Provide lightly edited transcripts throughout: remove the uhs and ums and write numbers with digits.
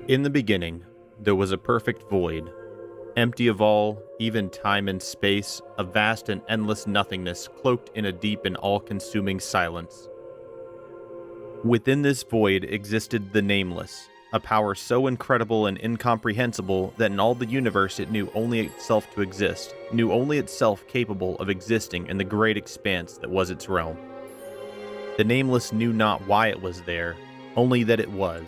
In the beginning, there was a perfect void, empty of all, even time and space, a vast and endless nothingness cloaked in a deep and all-consuming silence. Within this void existed the Nameless, a power so incredible and incomprehensible that in all the universe it knew only itself to exist, knew only itself capable of existing in the great expanse that was its realm. The Nameless knew not why it was there, only that it was.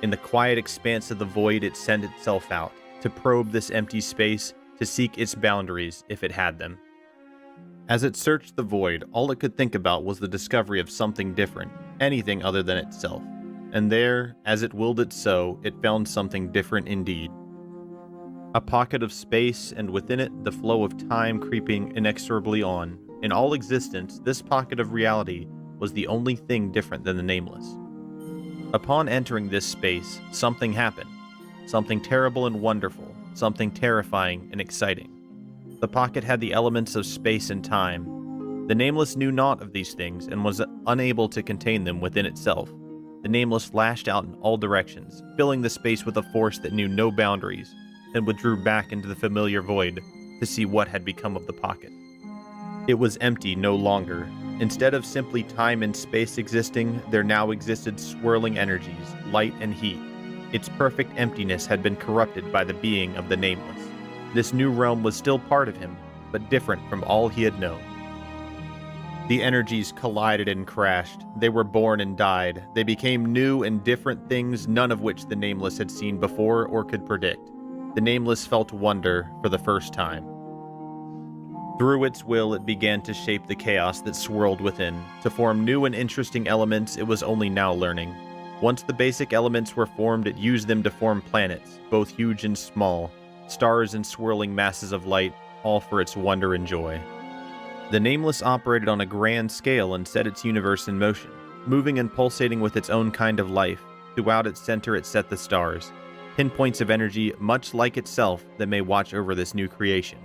In the quiet expanse of the void it sent itself out, to probe this empty space, to seek its boundaries if it had them. As it searched the void, all it could think about was the discovery of something different, anything other than itself. And there, as it willed it so, it found something different indeed. A pocket of space, and within it the flow of time creeping inexorably on. In all existence, this pocket of reality was the only thing different than the Nameless. Upon entering this space, something happened. Something terrible and wonderful, something terrifying and exciting. The pocket had the elements of space and time. The Nameless knew naught of these things and was unable to contain them within itself. The Nameless lashed out in all directions, filling the space with a force that knew no boundaries, then withdrew back into the familiar void to see what had become of the pocket. It was empty no longer. Instead of simply time and space existing, there now existed swirling energies, light and heat. Its perfect emptiness had been corrupted by the being of the Nameless. This new realm was still part of him, but different from all he had known. The energies collided and crashed. They were born and died. They became new and different things, none of which the Nameless had seen before or could predict. The Nameless felt wonder for the first time. Through its will, it began to shape the chaos that swirled within. To form new and interesting elements, it was only now learning. Once the basic elements were formed, it used them to form planets, both huge and small, stars and swirling masses of light, all for its wonder and joy. The Nameless operated on a grand scale and set its universe in motion, moving and pulsating with its own kind of life. Throughout its center it set the stars, pinpoints of energy much like itself that may watch over this new creation.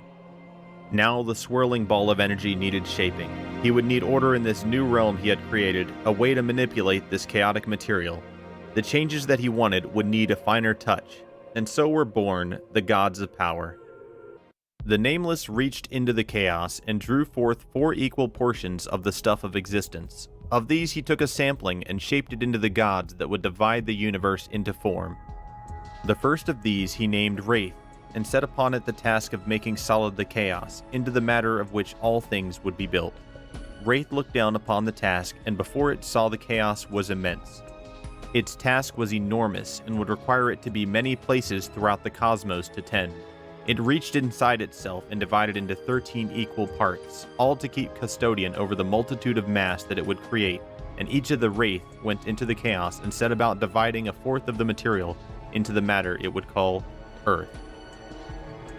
Now the swirling ball of energy needed shaping. He would need order in this new realm he had created, a way to manipulate this chaotic material. The changes that he wanted would need a finer touch, and so were born the gods of power. The Nameless reached into the chaos and drew forth 4 equal portions of the stuff of existence. Of these he took a sampling and shaped it into the gods that would divide the universe into form. The first of these he named Wraith, and set upon it the task of making solid the chaos, into the matter of which all things would be built. Wraith looked down upon the task, and before it saw the chaos was immense. Its task was enormous, and would require it to be many places throughout the cosmos to tend. It reached inside itself and divided into 13 equal parts, all to keep custodian over the multitude of mass that it would create, and each of the Wraith went into the chaos and set about dividing a fourth of the material into the matter it would call Earth.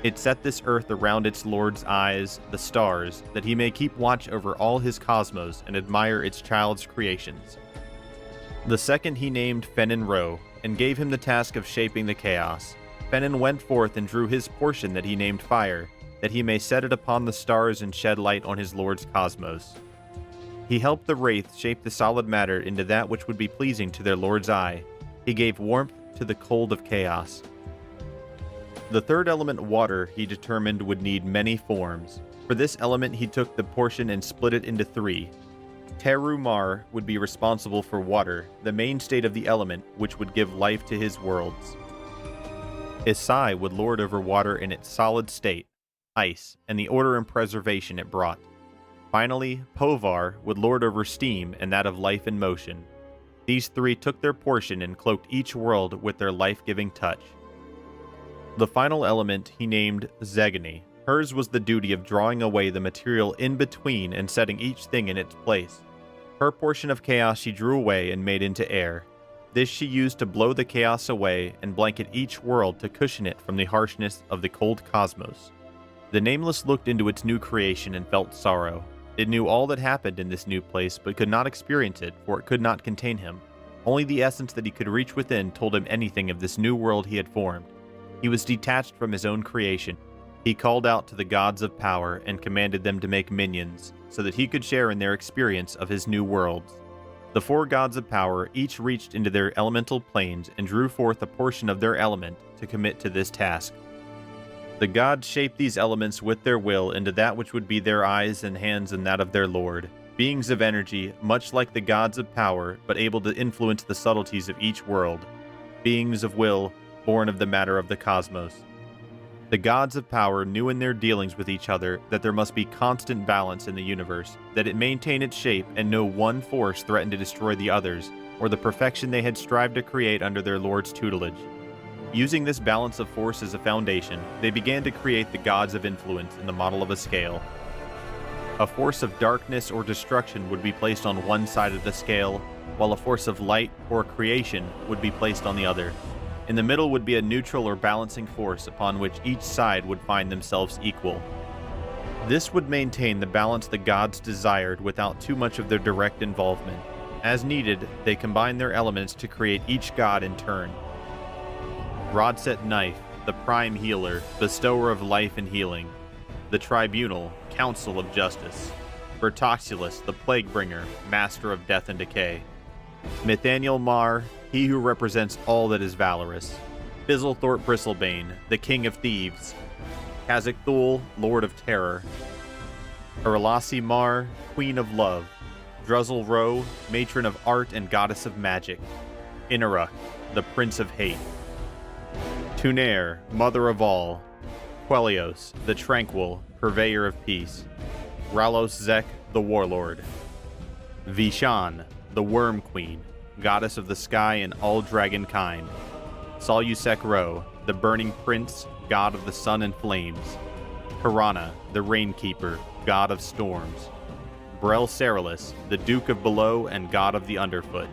It set this earth around its lord's eyes, the stars, that he may keep watch over all his cosmos and admire its child's creations. The second he named Fenin Ro, and gave him the task of shaping the chaos. Fenin went forth and drew his portion that he named Fire, that he may set it upon the stars and shed light on his lord's cosmos. He helped the Wraith shape the solid matter into that which would be pleasing to their lord's eye. He gave warmth to the cold of chaos. The third element, water, he determined would need many forms. For this element he took the portion and split it into 3. Teru Mar would be responsible for water, the main state of the element which would give life to his worlds. Isai would lord over water in its solid state, ice, and the order and preservation it brought. Finally, Povar would lord over steam and that of life and motion. These 3 took their portion and cloaked each world with their life-giving touch. The final element he named Zegani. Hers was the duty of drawing away the material in between and setting each thing in its place. Her portion of chaos she drew away and made into air. This she used to blow the chaos away and blanket each world to cushion it from the harshness of the cold cosmos. The Nameless looked into its new creation and felt sorrow. It knew all that happened in this new place but could not experience it, for it could not contain him. Only the essence that he could reach within told him anything of this new world he had formed. He was detached from his own creation. He called out to the gods of power and commanded them to make minions, so that he could share in their experience of his new worlds. The four gods of power each reached into their elemental planes and drew forth a portion of their element to commit to this task. The gods shaped these elements with their will into that which would be their eyes and hands and that of their lord, beings of energy, much like the gods of power, but able to influence the subtleties of each world, beings of will, born of the matter of the cosmos. The gods of power knew in their dealings with each other that there must be constant balance in the universe, that it maintain its shape and no one force threatened to destroy the others, or the perfection they had strived to create under their lord's tutelage. Using this balance of force as a foundation, they began to create the gods of influence in the model of a scale. A force of darkness or destruction would be placed on one side of the scale, while a force of light or creation would be placed on the other. In the middle would be a neutral or balancing force upon which each side would find themselves equal. This would maintain the balance the gods desired without too much of their direct involvement. As needed, they combined their elements to create each god in turn. Rodset Knife, the prime healer, bestower of life and healing. The Tribunal, council of justice. Bertoxulus, the plague bringer, master of death and decay. Nathaniel Mar, he who represents all that is valorous. Fizzlethorpe Bristlebane, the king of thieves. Kazakh Thul, lord of terror. Urlasi Mar, queen of love. Druzzle Row, matron of art and goddess of magic. Inaruk, the prince of hate. Tunair, mother of all. Quelios, the tranquil, purveyor of peace. Ralos Zek, the warlord. Vishan, the worm queen, goddess of the sky and all dragon kind. Salusek Ro, the burning prince, god of the sun and flames. Karana, the rainkeeper, god of storms. Brel Ceralis, the duke of below and god of the underfoot.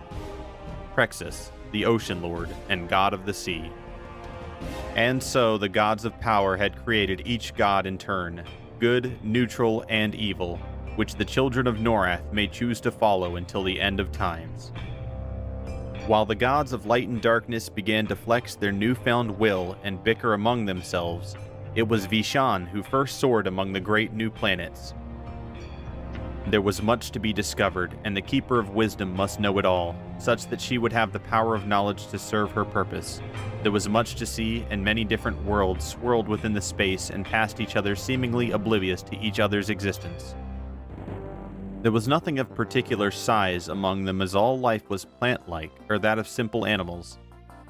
Prexus, the ocean lord and god of the sea. And so the gods of power had created each god in turn, good, neutral, and evil, which the children of Norath may choose to follow until the end of times. While the gods of light and darkness began to flex their newfound will and bicker among themselves, it was Vishan who first soared among the great new planets. There was much to be discovered, and the Keeper of Wisdom must know it all, such that she would have the power of knowledge to serve her purpose. There was much to see, and many different worlds swirled within the space and past each other, seemingly oblivious to each other's existence. There was nothing of particular size among them, as all life was plant-like, or that of simple animals.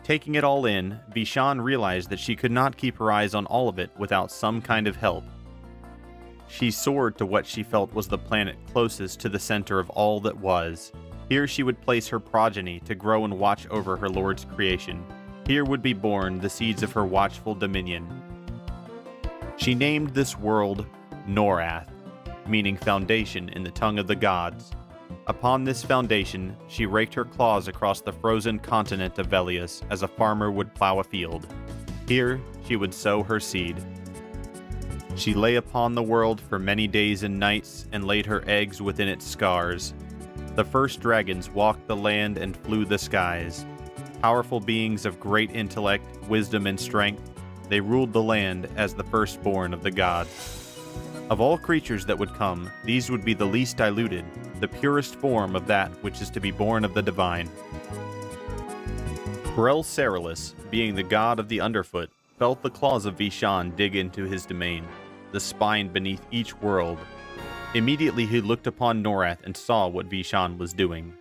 Taking it all in, Vishan realized that she could not keep her eyes on all of it without some kind of help. She soared to what she felt was the planet closest to the center of all that was. Here she would place her progeny to grow and watch over her lord's creation. Here would be born the seeds of her watchful dominion. She named this world Norath, meaning foundation in the tongue of the gods. Upon this foundation, she raked her claws across the frozen continent of Velius as a farmer would plow a field. Here, she would sow her seed. She lay upon the world for many days and nights and laid her eggs within its scars. The first dragons walked the land and flew the skies. Powerful beings of great intellect, wisdom, and strength, they ruled the land as the firstborn of the gods. Of all creatures that would come, these would be the least diluted, the purest form of that which is to be born of the divine. Brel Ceralis, being the god of the underfoot, felt the claws of Vishan dig into his domain, the spine beneath each world. Immediately he looked upon Norath and saw what Vishan was doing.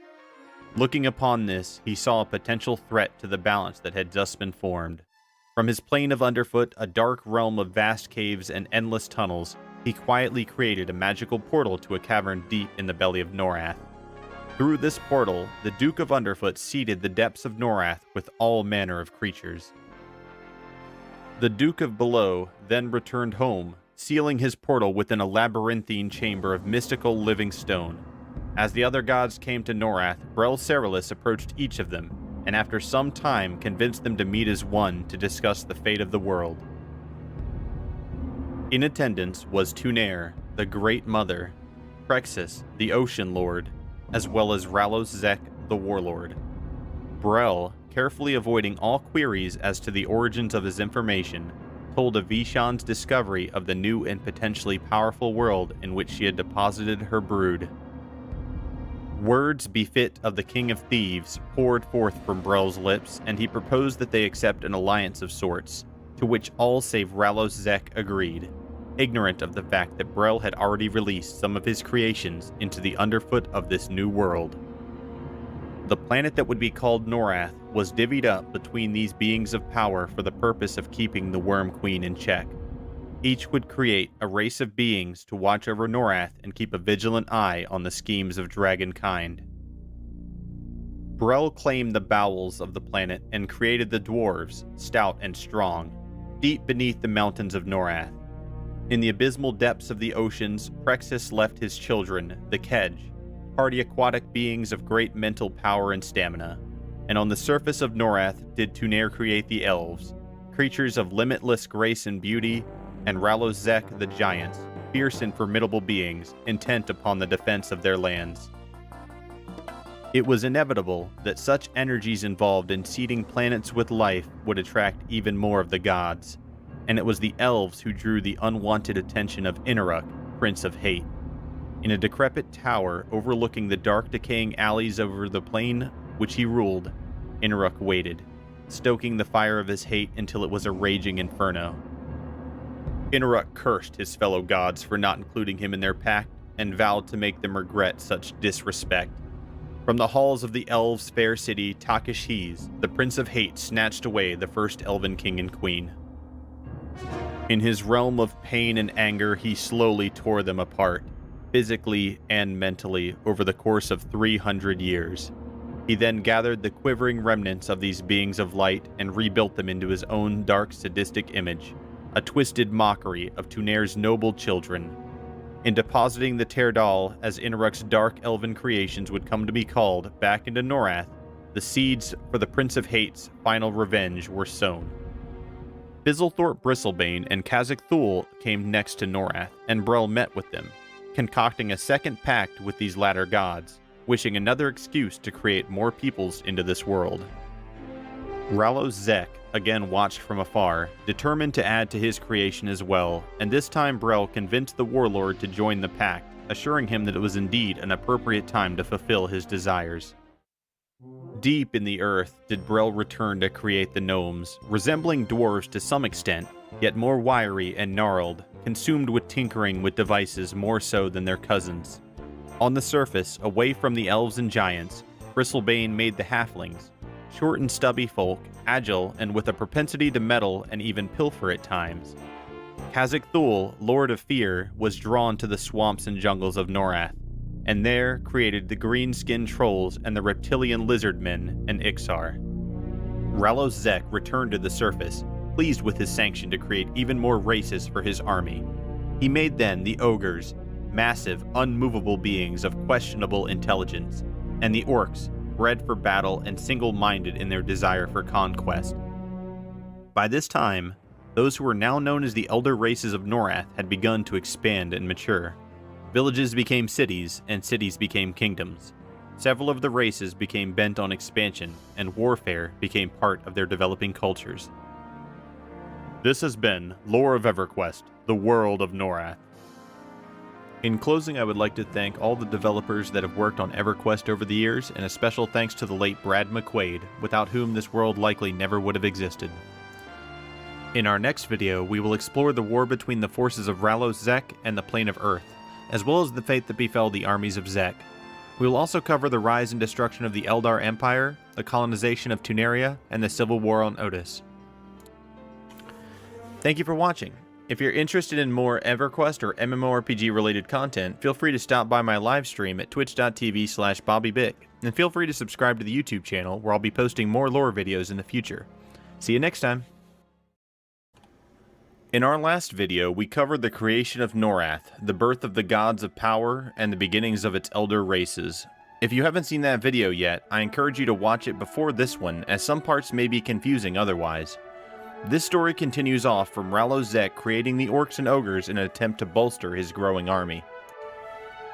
Looking upon this, he saw a potential threat to the balance that had just been formed. From his plane of underfoot, a dark realm of vast caves and endless tunnels, he quietly created a magical portal to a cavern deep in the belly of Norath. Through this portal, the Duke of Underfoot seeded the depths of Norath with all manner of creatures. The Duke of Below then returned home, sealing his portal within a labyrinthine chamber of mystical living stone. As the other gods came to Norath, Brel Ceralis approached each of them, and after some time convinced them to meet as one to discuss the fate of the world. In attendance was Tunair, the Great Mother, Prexus, the Ocean Lord, as well as Ralos Zek, the Warlord. Brel, carefully avoiding all queries as to the origins of his information, told of Vishan's discovery of the new and potentially powerful world in which she had deposited her brood. Words befit of the King of Thieves poured forth from Brel's lips, and he proposed that they accept an alliance of sorts, to which all save Rallos Zek agreed, ignorant of the fact that Brel had already released some of his creations into the underfoot of this new world. The planet that would be called Norath was divvied up between these beings of power for the purpose of keeping the Worm Queen in check. Each would create a race of beings to watch over Norath and keep a vigilant eye on the schemes of dragonkind. Brel claimed the bowels of the planet and created the dwarves, stout and strong, deep beneath the mountains of Norath. In the abysmal depths of the oceans, Prexis left his children, the Kedge, hardy aquatic beings of great mental power and stamina. And on the surface of Norath did Tuner create the elves, creatures of limitless grace and beauty, and Rallos Zek the giants, fierce and formidable beings, intent upon the defense of their lands. It was inevitable that such energies involved in seeding planets with life would attract even more of the gods, and it was the elves who drew the unwanted attention of Inaruk, Prince of Hate. In a decrepit tower overlooking the dark decaying alleys over the plain which he ruled, Inaruk waited, stoking the fire of his hate until it was a raging inferno. Inaruk cursed his fellow gods for not including him in their pact, and vowed to make them regret such disrespect. From the halls of the elves' fair city, Ssfhc, the Prince of Hate snatched away the first elven king and queen. In his realm of pain and anger, he slowly tore them apart, physically and mentally, over the course of 300 years. He then gathered the quivering remnants of these beings of light and rebuilt them into his own dark, sadistic image, a twisted mockery of Tuner's noble children. In depositing the Terdal, as Inaruk's dark elven creations would come to be called, back into Norath, the seeds for the Prince of Hate's final revenge were sown. Fizzlethorpe Bristlebane and Khazak Thul came next to Norath, and Brel met with them, concocting a second pact with these latter gods, wishing another excuse to create more peoples into this world. Rallos Zek again watched from afar, determined to add to his creation as well, and this time Brel convinced the warlord to join the pact, assuring him that it was indeed an appropriate time to fulfill his desires. Deep in the earth did Brel return to create the gnomes, resembling dwarves to some extent, yet more wiry and gnarled, consumed with tinkering with devices more so than their cousins. On the surface, away from the elves and giants, Bristlebane made the halflings, short and stubby folk, agile and with a propensity to meddle and even pilfer at times. Khazak Thul, Lord of Fear, was drawn to the swamps and jungles of Norath, and there created the green-skinned trolls and the reptilian lizard men and Ixar. Rallos Zek returned to the surface, pleased with his sanction to create even more races for his army. He made then the ogres, massive, unmovable beings of questionable intelligence, and the orcs, bred for battle and single-minded in their desire for conquest. By this time, those who were now known as the elder races of Norath had begun to expand and mature. Villages became cities, and cities became kingdoms. Several of the races became bent on expansion, and warfare became part of their developing cultures. This has been Lore of EverQuest, the World of Norath. In closing, I would like to thank all the developers that have worked on EverQuest over the years, and a special thanks to the late Brad McQuaid, without whom this world likely never would have existed. In our next video, we will explore the war between the forces of Rallos Zek and the Plane of Earth, as well as the fate that befell the armies of Zek. We will also cover the rise and destruction of the Eldar Empire, the colonization of Tuneria, and the civil war on Otis. Thank you for watching. If you're interested in more EverQuest or MMORPG related content, feel free to stop by my live stream at twitch.tv/BobbyBick, and feel free to subscribe to the YouTube channel where I'll be posting more lore videos in the future. See you next time! In our last video, we covered the creation of Norath, the birth of the gods of power, and the beginnings of its elder races. If you haven't seen that video yet, I encourage you to watch it before this one, as some parts may be confusing otherwise. This story continues off from Rallos Zek creating the orcs and ogres in an attempt to bolster his growing army.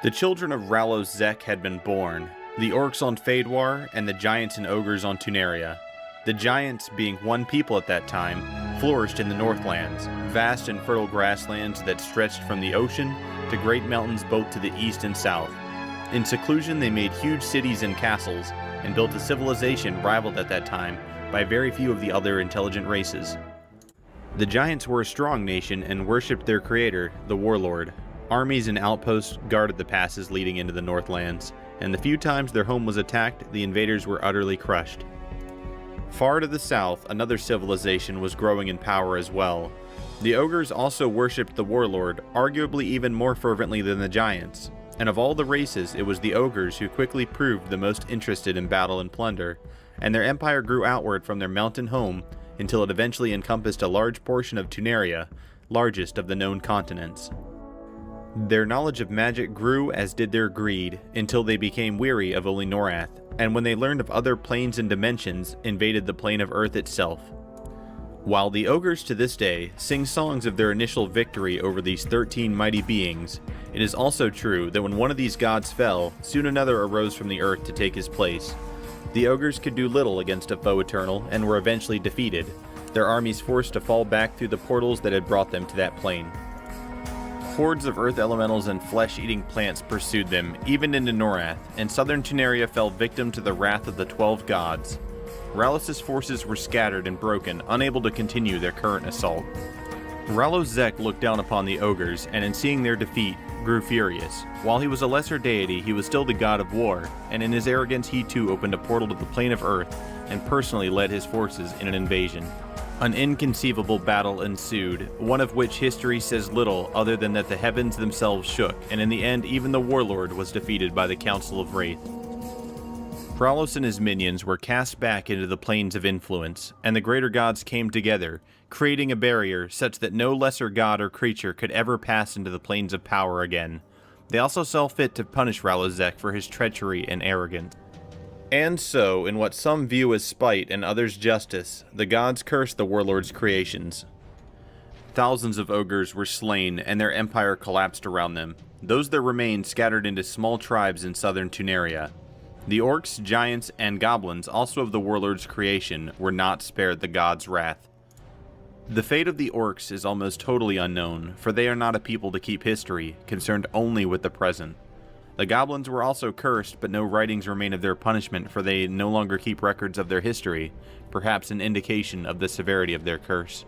The children of Rallos Zek had been born, the orcs on Fadewar and the giants and ogres on Tuneria. The giants, being one people at that time, flourished in the Northlands, vast and fertile grasslands that stretched from the ocean to great mountains both to the east and south. In seclusion, they made huge cities and castles, and built a civilization rivaled at that time by very few of the other intelligent races. The Giants were a strong nation and worshipped their creator, the Warlord. Armies and outposts guarded the passes leading into the Northlands, and the few times their home was attacked, the invaders were utterly crushed. Far to the south, another civilization was growing in power as well. The Ogres also worshipped the Warlord, arguably even more fervently than the Giants. And of all the races, it was the Ogres who quickly proved the most interested in battle and plunder, and their empire grew outward from their mountain home until it eventually encompassed a large portion of Tuneria, largest of the known continents. Their knowledge of magic grew as did their greed, until they became weary of only Norath, and when they learned of other planes and dimensions, invaded the plane of Earth itself. While the Ogres to this day sing songs of their initial victory over these 13 mighty beings, it is also true that when one of these gods fell, soon another arose from the earth to take his place. The Ogres could do little against a foe eternal and were eventually defeated, their armies forced to fall back through the portals that had brought them to that plane. Hordes of earth elementals and flesh-eating plants pursued them, even into Norath, and southern Tuneria fell victim to the wrath of the 12 gods. Rallos' forces were scattered and broken, unable to continue their current assault. Rallos Zek looked down upon the Ogres, and in seeing their defeat, grew furious. While he was a lesser deity, he was still the god of war, and in his arrogance he too opened a portal to the plane of Earth, and personally led his forces in an invasion. An inconceivable battle ensued, one of which history says little other than that the heavens themselves shook, and in the end even the Warlord was defeated by the Council of Wraith. Rallos and his minions were cast back into the planes of influence, and the greater gods came together, creating a barrier such that no lesser god or creature could ever pass into the planes of power again. They also saw fit to punish Rallos Zek for his treachery and arrogance. And so, in what some view as spite and others justice, the gods cursed the Warlord's creations. Thousands of Ogres were slain, and their empire collapsed around them. Those that remained scattered into small tribes in southern Tuneria. The Orcs, Giants, and Goblins, also of the Warlord's creation, were not spared the gods' wrath. The fate of the Orcs is almost totally unknown, for they are not a people to keep history, concerned only with the present. The Goblins were also cursed, but no writings remain of their punishment, for they no longer keep records of their history, perhaps an indication of the severity of their curse.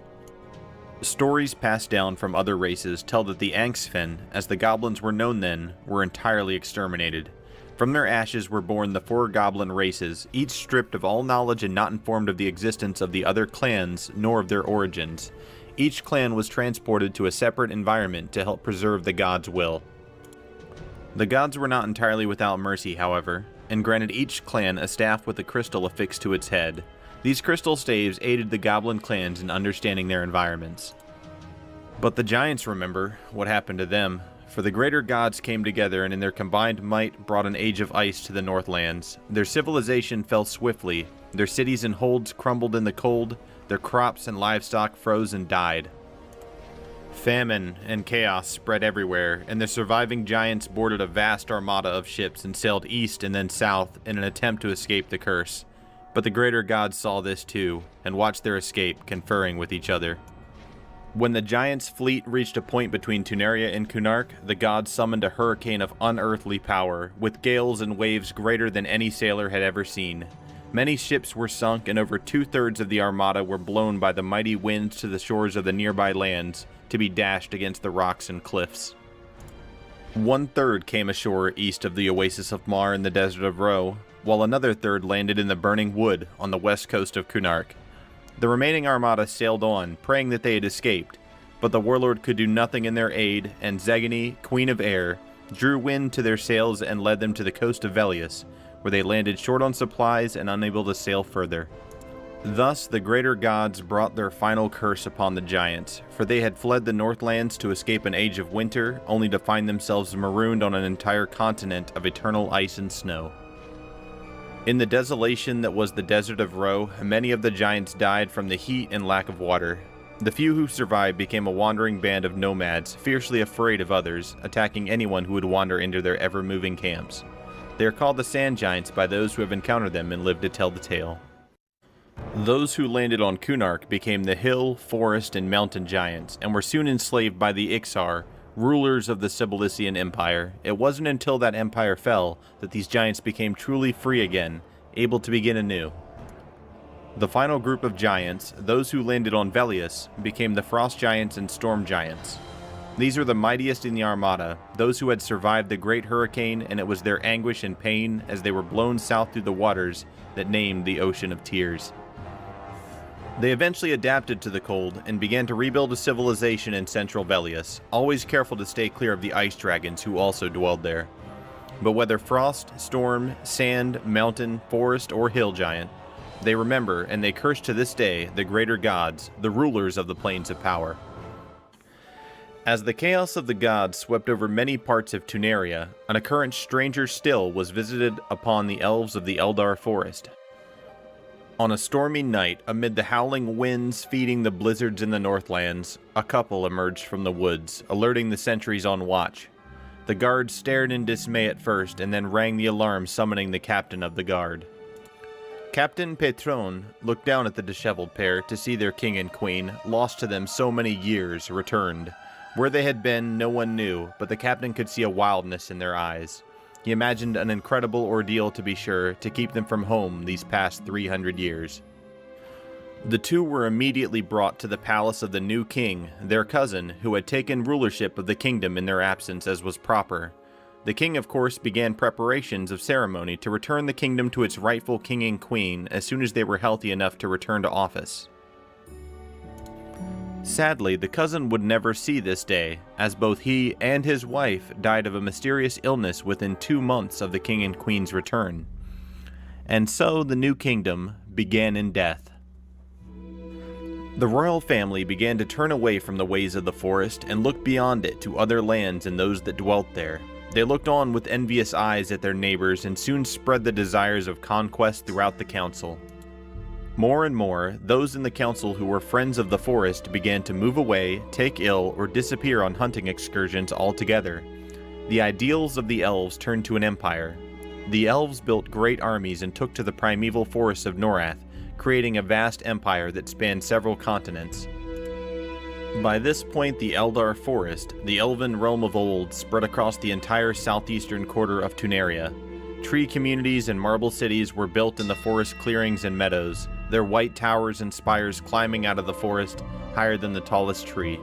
Stories passed down from other races tell that the Ssfhc, as the Goblins were known then, were entirely exterminated. From their ashes were born the 4 goblin races, each stripped of all knowledge and not informed of the existence of the other clans, nor of their origins. Each clan was transported to a separate environment to help preserve the gods' will. The gods were not entirely without mercy, however, and granted each clan a staff with a crystal affixed to its head. These crystal staves aided the goblin clans in understanding their environments. But the Giants remember what happened to them. For the greater gods came together and in their combined might brought an age of ice to the Northlands. Their civilization fell swiftly, their cities and holds crumbled in the cold, their crops and livestock froze and died. Famine and chaos spread everywhere, and the surviving giants boarded a vast armada of ships and sailed east and then south in an attempt to escape the curse. But the greater gods saw this too, and watched their escape, conferring with each other. When the giants' fleet reached a point between Tuneria and Kunark, the gods summoned a hurricane of unearthly power, with gales and waves greater than any sailor had ever seen. Many ships were sunk, and over 2/3 of the armada were blown by the mighty winds to the shores of the nearby lands, to be dashed against the rocks and cliffs. 1/3 came ashore east of the oasis of Mar in the desert of Ro, while another third landed in the burning wood on the west coast of Kunark. The remaining armada sailed on, praying that they had escaped, but the Warlord could do nothing in their aid, and Zegany, Queen of Air, drew wind to their sails and led them to the coast of Velius, where they landed short on supplies and unable to sail further. Thus the greater gods brought their final curse upon the giants, for they had fled the Northlands to escape an age of winter, only to find themselves marooned on an entire continent of eternal ice and snow. In the desolation that was the desert of Ro, many of the giants died from the heat and lack of water. The few who survived became a wandering band of nomads, fiercely afraid of others, attacking anyone who would wander into their ever-moving camps. They are called the Sand Giants by those who have encountered them and lived to tell the tale. Those who landed on Kunark became the hill, forest, and mountain giants, and were soon enslaved by the Ixar, rulers of the Ssfhc Empire. It wasn't until that empire fell that these giants became truly free again, able to begin anew. The final group of giants, those who landed on Velius, became the Frost Giants and Storm Giants. These were the mightiest in the Armada, those who had survived the Great Hurricane, and it was their anguish and pain as they were blown south through the waters that named the Ocean of Tears. They eventually adapted to the cold and began to rebuild a civilization in central Velius, always careful to stay clear of the ice dragons who also dwelled there. But whether frost, storm, sand, mountain, forest, or hill giant, they remember and they curse to this day the greater gods, the rulers of the planes of power. As the chaos of the gods swept over many parts of Tuneria, an occurrence stranger still was visited upon the elves of the Eldar Forest. On a stormy night, amid the howling winds feeding the blizzards in the Northlands, a couple emerged from the woods, alerting the sentries on watch. The guards stared in dismay at first, and then rang the alarm summoning the captain of the guard. Captain Petron looked down at the disheveled pair to see their king and queen, lost to them so many years, returned. Where they had been, no one knew, but the captain could see a wildness in their eyes. He imagined an incredible ordeal, to be sure, to keep them from home these past 300 years. The two were immediately brought to the palace of the new king, their cousin, who had taken rulership of the kingdom in their absence as was proper. The king, of course, began preparations of ceremony to return the kingdom to its rightful king and queen as soon as they were healthy enough to return to office. Sadly, the cousin would never see this day, as both he and his wife died of a mysterious illness within 2 months of the king and queen's return. And so the new kingdom began in death. The royal family began to turn away from the ways of the forest and look beyond it to other lands and those that dwelt there. They looked on with envious eyes at their neighbors and soon spread the desires of conquest throughout the council. More and more, those in the council who were friends of the forest began to move away, take ill, or disappear on hunting excursions altogether. The ideals of the elves turned to an empire. The elves built great armies and took to the primeval forests of Norath, creating a vast empire that spanned several continents. By this point, the Eldar Forest, the elven realm of old, spread across the entire southeastern quarter of Tuneria. Tree communities and marble cities were built in the forest clearings and meadows, their white towers and spires climbing out of the forest higher than the tallest tree.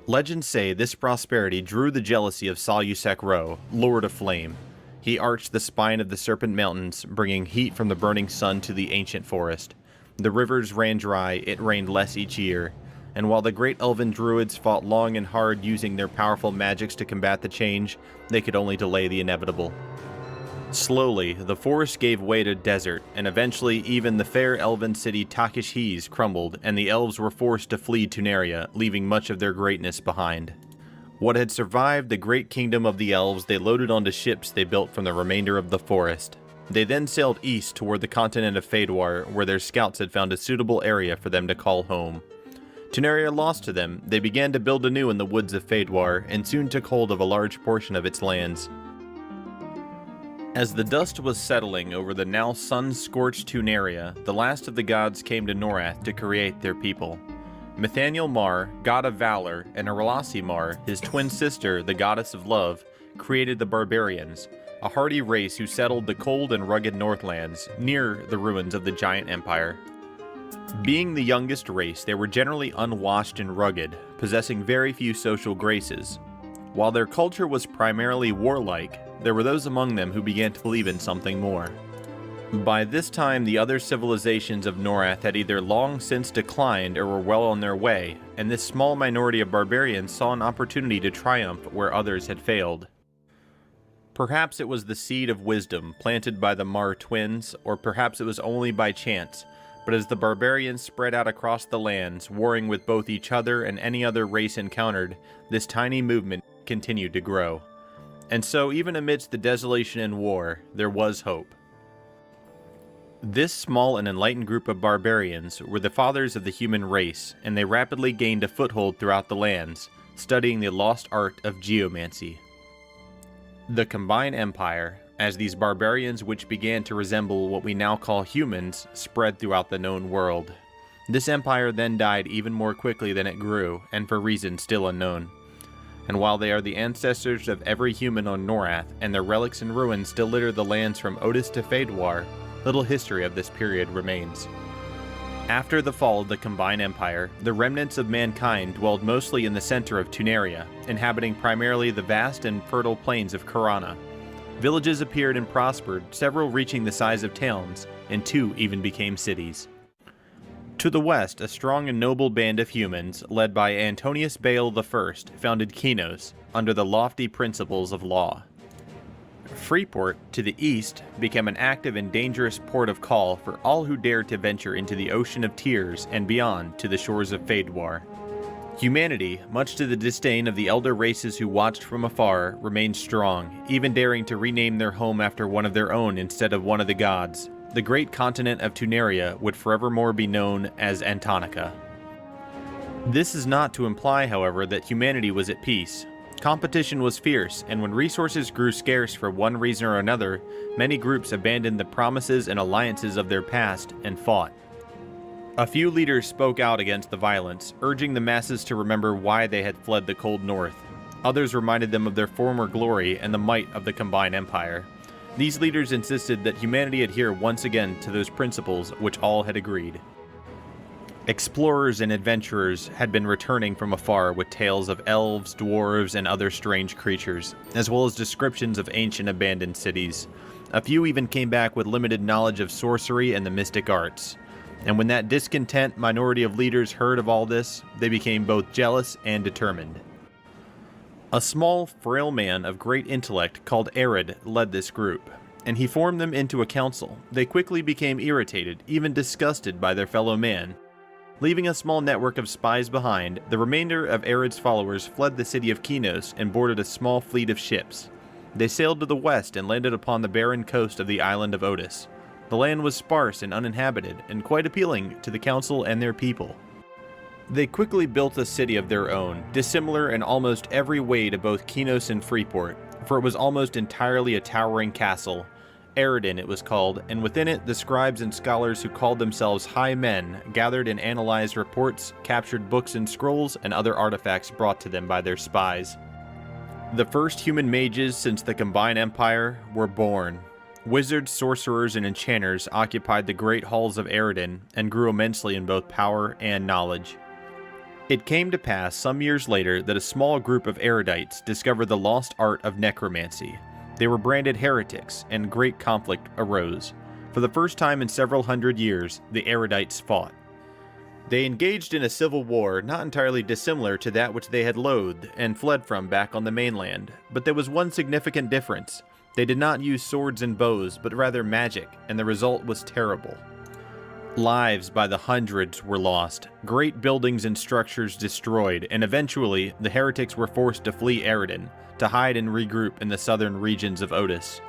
Legends say this prosperity drew the jealousy of Ssfhc Ro, Lord of Flame. He arched the spine of the Serpent Mountains, bringing heat from the burning sun to the ancient forest. The rivers ran dry, it rained less each year, and while the great elven druids fought long and hard using their powerful magics to combat the change, they could only delay the inevitable. Slowly, the forest gave way to desert, and eventually even the fair elven city Ssfhc crumbled, and the elves were forced to flee Tuneria, leaving much of their greatness behind. What had survived the great kingdom of the elves they loaded onto ships they built from the remainder of the forest. They then sailed east toward the continent of Fadwar, where their scouts had found a suitable area for them to call home. Tuneria lost to them, they began to build anew in the woods of Fadwar, and soon took hold of a large portion of its lands. As the dust was settling over the now sun-scorched Tuneria, the last of the gods came to Norath to create their people. Mithaniel Mar, god of valor, and Aralasi Mar, his twin sister, the goddess of love, created the barbarians, a hardy race who settled the cold and rugged Northlands, near the ruins of the giant empire. Being the youngest race, they were generally unwashed and rugged, possessing very few social graces. While their culture was primarily warlike, there were those among them who began to believe in something more. By this time, the other civilizations of Norath had either long since declined or were well on their way, and this small minority of barbarians saw an opportunity to triumph where others had failed. Perhaps it was the seed of wisdom planted by the Mar twins, or perhaps it was only by chance, but as the barbarians spread out across the lands, warring with both each other and any other race encountered, this tiny movement continued to grow. And so, even amidst the desolation and war, there was hope. This small and enlightened group of barbarians were the fathers of the human race, and they rapidly gained a foothold throughout the lands, studying the lost art of geomancy. The combined empire, as these barbarians, which began to resemble what we now call humans, spread throughout the known world. This empire then died even more quickly than it grew, and for reasons still unknown. And while they are the ancestors of every human on Norath, and their relics and ruins still litter the lands from Otis to Fadewar, little history of this period remains. After the fall of the Combined Empire, the remnants of mankind dwelled mostly in the center of Tuneria, inhabiting primarily the vast and fertile plains of Karana. Villages appeared and prospered, several reaching the size of towns, and 2 even became cities. To the west, a strong and noble band of humans, led by Antonius Bael I, founded Kinos, under the lofty principles of law. Freeport, to the east, became an active and dangerous port of call for all who dared to venture into the Ocean of Tears and beyond to the shores of Fadewar. Humanity, much to the disdain of the elder races who watched from afar, remained strong, even daring to rename their home after one of their own instead of one of the gods. The great continent of Tuneria would forevermore be known as Antonica. This is not to imply, however, that humanity was at peace. Competition was fierce, and when resources grew scarce for one reason or another, many groups abandoned the promises and alliances of their past and fought. A few leaders spoke out against the violence, urging the masses to remember why they had fled the cold north. Others reminded them of their former glory and the might of the Combined Empire. These leaders insisted that humanity adhere once again to those principles which all had agreed. Explorers and adventurers had been returning from afar with tales of elves, dwarves, and other strange creatures, as well as descriptions of ancient abandoned cities. A few even came back with limited knowledge of sorcery and the mystic arts. And when that discontent minority of leaders heard of all this, they became both jealous and determined. A small, frail man of great intellect called Arid led this group, and he formed them into a council. They quickly became irritated, even disgusted by their fellow man. Leaving a small network of spies behind, the remainder of Arid's followers fled the city of Kinos and boarded a small fleet of ships. They sailed to the west and landed upon the barren coast of the island of Otis. The land was sparse and uninhabited, and quite appealing to the council and their people. They quickly built a city of their own, dissimilar in almost every way to both Kinos and Freeport, for it was almost entirely a towering castle. Aridin it was called, and within it the scribes and scholars who called themselves High Men gathered and analyzed reports, captured books and scrolls, and other artifacts brought to them by their spies. The first human mages since the Combined Empire were born. Wizards, sorcerers, and enchanters occupied the great halls of Aridin and grew immensely in both power and knowledge. It came to pass some years later that a small group of erudites discovered the lost art of necromancy. They were branded heretics, and great conflict arose. For the first time in several hundred years, the erudites fought. They engaged in a civil war not entirely dissimilar to that which they had loathed and fled from back on the mainland, but there was one significant difference. They did not use swords and bows, but rather magic, and the result was terrible. Lives by the hundreds were lost, great buildings and structures destroyed, and eventually the heretics were forced to flee Aridin, to hide and regroup in the southern regions of Otis.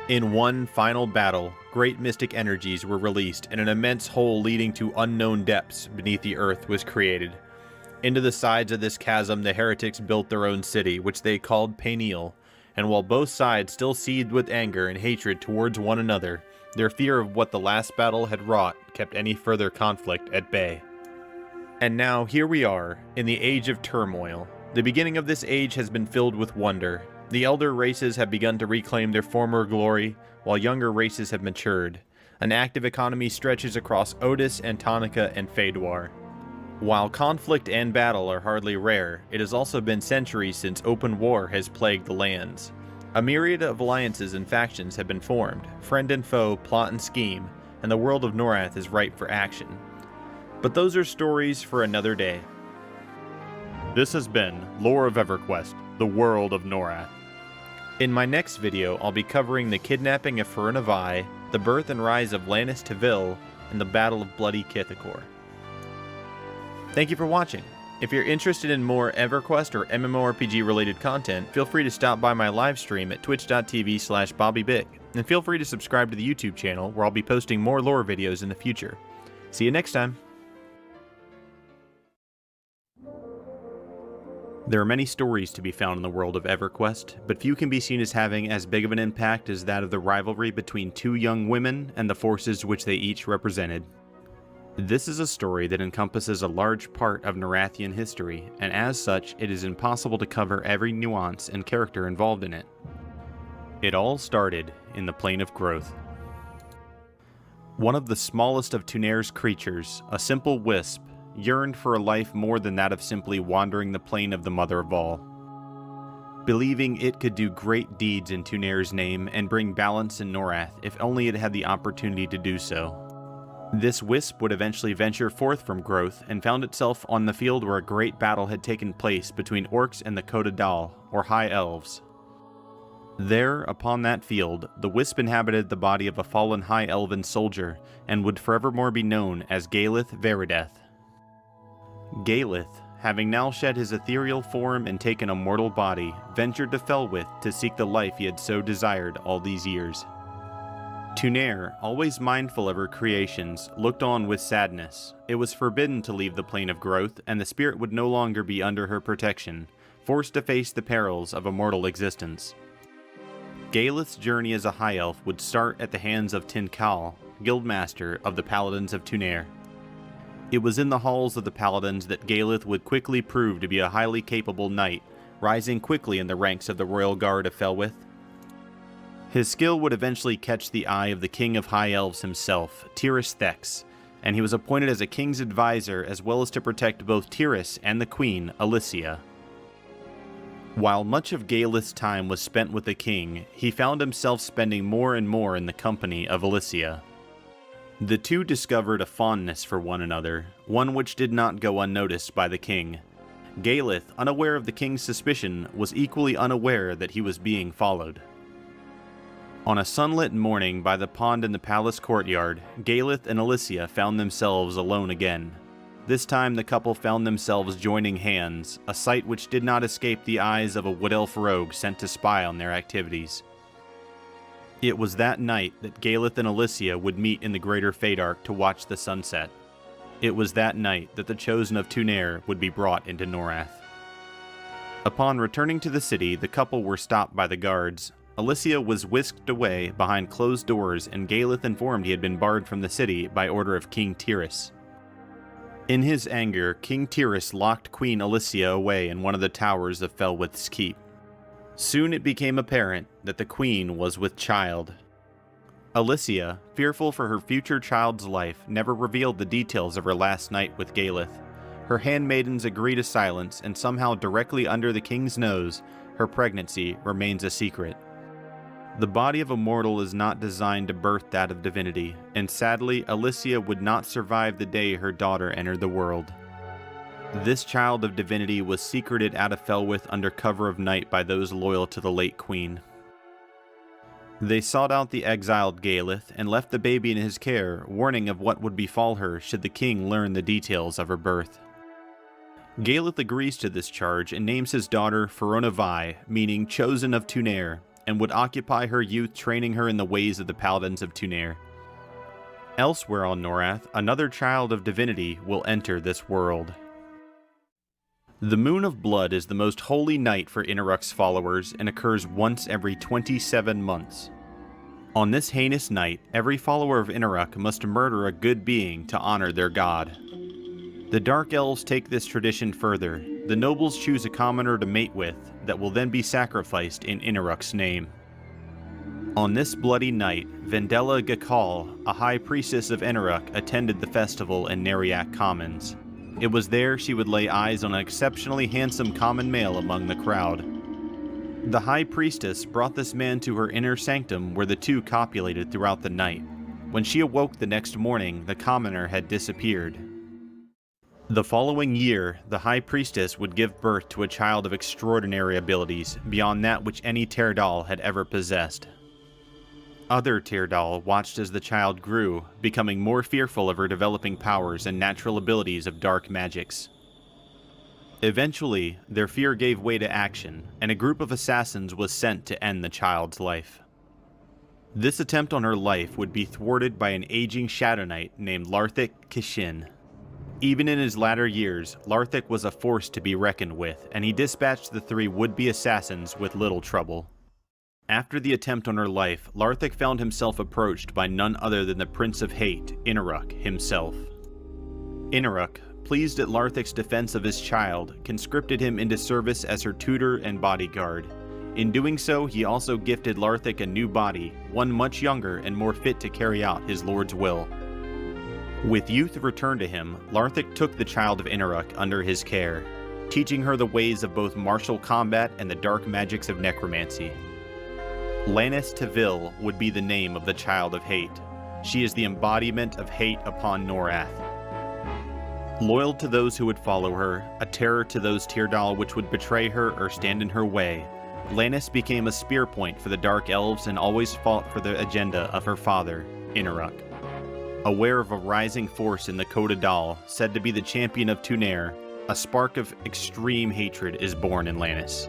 In one final battle, great mystic energies were released, and an immense hole leading to unknown depths beneath the earth was created. Into the sides of this chasm the heretics built their own city, which they called Peniel, and while both sides still seethed with anger and hatred towards one another, their fear of what the last battle had wrought kept any further conflict at bay. And now here we are, in the age of turmoil. The beginning of this age has been filled with wonder. The elder races have begun to reclaim their former glory, while younger races have matured. An active economy stretches across Otis, Antonica, and Fadewar. While conflict and battle are hardly rare, it has also been centuries since open war has plagued the lands. A myriad of alliances and factions have been formed, friend and foe plot and scheme, and the world of Norath is ripe for action. But those are stories for another day. This has been Lore of EverQuest, the world of Norath. In my next video, I'll be covering the kidnapping of Ferunavai, the birth and rise of Lannis Tevil, and the Battle of Bloody Kithakor. Thank you for watching. If you're interested in more EverQuest or MMORPG related content, feel free to stop by my live stream at twitch.tv/BobbyBig, and feel free to subscribe to the YouTube channel where I'll be posting more lore videos in the future. See you next time! There are many stories to be found in the world of EverQuest, but few can be seen as having as big of an impact as that of the rivalry between two young women and the forces which they each represented. This is a story that encompasses a large part of Norathian history, and as such, it is impossible to cover every nuance and character involved in it. It all started in the Plane of Growth. One of the smallest of Tunair's creatures, a simple wisp, yearned for a life more than that of simply wandering the plane of the Mother of All. Believing it could do great deeds in Tunair's name and bring balance in Norath if only it had the opportunity to do so. This wisp would eventually venture forth from Growth and found itself on the field where a great battle had taken place between orcs and the Kodadal, or High Elves. There, upon that field, the wisp inhabited the body of a fallen High Elven soldier and would forevermore be known as Galith Verideth. Galith, having now shed his ethereal form and taken a mortal body, ventured to Felwith to seek the life he had so desired all these years. Tunair, always mindful of her creations, looked on with sadness. It was forbidden to leave the Plane of Growth, and the spirit would no longer be under her protection, forced to face the perils of a mortal existence. Galith's journey as a High Elf would start at the hands of Tinkal, Guildmaster of the Paladins of Tunair. It was in the halls of the Paladins that Galith would quickly prove to be a highly capable knight, rising quickly in the ranks of the Royal Guard of Felwith. His skill would eventually catch the eye of the King of High Elves himself, Ssfhc, and he was appointed as a king's advisor as well as to protect both Tiras and the Queen, Alicia. While much of Galith's time was spent with the king, he found himself spending more and more in the company of Alicia. The two discovered a fondness for one another, one which did not go unnoticed by the king. Galith, unaware of the king's suspicion, was equally unaware that he was being followed. On a sunlit morning by the pond in the palace courtyard, Galith and Alicia found themselves alone again. This time the couple found themselves joining hands, a sight which did not escape the eyes of a wood elf rogue sent to spy on their activities. It was that night that Galith and Alicia would meet in the Greater Fadark to watch the sunset. It was that night that the Chosen of Tunair would be brought into Norath. Upon returning to the city, the couple were stopped by the guards. Alicia was whisked away behind closed doors, and Galith informed he had been barred from the city by order of King Tiras. In his anger, King Tiras locked Queen Alicia away in one of the towers of Felwith's keep. Soon it became apparent that the queen was with child. Alicia, fearful for her future child's life, never revealed the details of her last night with Galith. Her handmaidens agree to silence, and somehow directly under the king's nose, her pregnancy remains a secret. The body of a mortal is not designed to birth that of divinity, and sadly, Alicia would not survive the day her daughter entered the world. This child of divinity was secreted out of Felwith under cover of night by those loyal to the late queen. They sought out the exiled Galith and left the baby in his care, warning of what would befall her should the king learn the details of her birth. Galith agrees to this charge and names his daughter Ferona Vi, meaning Chosen of Tunair, and would occupy her youth training her in the ways of the Paladins of Tunair. Elsewhere on Norath, another child of divinity will enter this world. The Moon of Blood is the most holy night for Inaruk's followers and occurs once every 27 months. On this heinous night, every follower of Inaruk must murder a good being to honor their god. The Dark Elves take this tradition further. The nobles choose a commoner to mate with that will then be sacrificed in Inaruk's name. On this bloody night, Vendela Gakal, a high priestess of Inaruk, attended the festival in Neriak Commons. It was there she would lay eyes on an exceptionally handsome common male among the crowd. The high priestess brought this man to her inner sanctum where the two copulated throughout the night. When she awoke the next morning, the commoner had disappeared. The following year, the high priestess would give birth to a child of extraordinary abilities, beyond that which any Terdal had ever possessed. Other Terdal watched as the child grew, becoming more fearful of her developing powers and natural abilities of dark magics. Eventually, their fear gave way to action, and a group of assassins was sent to end the child's life. This attempt on her life would be thwarted by an aging Shadow Knight named Larthik Kishin. Even in his latter years, Larthik was a force to be reckoned with, and he dispatched the three would-be assassins with little trouble. After the attempt on her life, Larthik found himself approached by none other than the Prince of Hate, Inaruk, himself. Inaruk, pleased at Larthic's defense of his child, conscripted him into service as her tutor and bodyguard. In doing so, he also gifted Larthic a new body, one much younger and more fit to carry out his lord's will. With youth returned to him, Larthic took the child of Inaruk under his care, teaching her the ways of both martial combat and the dark magics of necromancy. Lannis Tevil would be the name of the child of hate. She is the embodiment of hate upon Norath. Loyal to those who would follow her, a terror to those Tyrdahl which would betray her or stand in her way, Lannis became a spear point for the Dark Elves and always fought for the agenda of her father, Inaruk. Aware of a rising force in the Coda Dal, said to be the champion of Tunair, a spark of extreme hatred is born in Lannis.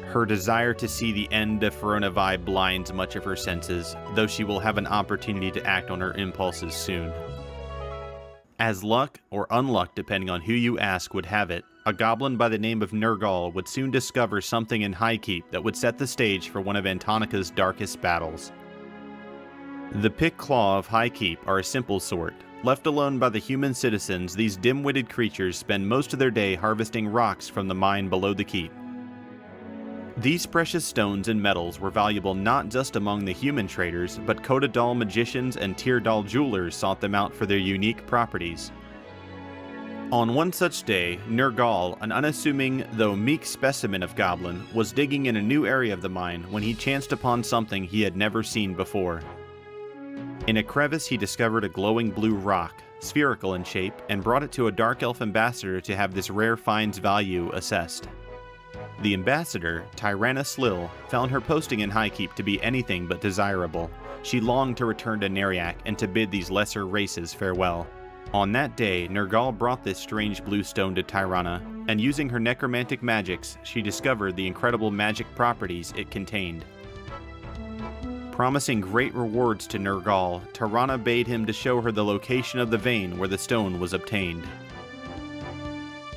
Her desire to see the end of Feronivai blinds much of her senses, though she will have an opportunity to act on her impulses soon. As luck, or unluck depending on who you ask, would have it, a goblin by the name of Nergal would soon discover something in Highkeep that would set the stage for one of Antonica's darkest battles. The Pick Claw of Highkeep are a simple sort. Left alone by the human citizens, these dim-witted creatures spend most of their day harvesting rocks from the mine below the keep. These precious stones and metals were valuable not just among the human traders, but Coda Dal magicians and Tyrdahl jewelers sought them out for their unique properties. On one such day, Nergal, an unassuming though meek specimen of goblin, was digging in a new area of the mine when he chanced upon something he had never seen before. In a crevice he discovered a glowing blue rock, spherical in shape, and brought it to a Dark Elf ambassador to have this rare find's value assessed. The ambassador, Tyranna Slill, found her posting in Highkeep to be anything but desirable. She longed to return to Neriak and to bid these lesser races farewell. On that day, Nergal brought this strange blue stone to Tyranna, and using her necromantic magics, she discovered the incredible magic properties it contained. Promising great rewards to Nergal, Tyranna bade him to show her the location of the vein where the stone was obtained.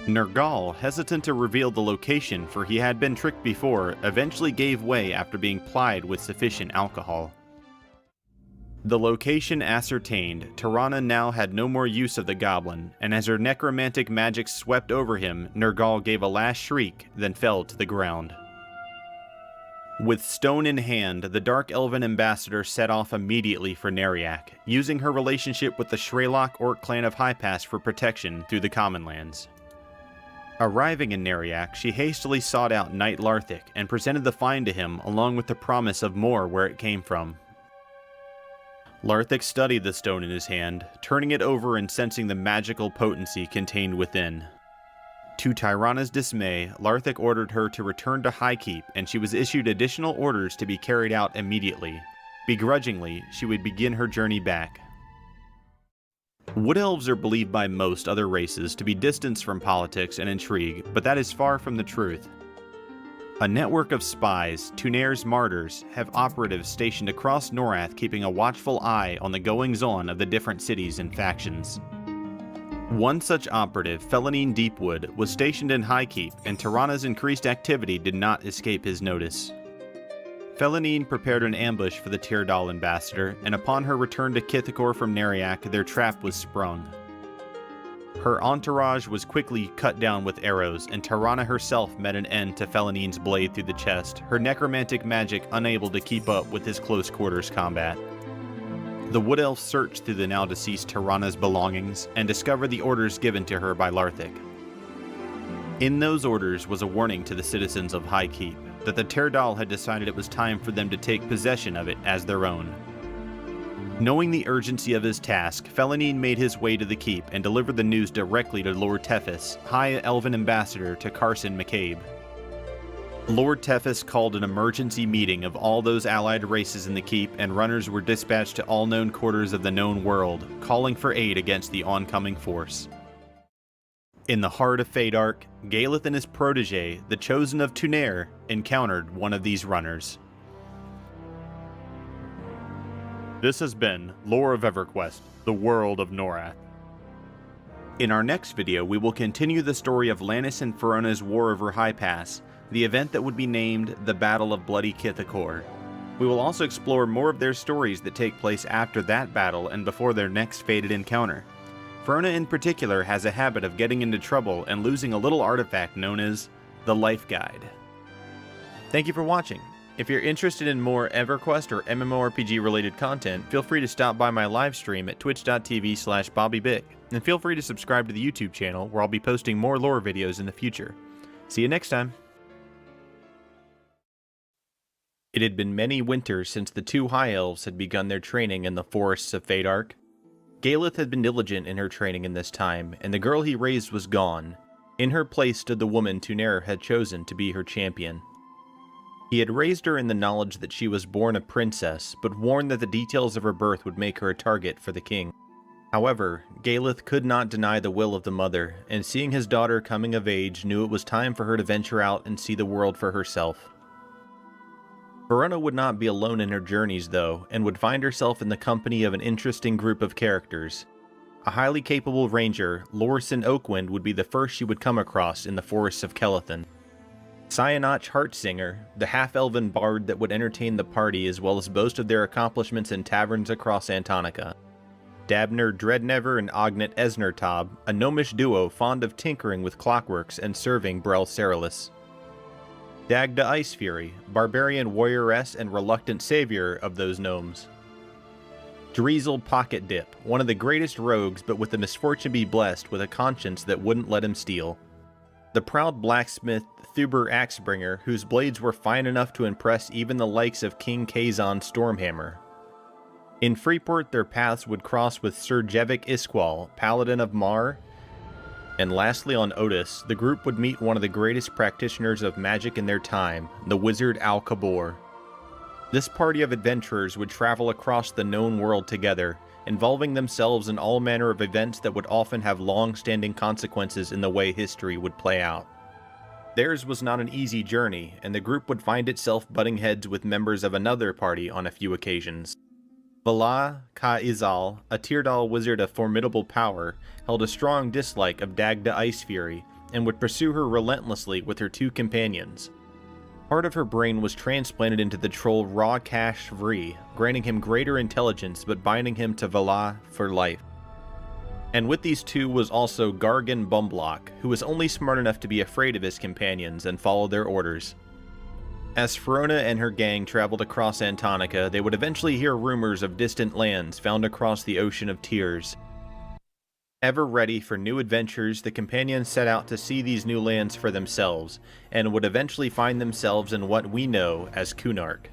Nergal, hesitant to reveal the location for he had been tricked before, eventually gave way after being plied with sufficient alcohol. The location ascertained, Tyranna now had no more use of the goblin, and as her necromantic magic swept over him, Nergal gave a last shriek, then fell to the ground. With stone in hand, the Dark Elven ambassador set off immediately for Neriak, using her relationship with the Shraylock Orc clan of Highpass for protection through the Commonlands. Arriving in Neriak, she hastily sought out Knight Larthic and presented the find to him along with the promise of more where it came from. Larthic studied the stone in his hand, turning it over and sensing the magical potency contained within. To Tyranna's dismay, Larthic ordered her to return to Highkeep, and she was issued additional orders to be carried out immediately. Begrudgingly, she would begin her journey back. Wood Elves are believed by most other races to be distanced from politics and intrigue, but that is far from the truth. A network of spies, Tunair's Martyrs, have operatives stationed across Norath keeping a watchful eye on the goings-on of the different cities and factions. One such operative, Felanine Deepwood, was stationed in Highkeep, and Tyranna's increased activity did not escape his notice. Felanine prepared an ambush for the Tyrdahl ambassador, and upon her return to Kithakor from Neriak, their trap was sprung. Her entourage was quickly cut down with arrows, and Tyranna herself met an end to Felanine's blade through the chest, her necromantic magic unable to keep up with his close-quarters combat. The Wood Elf searched through the now-deceased Tyranna's belongings, and discovered the orders given to her by Larthic. In those orders was a warning to the citizens of Highkeep, that the Tyrdahl had decided it was time for them to take possession of it as their own. Knowing the urgency of his task, Felanine made his way to the keep and delivered the news directly to Lord Tethys, High Elven Ambassador to Carson McCabe. Lord Tethys called an emergency meeting of all those allied races in the keep, and runners were dispatched to all known quarters of the known world, calling for aid against the oncoming force. In the heart of Fadark, Galeth and his protege, the Chosen of Tunair, encountered one of these runners. This has been Lore of EverQuest, the World of Norath. In our next video, we will continue the story of Lannis and Ferona's war over High Pass, the event that would be named the Battle of Bloody Kithakor. We will also explore more of their stories that take place after that battle and before their next fated encounter. Verona in particular has a habit of getting into trouble and losing a little artifact known as the Life Guide. Thank you for watching. If you're interested in more EverQuest or MMORPG related content, feel free to stop by my live stream at twitch.tv/BobbyBig, and feel free to subscribe to the YouTube channel where I'll be posting more lore videos in the future. See you next time! It had been many winters since the two High Elves had begun their training in the forests of Fadark. Galeth had been diligent in her training in this time, and the girl he raised was gone. In her place stood the woman Tunera had chosen to be her champion. He had raised her in the knowledge that she was born a princess, but warned that the details of her birth would make her a target for the king. However, Galeth could not deny the will of the mother, and seeing his daughter coming of age, knew it was time for her to venture out and see the world for herself. Verona would not be alone in her journeys, though, and would find herself in the company of an interesting group of characters. A highly capable ranger, Lorison Oakwind, would be the first she would come across in the forests of Kelethan. Cyanach Heartsinger, the half-elven bard that would entertain the party as well as boast of their accomplishments in taverns across Antonica. Dabner Dreadnever and Ognet Esnertob, a gnomish duo fond of tinkering with clockworks and serving Brel Ceralis. Dagda Icefury, barbarian warrioress and reluctant savior of those gnomes. Dreezel Pocket Dip, one of the greatest rogues but with the misfortune to be blessed with a conscience that wouldn't let him steal. The proud blacksmith Thuber Axebringer, whose blades were fine enough to impress even the likes of King Kazon Stormhammer. In Freeport their paths would cross with Sir Jevic Isqual, Paladin of Mar, and lastly on Otis, the group would meet one of the greatest practitioners of magic in their time, the wizard Al-Kabor. This party of adventurers would travel across the known world together, involving themselves in all manner of events that would often have long-standing consequences in the way history would play out. Theirs was not an easy journey, and the group would find itself butting heads with members of another party on a few occasions. Vala Ka-Izal, a Teardal wizard of formidable power, held a strong dislike of Dagda Icefury, and would pursue her relentlessly with her two companions. Part of her brain was transplanted into the troll Ra-Kash Vri, granting him greater intelligence but binding him to Vala for life. And with these two was also Gargan Bumblock, who was only smart enough to be afraid of his companions and follow their orders. As Verona and her gang traveled across Antonica, they would eventually hear rumors of distant lands found across the Ocean of Tears. Ever ready for new adventures, the companions set out to see these new lands for themselves, and would eventually find themselves in what we know as Kunark.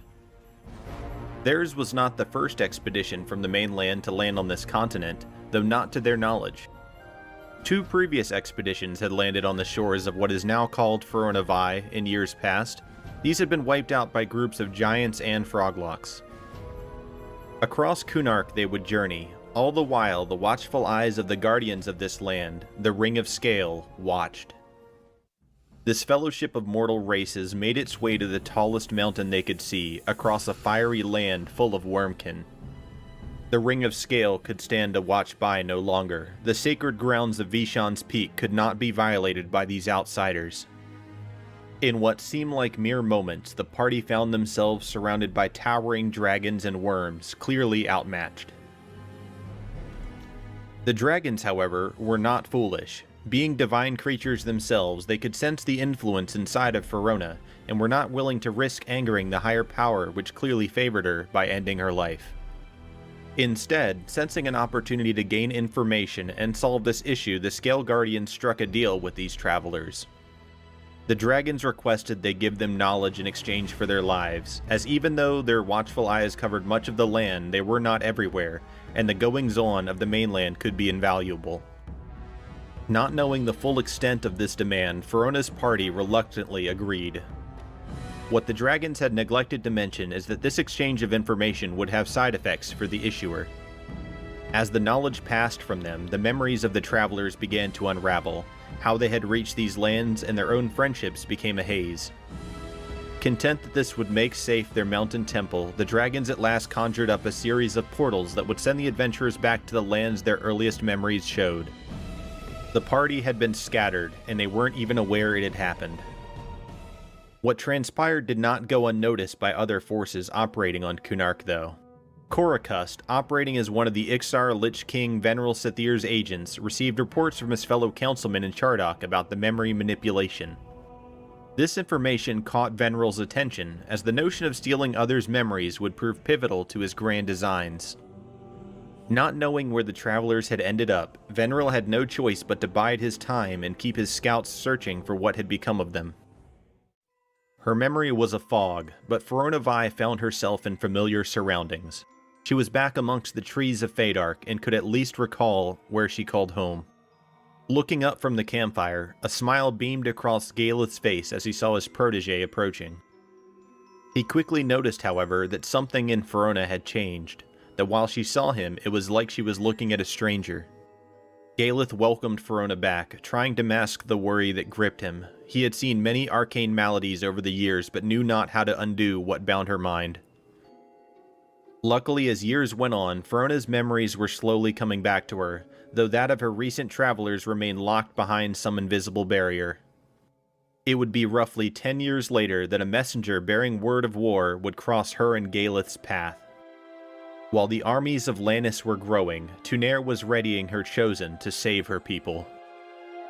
Theirs was not the first expedition from the mainland to land on this continent, though not to their knowledge. Two previous expeditions had landed on the shores of what is now called Verona Vi in years past. These had been wiped out by groups of giants and froglocks. Across Kunark they would journey, all the while the watchful eyes of the guardians of this land, the Ring of Scale, watched. This fellowship of mortal races made its way to the tallest mountain they could see, across a fiery land full of wormkin. The Ring of Scale could stand to watch by no longer. The sacred grounds of Vishan's Peak could not be violated by these outsiders. In what seemed like mere moments, the party found themselves surrounded by towering dragons and worms, clearly outmatched. The dragons, however, were not foolish. Being divine creatures themselves, they could sense the influence inside of Verona, and were not willing to risk angering the higher power which clearly favored her by ending her life. Instead, sensing an opportunity to gain information and solve this issue, the Scale Guardians struck a deal with these travelers. The dragons requested they give them knowledge in exchange for their lives, as even though their watchful eyes covered much of the land, they were not everywhere, and the goings-on of the mainland could be invaluable. Not knowing the full extent of this demand, Verona's party reluctantly agreed. What the dragons had neglected to mention is that this exchange of information would have side effects for the issuer. As the knowledge passed from them, the memories of the travelers began to unravel. How they had reached these lands and their own friendships became a haze. Content that this would make safe their mountain temple, the dragons at last conjured up a series of portals that would send the adventurers back to the lands their earliest memories showed. The party had been scattered, and they weren't even aware it had happened. What transpired did not go unnoticed by other forces operating on Kunark, though. Korokust, operating as one of the Ixar Lich King Veneral Sathir's agents, received reports from his fellow councilmen in Chardok about the memory manipulation. This information caught Veneral's attention, as the notion of stealing others' memories would prove pivotal to his grand designs. Not knowing where the travelers had ended up, Veneral had no choice but to bide his time and keep his scouts searching for what had become of them. Her memory was a fog, but Verona Vi found herself in familiar surroundings. She was back amongst the trees of Fadark and could at least recall where she called home. Looking up from the campfire, a smile beamed across Galeth's face as he saw his protege approaching. He quickly noticed, however, that something in Verona had changed, that while she saw him, it was like she was looking at a stranger. Galeth welcomed Verona back, trying to mask the worry that gripped him. He had seen many arcane maladies over the years, but knew not how to undo what bound her mind. Luckily, as years went on, Verona's memories were slowly coming back to her, though that of her recent travelers remained locked behind some invisible barrier. It would be roughly 10 years later that a messenger bearing word of war would cross her and Galeth's path. While the armies of Lannis were growing, Tunair was readying her chosen to save her people.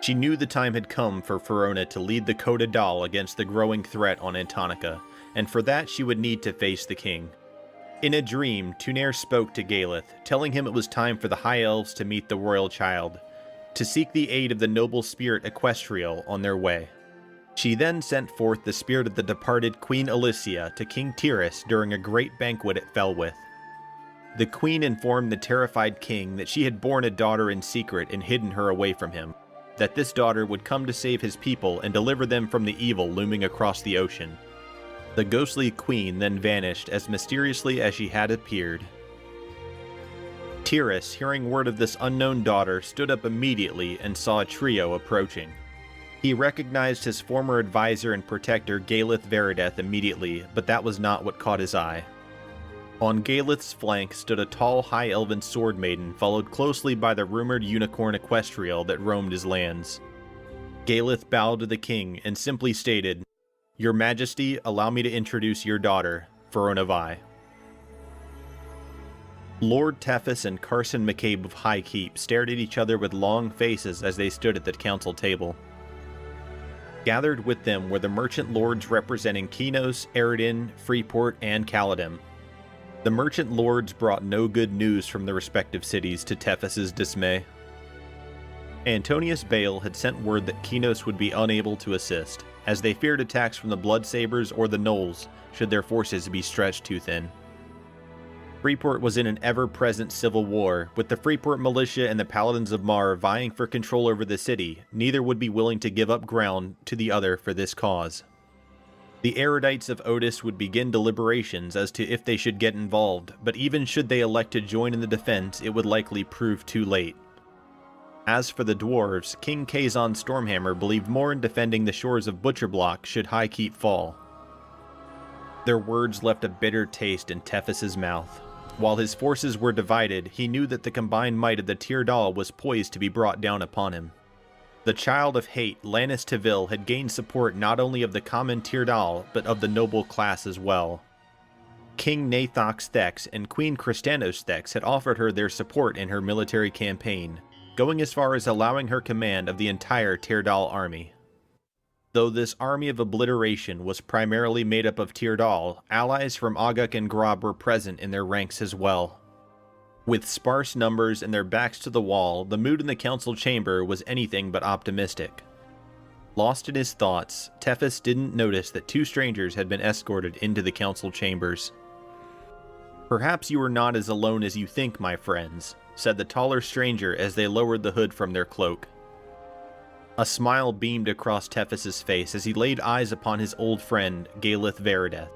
She knew the time had come for Verona to lead the Coda Dal against the growing threat on Antonica, and for that she would need to face the king. In a dream, Tunair spoke to Galeth, telling him it was time for the High Elves to meet the royal child, to seek the aid of the noble spirit Equestrial on their way. She then sent forth the spirit of the departed Queen Alicia to King Tyrus during a great banquet at Felwith. The queen informed the terrified king that she had borne a daughter in secret and hidden her away from him, that this daughter would come to save his people and deliver them from the evil looming across the ocean. The ghostly queen then vanished as mysteriously as she had appeared. Tyrus, hearing word of this unknown daughter, stood up immediately and saw a trio approaching. He recognized his former advisor and protector Galeth Verideth immediately, but that was not what caught his eye. On Galeth's flank stood a tall High Elven sword maiden, followed closely by the rumored unicorn Equestrial that roamed his lands. Galeth bowed to the king and simply stated, "Your Majesty, allow me to introduce your daughter, Verona Vi." Lord Tethys and Carson McCabe of High Keep stared at each other with long faces as they stood at the council table. Gathered with them were the merchant lords representing Kinos, Eredin, Freeport, and Caladim. The merchant lords brought no good news from the respective cities to Tethys's dismay. Antonius Bale had sent word that Kinos would be unable to assist, as they feared attacks from the Bloodsabers or the Gnolls should their forces be stretched too thin. Freeport was in an ever-present civil war, with the Freeport militia and the Paladins of Mar vying for control over the city. Neither would be willing to give up ground to the other for this cause. The erudites of Otis would begin deliberations as to if they should get involved, but even should they elect to join in the defense, it would likely prove too late. As for the dwarves, King Kazon Stormhammer believed more in defending the shores of Butcherblock should High Keep fall. Their words left a bitter taste in Tethys's mouth. While his forces were divided, he knew that the combined might of the Tyrdal was poised to be brought down upon him. The child of hate, Lannis Teville, had gained support not only of the common Tyrdal, but of the noble class as well. King Nathox Thex and Queen Kristanos Thex had offered her their support in her military campaign, going as far as allowing her command of the entire Tyrdal army. Though this army of obliteration was primarily made up of Tyrdal, allies from Agak and Grob were present in their ranks as well. With sparse numbers and their backs to the wall, the mood in the council chamber was anything but optimistic. Lost in his thoughts, Tethys didn't notice that two strangers had been escorted into the council chambers. "Perhaps you are not as alone as you think, my friends," said the taller stranger as they lowered the hood from their cloak. A smile beamed across Tethys's face as he laid eyes upon his old friend, Galeth Verideth.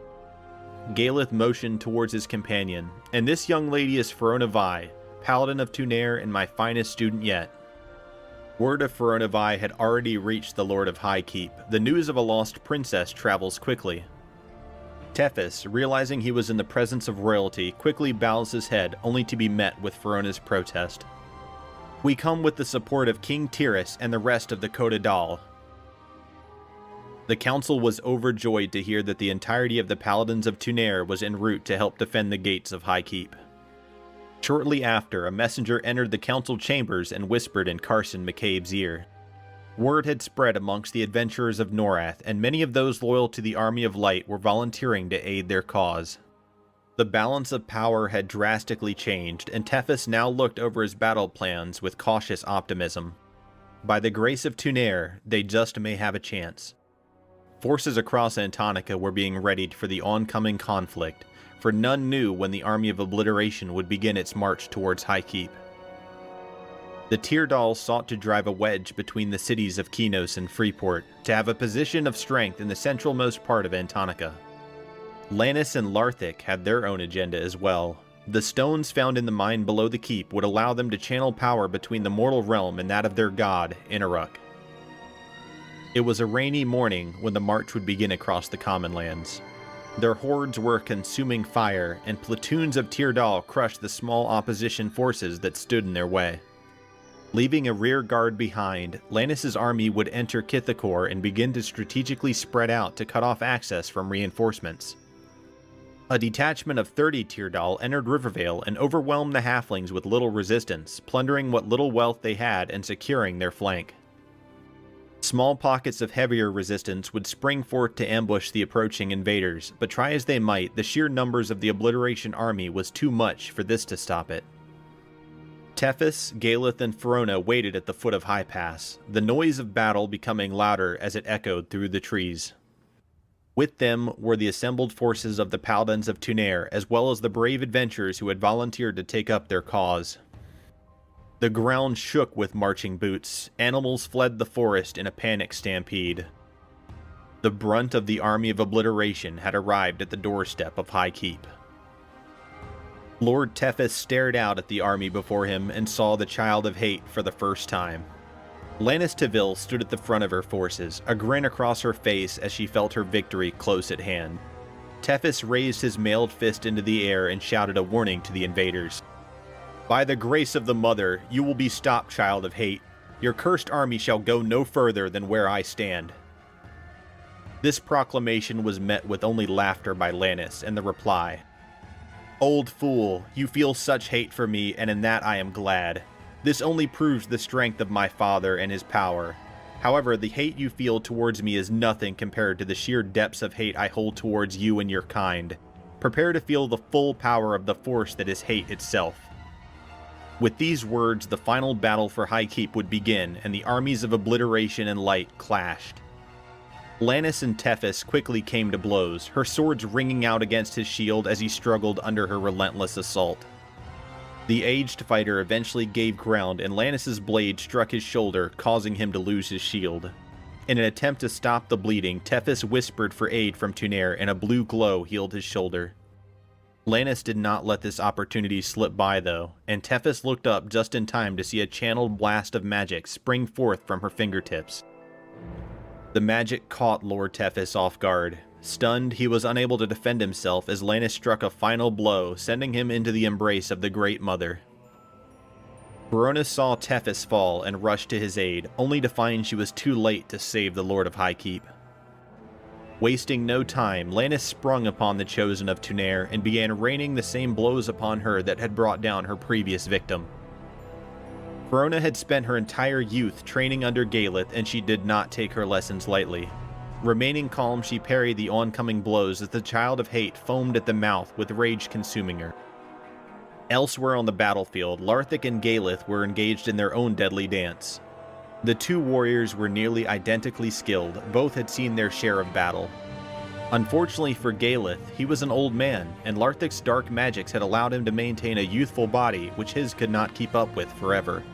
Galeth motioned towards his companion, "And this young lady is Verona Vi, Paladin of Tunair and my finest student yet." Word of Verona Vi had already reached the Lord of High Keep. The news of a lost princess travels quickly. Tethys, realizing he was in the presence of royalty, quickly bows his head, only to be met with Verona's protest. "We come with the support of King Tyrus and the rest of the Coda Dal." The council was overjoyed to hear that the entirety of the Paladins of Tunair was en route to help defend the gates of High Keep. Shortly after, a messenger entered the council chambers and whispered in Carson McCabe's ear. Word had spread amongst the adventurers of Norath, and many of those loyal to the Army of Light were volunteering to aid their cause. The balance of power had drastically changed, and Ssfhc now looked over his battle plans with cautious optimism. By the grace of Tunair, they just may have a chance. Forces across Antonica were being readied for the oncoming conflict, for none knew when the Army of Obliteration would begin its march towards High Keep. The Tyrdahl sought to drive a wedge between the cities of Kinos and Freeport, to have a position of strength in the centralmost part of Antonica. Lannis and Larthic had their own agenda as well. The stones found in the mine below the keep would allow them to channel power between the mortal realm and that of their god, Inaruk. It was a rainy morning when the march would begin across the Commonlands. Their hordes were consuming fire, and platoons of Tyrdahl crushed the small opposition forces that stood in their way. Leaving a rear guard behind, Lannis's army would enter Kithakor and begin to strategically spread out to cut off access from reinforcements. A detachment of 30 Tyrdahl entered Rivervale and overwhelmed the halflings with little resistance, plundering what little wealth they had and securing their flank. Small pockets of heavier resistance would spring forth to ambush the approaching invaders, but try as they might, the sheer numbers of the Obliteration army was too much for this to stop it. Ssfhc, Galeth, and Verona waited at the foot of High Pass, the noise of battle becoming louder as it echoed through the trees. With them were the assembled forces of the Paladins of Tunair, as well as the brave adventurers who had volunteered to take up their cause. The ground shook with marching boots. Animals fled the forest in a panic stampede. The brunt of the Army of Obliteration had arrived at the doorstep of High Keep. Lord Ssfhc stared out at the army before him and saw the Child of Hate for the first time. Lannis Teville stood at the front of her forces, a grin across her face as she felt her victory close at hand. Ssfhc raised his mailed fist into the air and shouted a warning to the invaders. "By the grace of the Mother, you will be stopped, Child of Hate. Your cursed army shall go no further than where I stand." This proclamation was met with only laughter by Lannis, and the reply, "Old fool, you feel such hate for me, and in that I am glad. This only proves the strength of my father and his power. However, the hate you feel towards me is nothing compared to the sheer depths of hate I hold towards you and your kind. Prepare to feel the full power of the force that is hate itself." With these words, the final battle for High Keep would begin, and the armies of Obliteration and Light clashed. Lannis and Ssfhc quickly came to blows, her swords ringing out against his shield as he struggled under her relentless assault. The aged fighter eventually gave ground, and Lannis's blade struck his shoulder, causing him to lose his shield. In an attempt to stop the bleeding, Ssfhc whispered for aid from Tunair, and a blue glow healed his shoulder. Lannis did not let this opportunity slip by though, and Ssfhc looked up just in time to see a channeled blast of magic spring forth from her fingertips. The magic caught Lord Ssfhc off guard. Stunned, he was unable to defend himself as Lannis struck a final blow, sending him into the embrace of the Great Mother. Verona saw Ssfhc fall and rushed to his aid, only to find she was too late to save the Lord of High Keep. Wasting no time, Lannis sprung upon the Chosen of Tunair and began raining the same blows upon her that had brought down her previous victim. Verona had spent her entire youth training under Galeth, and she did not take her lessons lightly. Remaining calm, she parried the oncoming blows as the Child of Hate foamed at the mouth with rage consuming her. Elsewhere on the battlefield, Larthic and Galeth were engaged in their own deadly dance. The two warriors were nearly identically skilled, both had seen their share of battle. Unfortunately for Galeth, he was an old man, and Larthic's dark magics had allowed him to maintain a youthful body which his could not keep up with forever.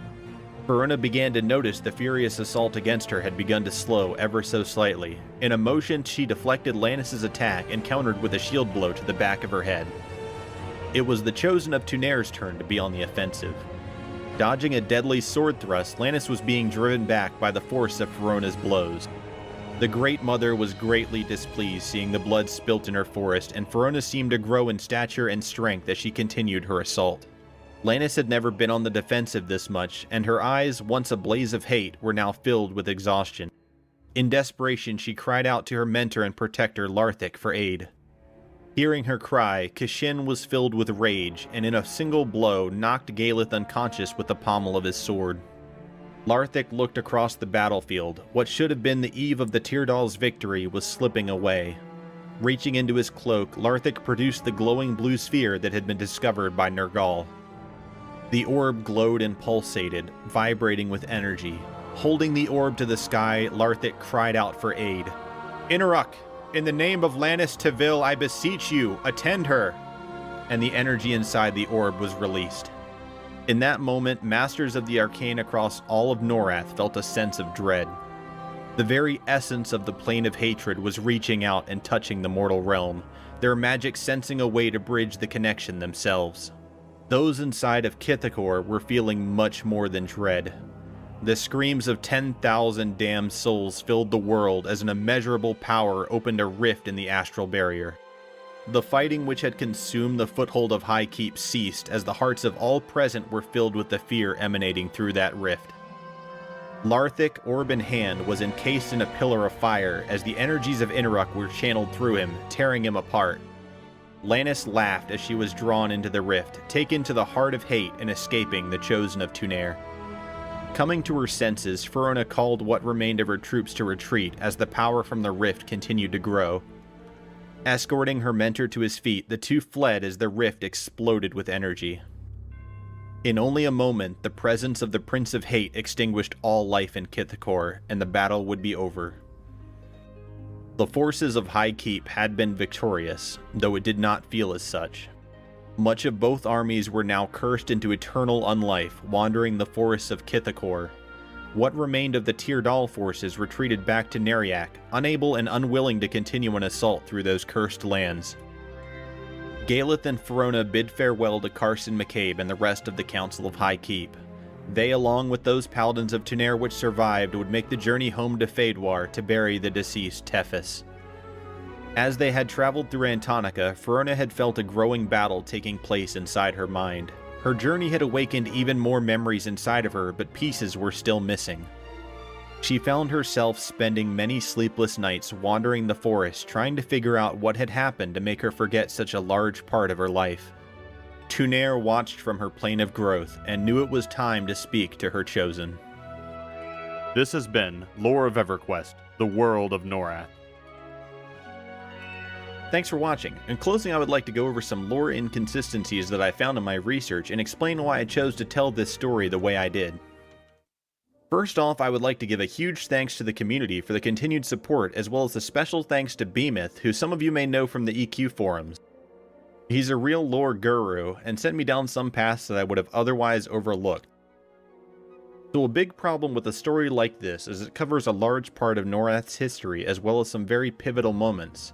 Verona began to notice the furious assault against her had begun to slow ever so slightly. In a motion, she deflected Lannis's attack and countered with a shield blow to the back of her head. It was the Chosen of Tunair's turn to be on the offensive. Dodging a deadly sword thrust, Lannis was being driven back by the force of Verona's blows. The Great Mother was greatly displeased seeing the blood spilt in her forest, and Verona seemed to grow in stature and strength as she continued her assault. Lannis had never been on the defensive this much, and her eyes, once a blaze of hate, were now filled with exhaustion. In desperation, she cried out to her mentor and protector Larthic for aid. Hearing her cry, Kashin was filled with rage, and in a single blow knocked Galith unconscious with the pommel of his sword. Larthic looked across the battlefield. What should have been the eve of the Tyrdahl's victory was slipping away. Reaching into his cloak, Larthic produced the glowing blue sphere that had been discovered by Nergal. The orb glowed and pulsated, vibrating with energy. Holding the orb to the sky, Larthic cried out for aid. "Inaruk! In the name of Lannis Tevil, I beseech you, attend her!" And the energy inside the orb was released. In that moment, masters of the arcane across all of Norath felt a sense of dread. The very essence of the plane of hatred was reaching out and touching the mortal realm, their magic sensing a way to bridge the connection themselves. Those inside of Kithakor were feeling much more than dread. The screams of 10,000 damned souls filled the world as an immeasurable power opened a rift in the astral barrier. The fighting which had consumed the foothold of High Keep ceased as the hearts of all present were filled with the fear emanating through that rift. Larthic, orb in hand, was encased in a pillar of fire as the energies of Inaruk were channeled through him, tearing him apart. Lannis laughed as she was drawn into the rift, taken to the heart of hate and escaping the chosen of Tunair. Coming to her senses, Ferona called what remained of her troops to retreat as the power from the rift continued to grow. Escorting her mentor to his feet, the two fled as the rift exploded with energy. In only a moment, the presence of the Prince of Hate extinguished all life in Kithakor, and the battle would be over. The forces of High Keep had been victorious, though it did not feel as such. Much of both armies were now cursed into eternal unlife, wandering the forests of Kithakor. What remained of the Tyrdahl forces retreated back to Neriak, unable and unwilling to continue an assault through those cursed lands. Galith and Ferona bid farewell to Carson McCabe and the rest of the Council of High Keep. They, along with those paladins of Tunair which survived, would make the journey home to Fadewar to bury the deceased Tethys. As they had traveled through Antonica, Ferona had felt a growing battle taking place inside her mind. Her journey had awakened even more memories inside of her, but pieces were still missing. She found herself spending many sleepless nights wandering the forest, trying to figure out what had happened to make her forget such a large part of her life. Tunair watched from her plane of growth and knew it was time to speak to her chosen. This has been Lore of EverQuest, the World of Norath. Thanks for watching. In closing, I would like to go over some lore inconsistencies that I found in my research and explain why I chose to tell this story the way I did. First off, I would like to give a huge thanks to the community for the continued support, as well as a special thanks to Beemith, who some of you may know from the EQ forums. He's a real lore guru, and sent me down some paths that I would have otherwise overlooked. So a big problem with a story like this is it covers a large part of Norath's history, as well as some very pivotal moments.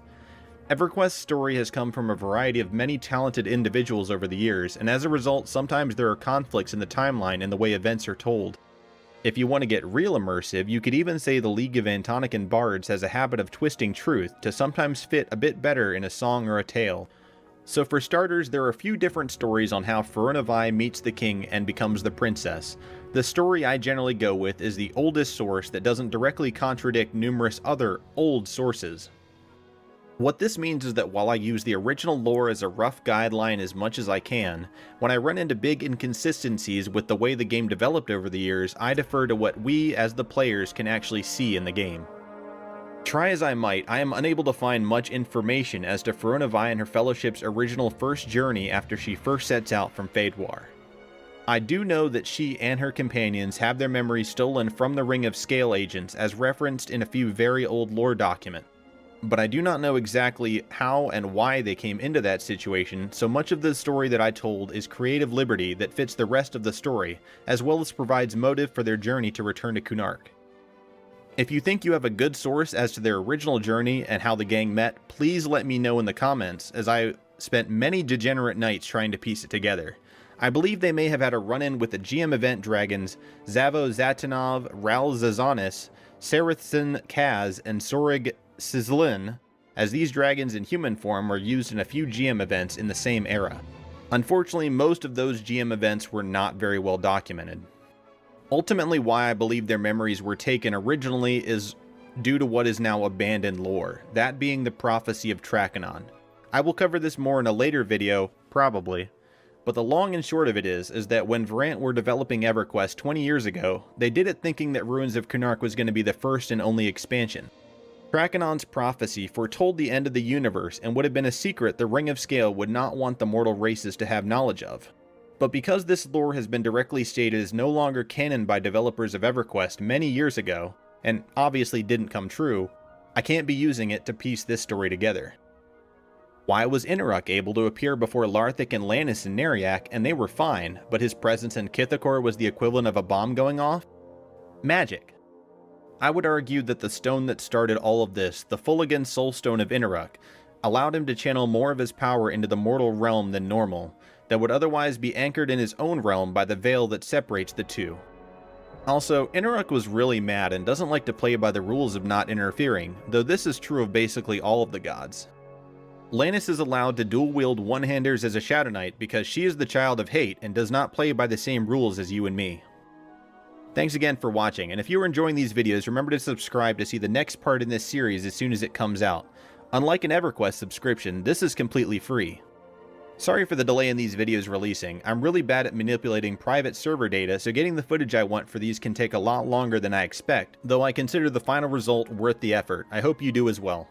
EverQuest's story has come from a variety of many talented individuals over the years, and as a result, sometimes there are conflicts in the timeline and the way events are told. If you want to get real immersive, you could even say the League of Antonican Bards has a habit of twisting truth to sometimes fit a bit better in a song or a tale. So for starters, there are a few different stories on how Ferona meets the king and becomes the princess. The story I generally go with is the oldest source that doesn't directly contradict numerous other old sources. What this means is that while I use the original lore as a rough guideline as much as I can, when I run into big inconsistencies with the way the game developed over the years, I defer to what we, as the players, can actually see in the game. Try as I might, I am unable to find much information as to Ferona and her fellowship's original first journey after she first sets out from Fadewar. I do know that she and her companions have their memories stolen from the Ring of Scale agents as referenced in a few very old lore documents. But I do not know exactly how and why they came into that situation, so much of the story that I told is creative liberty that fits the rest of the story, as well as provides motive for their journey to return to Kunark. If you think you have a good source as to their original journey and how the gang met, please let me know in the comments, as I spent many degenerate nights trying to piece it together. I believe they may have had a run-in with the GM event dragons Zavo Zatanov, Ral Zazanis, Sarithson Kaz, and Sorig Sizzlin, as these dragons in human form were used in a few GM events in the same era. Unfortunately, most of those GM events were not very well documented. Ultimately, why I believe their memories were taken originally is due to what is now abandoned lore, that being the prophecy of Trachanon. I will cover this more in a later video, probably. But the long and short of it is that when Varant were developing EverQuest 20 years ago, they did it thinking that Ruins of Kunark was going to be the first and only expansion. Krakenon's prophecy foretold the end of the universe and would have been a secret the Ring of Scale would not want the mortal races to have knowledge of. But because this lore has been directly stated as no longer canon by developers of EverQuest many years ago, and obviously didn't come true, I can't be using it to piece this story together. Why was Inaruk able to appear before Larthic and Lannis in Neriak and they were fine, but his presence in Kithakor was the equivalent of a bomb going off? Magic. I would argue that the stone that started all of this, the Fulligan Soulstone of Inaruk, allowed him to channel more of his power into the mortal realm than normal, that would otherwise be anchored in his own realm by the veil that separates the two. Also, Inaruk was really mad and doesn't like to play by the rules of not interfering, though this is true of basically all of the gods. Lannis is allowed to dual-wield one-handers as a Shadow Knight because she is the child of hate and does not play by the same rules as you and me. Thanks again for watching, and if you are enjoying these videos, remember to subscribe to see the next part in this series as soon as it comes out. Unlike an EverQuest subscription, this is completely free. Sorry for the delay in these videos releasing. I'm really bad at manipulating private server data, so getting the footage I want for these can take a lot longer than I expect, though I consider the final result worth the effort. I hope you do as well.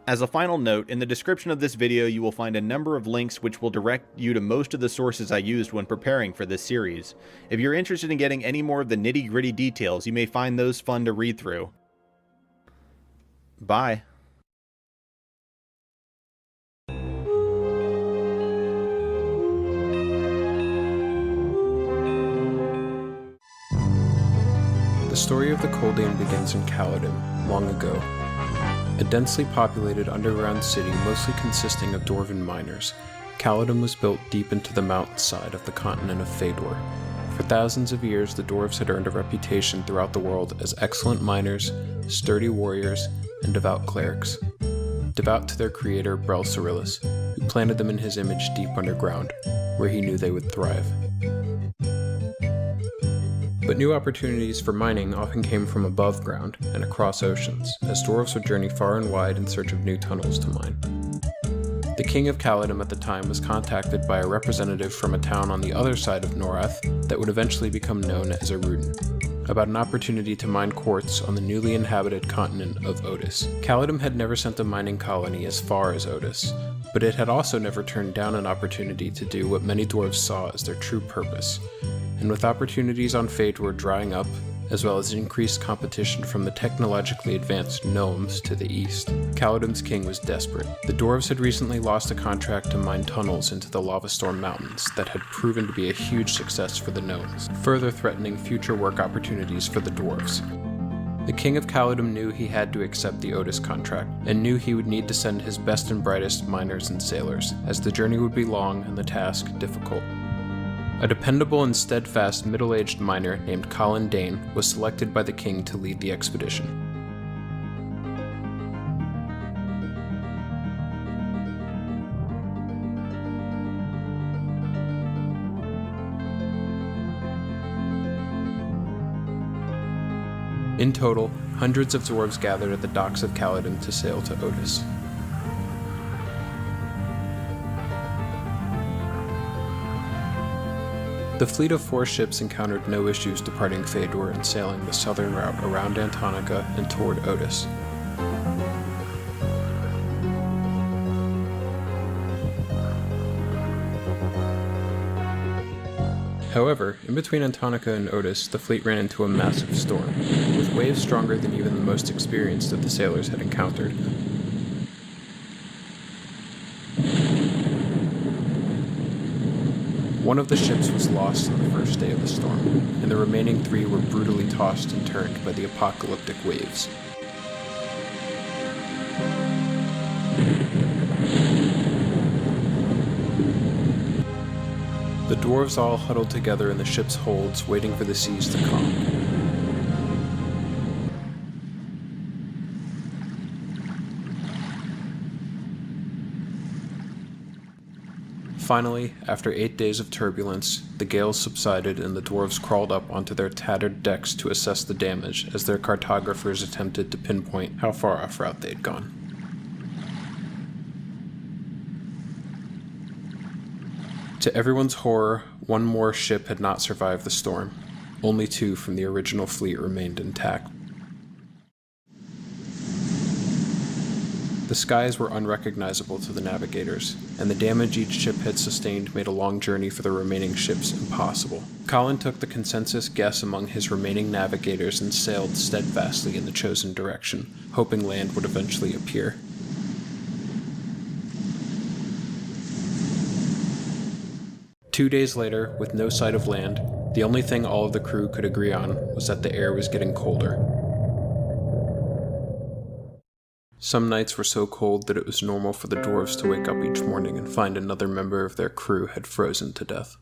As a final note, in the description of this video you will find a number of links which will direct you to most of the sources I used when preparing for this series. If you're interested in getting any more of the nitty-gritty details, you may find those fun to read through. Bye. The story of the Coldane begins in Paladin, long ago. A densely populated underground city mostly consisting of dwarven miners, Paladin was built deep into the mountainside of the continent of Fëdor. For thousands of years, the dwarves had earned a reputation throughout the world as excellent miners, sturdy warriors, and devout clerics. Devout to their creator, Brel Cyrillus, who planted them in his image deep underground, where he knew they would thrive. But new opportunities for mining often came from above ground and across oceans, as dwarves would journey far and wide in search of new tunnels to mine. The king of Paladin at the time was contacted by a representative from a town on the other side of Norath that would eventually become known as Aruden, about an opportunity to mine quartz on the newly inhabited continent of Otis. Paladin had never sent a mining colony as far as Otis, but it had also never turned down an opportunity to do what many dwarves saw as their true purpose. And with opportunities on Fëdor drying up, as well as increased competition from the technologically advanced gnomes to the east, Paladin's king was desperate. The dwarves had recently lost a contract to mine tunnels into the Lava Storm Mountains that had proven to be a huge success for the gnomes, further threatening future work opportunities for the dwarves. The king of Paladin knew he had to accept the Otis contract, and knew he would need to send his best and brightest miners and sailors, as the journey would be long and the task difficult. A dependable and steadfast middle-aged miner named Colin Dane was selected by the king to lead the expedition. In total, hundreds of dwarves gathered at the docks of Paladin to sail to Otis. The fleet of 4 ships encountered no issues departing Fëdor and sailing the southern route around Antonica and toward Otis. However, in between Antonica and Otis, the fleet ran into a massive storm, with waves stronger than even the most experienced of the sailors had encountered. One of the ships was lost on the first day of the storm, and the remaining 3 were brutally tossed and turned by the apocalyptic waves. The dwarves all huddled together in the ship's holds, waiting for the seas to calm. Finally, after 8 days of turbulence, the gales subsided and the dwarves crawled up onto their tattered decks to assess the damage as their cartographers attempted to pinpoint how far off route they'd gone. To everyone's horror, one more ship had not survived the storm. Only 2 from the original fleet remained intact. The skies were unrecognizable to the navigators, and the damage each ship had sustained made a long journey for the remaining ships impossible. Colin took the consensus guess among his remaining navigators and sailed steadfastly in the chosen direction, hoping land would eventually appear. Two days later, with no sight of land, the only thing all of the crew could agree on was that the air was getting colder. Some nights were so cold that it was normal for the dwarves to wake up each morning and find another member of their crew had frozen to death.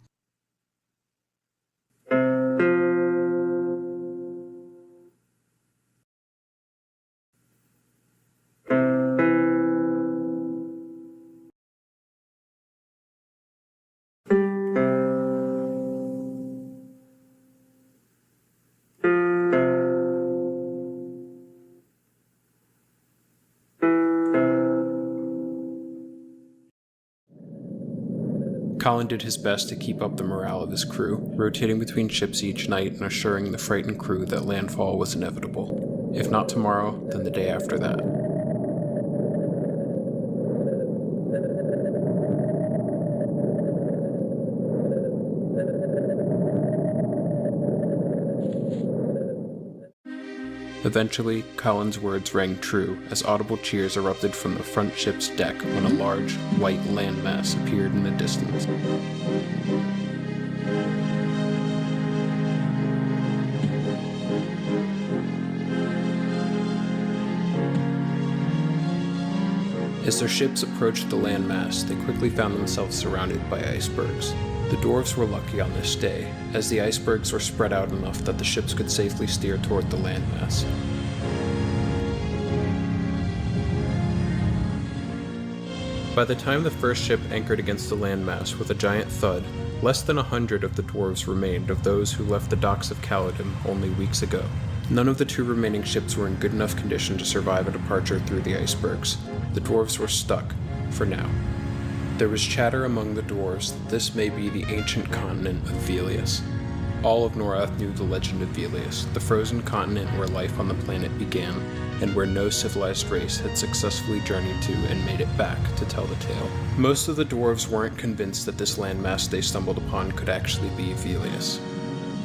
Colin did his best to keep up the morale of his crew, rotating between ships each night and assuring the frightened crew that landfall was inevitable. If not tomorrow, then the day after that. Eventually, Colin's words rang true as audible cheers erupted from the front ship's deck when a large, white landmass appeared in the distance. As their ships approached the landmass, they quickly found themselves surrounded by icebergs. The dwarves were lucky on this day, as the icebergs were spread out enough that the ships could safely steer toward the landmass. By the time the first ship anchored against the landmass with a giant thud, less than 100 of the dwarves remained of those who left the docks of Paladin only weeks ago. None of the 2 remaining ships were in good enough condition to survive a departure through the icebergs. The dwarves were stuck, for now. There was chatter among the dwarves that this may be the ancient continent of Velius. All of Norath knew the legend of Velius, the frozen continent where life on the planet began, and where no civilized race had successfully journeyed to and made it back to tell the tale. Most of the dwarves weren't convinced that this landmass they stumbled upon could actually be Velius.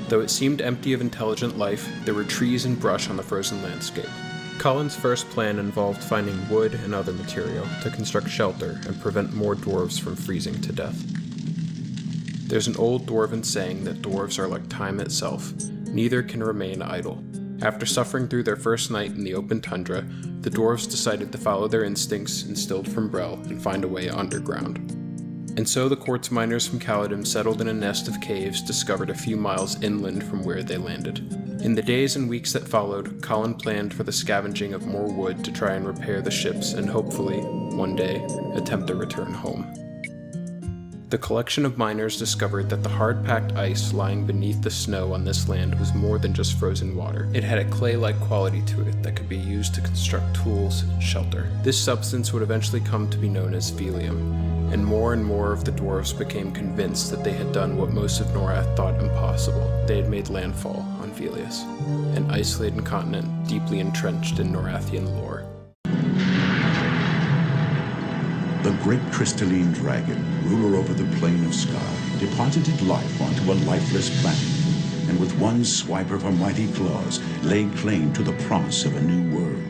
Though it seemed empty of intelligent life, there were trees and brush on the frozen landscape. Colin's first plan involved finding wood and other material to construct shelter and prevent more dwarves from freezing to death. There's an old dwarven saying that dwarves are like time itself, neither can remain idle. After suffering through their first night in the open tundra, the dwarves decided to follow their instincts instilled from Brel and find a way underground. And so the quartz miners from Paladin settled in a nest of caves discovered a few miles inland from where they landed. In the days and weeks that followed, Colin planned for the scavenging of more wood to try and repair the ships and hopefully, one day, attempt a return home. The collection of miners discovered that the hard-packed ice lying beneath the snow on this land was more than just frozen water. It had a clay-like quality to it that could be used to construct tools and shelter. This substance would eventually come to be known as Velium, and more of the dwarves became convinced that they had done what most of Norath thought impossible. They had made landfall on Velius, an isolated continent deeply entrenched in Norathian lore. The great crystalline dragon, ruler over the plane of sky, deposited life onto a lifeless planet, and with one swipe of her mighty claws, laid claim to the promise of a new world.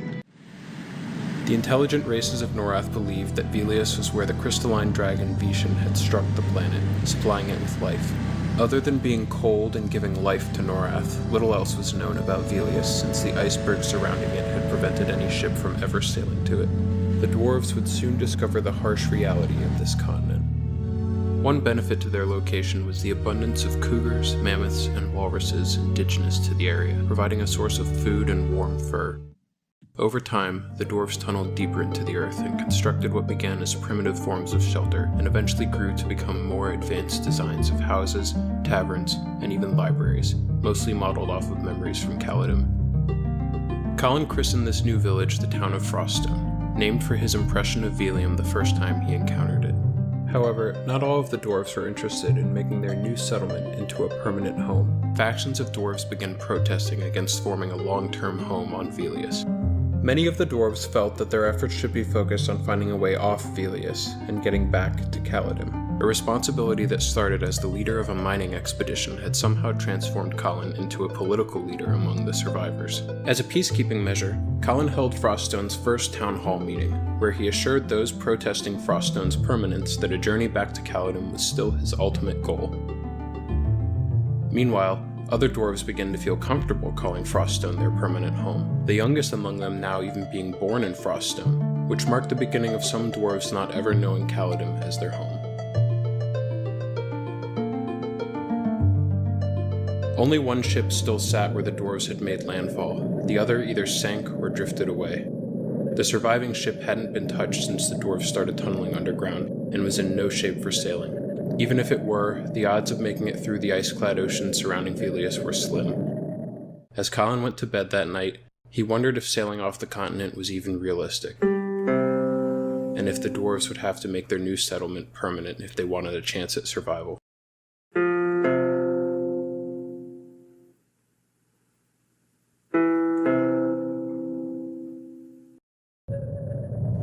The intelligent races of Norath believed that Velius was where the crystalline dragon Vishan had struck the planet, supplying it with life. Other than being cold and giving life to Norath, little else was known about Velius since the iceberg surrounding it had prevented any ship from ever sailing to it. The dwarves would soon discover the harsh reality of this continent. One benefit to their location was the abundance of cougars, mammoths, and walruses indigenous to the area, providing a source of food and warm fur. Over time, the dwarves tunneled deeper into the earth and constructed what began as primitive forms of shelter, and eventually grew to become more advanced designs of houses, taverns, and even libraries, mostly modeled off of memories from Paladin. Colin christened this new village the town of Froststone, named for his impression of Velium the first time he encountered it. However, not all of the dwarves were interested in making their new settlement into a permanent home. Factions of dwarves began protesting against forming a long-term home on Velius. Many of the dwarves felt that their efforts should be focused on finding a way off Velius and getting back to Paladin. A responsibility that started as the leader of a mining expedition had somehow transformed Colin into a political leader among the survivors. As a peacekeeping measure, Colin held Froststone's first town hall meeting, where he assured those protesting Froststone's permanence that a journey back to Paladin was still his ultimate goal. Meanwhile, other dwarves began to feel comfortable calling Froststone their permanent home, the youngest among them now even being born in Froststone, which marked the beginning of some dwarves not ever knowing Paladin as their home. Only one ship still sat where the dwarves had made landfall, the other either sank or drifted away. The surviving ship hadn't been touched since the dwarves started tunneling underground, and was in no shape for sailing. Even if it were, the odds of making it through the ice-clad ocean surrounding Velius were slim. As Colin went to bed that night, he wondered if sailing off the continent was even realistic, and if the dwarves would have to make their new settlement permanent if they wanted a chance at survival.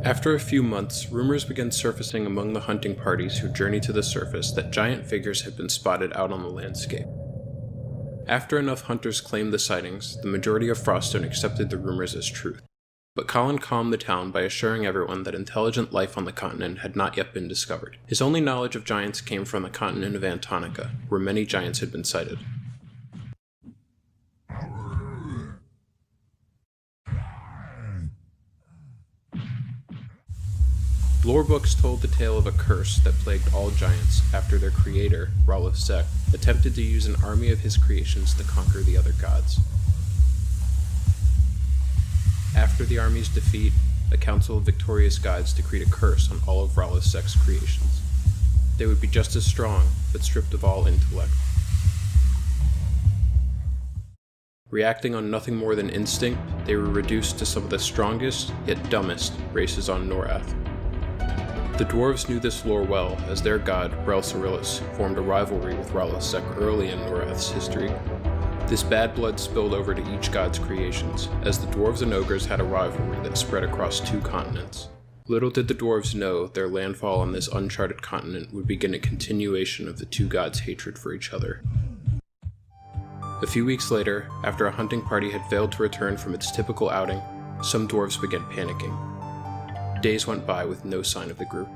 After a few months, rumors began surfacing among the hunting parties who journeyed to the surface that giant figures had been spotted out on the landscape. After enough hunters claimed the sightings, the majority of Froststone accepted the rumors as truth. But Colin calmed the town by assuring everyone that intelligent life on the continent had not yet been discovered. His only knowledge of giants came from the continent of Antonica, where many giants had been sighted. Lore books told the tale of a curse that plagued all giants after their creator, Ssfhc, attempted to use an army of his creations to conquer the other gods. After the army's defeat, a council of victorious gods decreed a curse on all of Ssfhc's creations. They would be just as strong, but stripped of all intellect. Reacting on nothing more than instinct, they were reduced to some of the strongest, yet dumbest, races on Norath. The dwarves knew this lore well, as their god, Relcyrillus, formed a rivalry with Ssfhc early in Norath's history. This bad blood spilled over to each god's creations, as the dwarves and ogres had a rivalry that spread across 2 continents. Little did the dwarves know their landfall on this uncharted continent would begin a continuation of the 2 gods' hatred for each other. A few weeks later, after a hunting party had failed to return from its typical outing, some dwarves began panicking. Days went by with no sign of the group.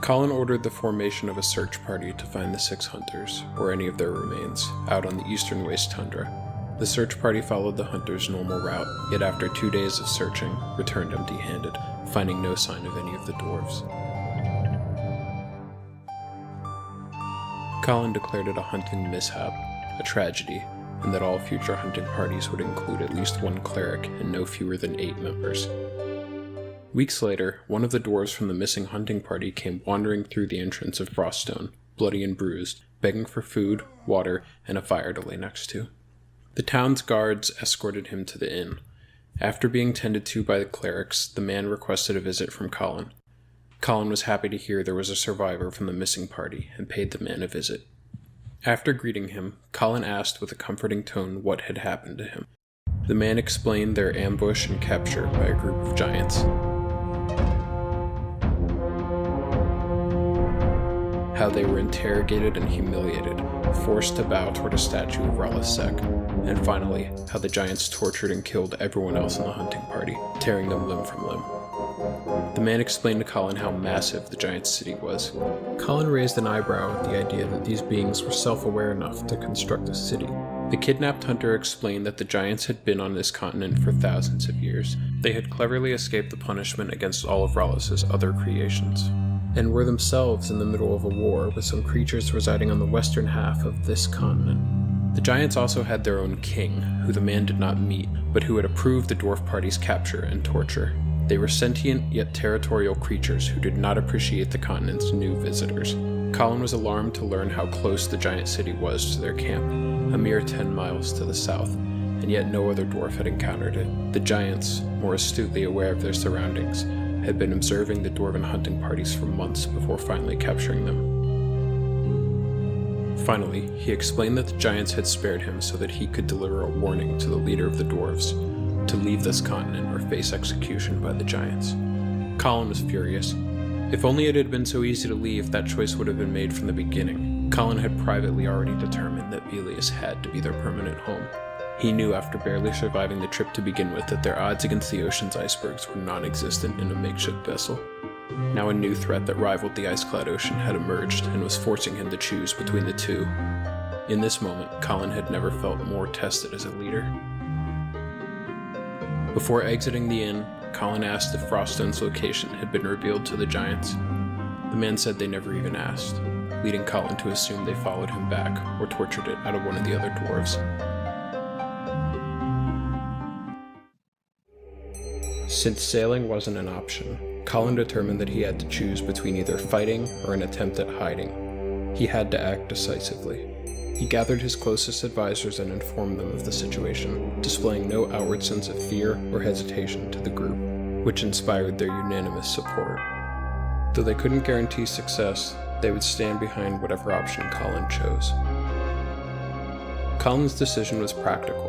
Colin ordered the formation of a search party to find the 6 hunters, or any of their remains, out on the eastern waste tundra. The search party followed the hunters' normal route, yet after 2 days of searching, returned empty-handed, finding no sign of any of the dwarves. Colin declared it a hunting mishap, a tragedy, and that all future hunting parties would include at least 1 cleric and no fewer than 8 members. Weeks later, one of the dwarves from the missing hunting party came wandering through the entrance of Froststone, bloody and bruised, begging for food, water, and a fire to lay next to. The town's guards escorted him to the inn. After being tended to by the clerics, the man requested a visit from Colin. Colin was happy to hear there was a survivor from the missing party, and paid the man a visit. After greeting him, Colin asked with a comforting tone what had happened to him. The man explained their ambush and capture by a group of giants. How they were interrogated and humiliated, forced to bow toward a statue of Ssfhc, and finally, how the giants tortured and killed everyone else in the hunting party, tearing them limb from limb. The man explained to Colin how massive the giant city was. Colin raised an eyebrow at the idea that these beings were self-aware enough to construct a city. The kidnapped hunter explained that the giants had been on this continent for thousands of years. They had cleverly escaped the punishment against all of Ssfhc's other creations, and were themselves in the middle of a war with some creatures residing on the western half of this continent. The giants also had their own king, who the man did not meet, but who had approved the dwarf party's capture and torture. They were sentient yet territorial creatures who did not appreciate the continent's new visitors. Colin was alarmed to learn how close the giant city was to their camp, a mere 10 miles to the south, and yet no other dwarf had encountered it. The giants, more astutely aware of their surroundings, had been observing the dwarven hunting parties for months before finally capturing them. Finally, he explained that the giants had spared him so that he could deliver a warning to the leader of the dwarves to leave this continent or face execution by the giants. Colin was furious. If only it had been so easy to leave, that choice would have been made from the beginning. Colin had privately already determined that Velius had to be their permanent home. He knew after barely surviving the trip to begin with that their odds against the ocean's icebergs were non-existent in a makeshift vessel. Now a new threat that rivaled the ice-clad ocean had emerged and was forcing him to choose between the two. In this moment, Colin had never felt more tested as a leader. Before exiting the inn, Colin asked if Froststone's location had been revealed to the giants. The man said they never even asked, leading Colin to assume they followed him back or tortured it out of one of the other dwarves. Since sailing wasn't an option, Colin determined that he had to choose between either fighting or an attempt at hiding. He had to act decisively. He gathered his closest advisors and informed them of the situation, displaying no outward sense of fear or hesitation to the group, which inspired their unanimous support. Though they couldn't guarantee success, they would stand behind whatever option Colin chose. Colin's decision was practical.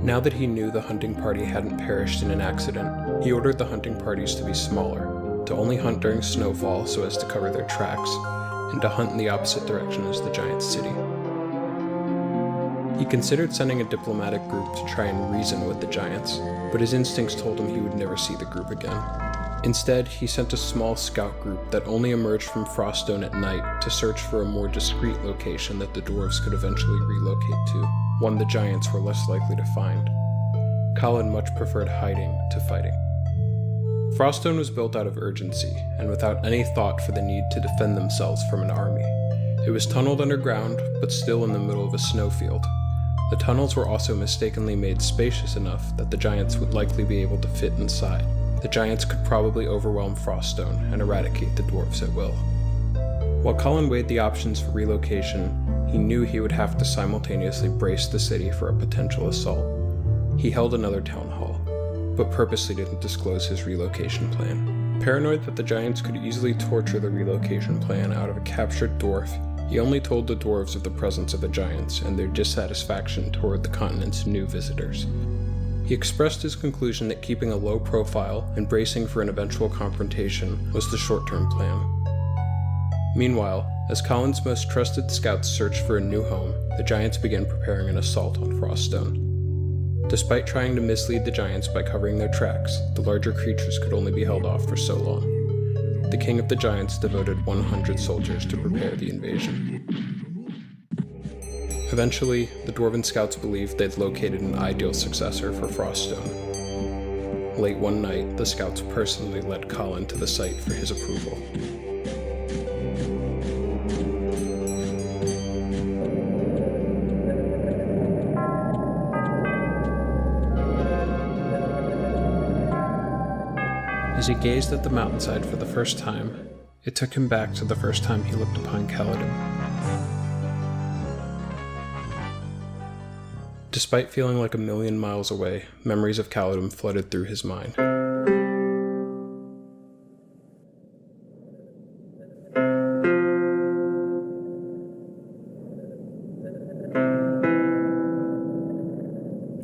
Now that he knew the hunting party hadn't perished in an accident, he ordered the hunting parties to be smaller, to only hunt during snowfall so as to cover their tracks, and to hunt in the opposite direction as the giant city. He considered sending a diplomatic group to try and reason with the giants, but his instincts told him he would never see the group again. Instead, he sent a small scout group that only emerged from Froststone at night to search for a more discreet location that the dwarves could eventually relocate to, one the giants were less likely to find. Colin much preferred hiding to fighting. Froststone was built out of urgency, and without any thought for the need to defend themselves from an army. It was tunneled underground, but still in the middle of a snowfield. The tunnels were also mistakenly made spacious enough that the giants would likely be able to fit inside. The giants could probably overwhelm Froststone and eradicate the dwarves at will. While Colin weighed the options for relocation, he knew he would have to simultaneously brace the city for a potential assault. He held another town hall, but purposely didn't disclose his relocation plan. Paranoid that the giants could easily torture the relocation plan out of a captured dwarf, he only told the dwarves of the presence of the giants and their dissatisfaction toward the continent's new visitors. He expressed his conclusion that keeping a low profile and bracing for an eventual confrontation was the short-term plan. Meanwhile, as Colin's most trusted scouts searched for a new home, the giants began preparing an assault on Froststone. Despite trying to mislead the giants by covering their tracks, the larger creatures could only be held off for so long. The king of the giants devoted 100 soldiers to prepare the invasion. Eventually, the dwarven scouts believed they'd located an ideal successor for Froststone. Late one night, the scouts personally led Colin to the site for his approval. As he gazed at the mountainside for the first time, it took him back to the first time he looked upon Paladin. Despite feeling like a million miles away, memories of Paladin flooded through his mind.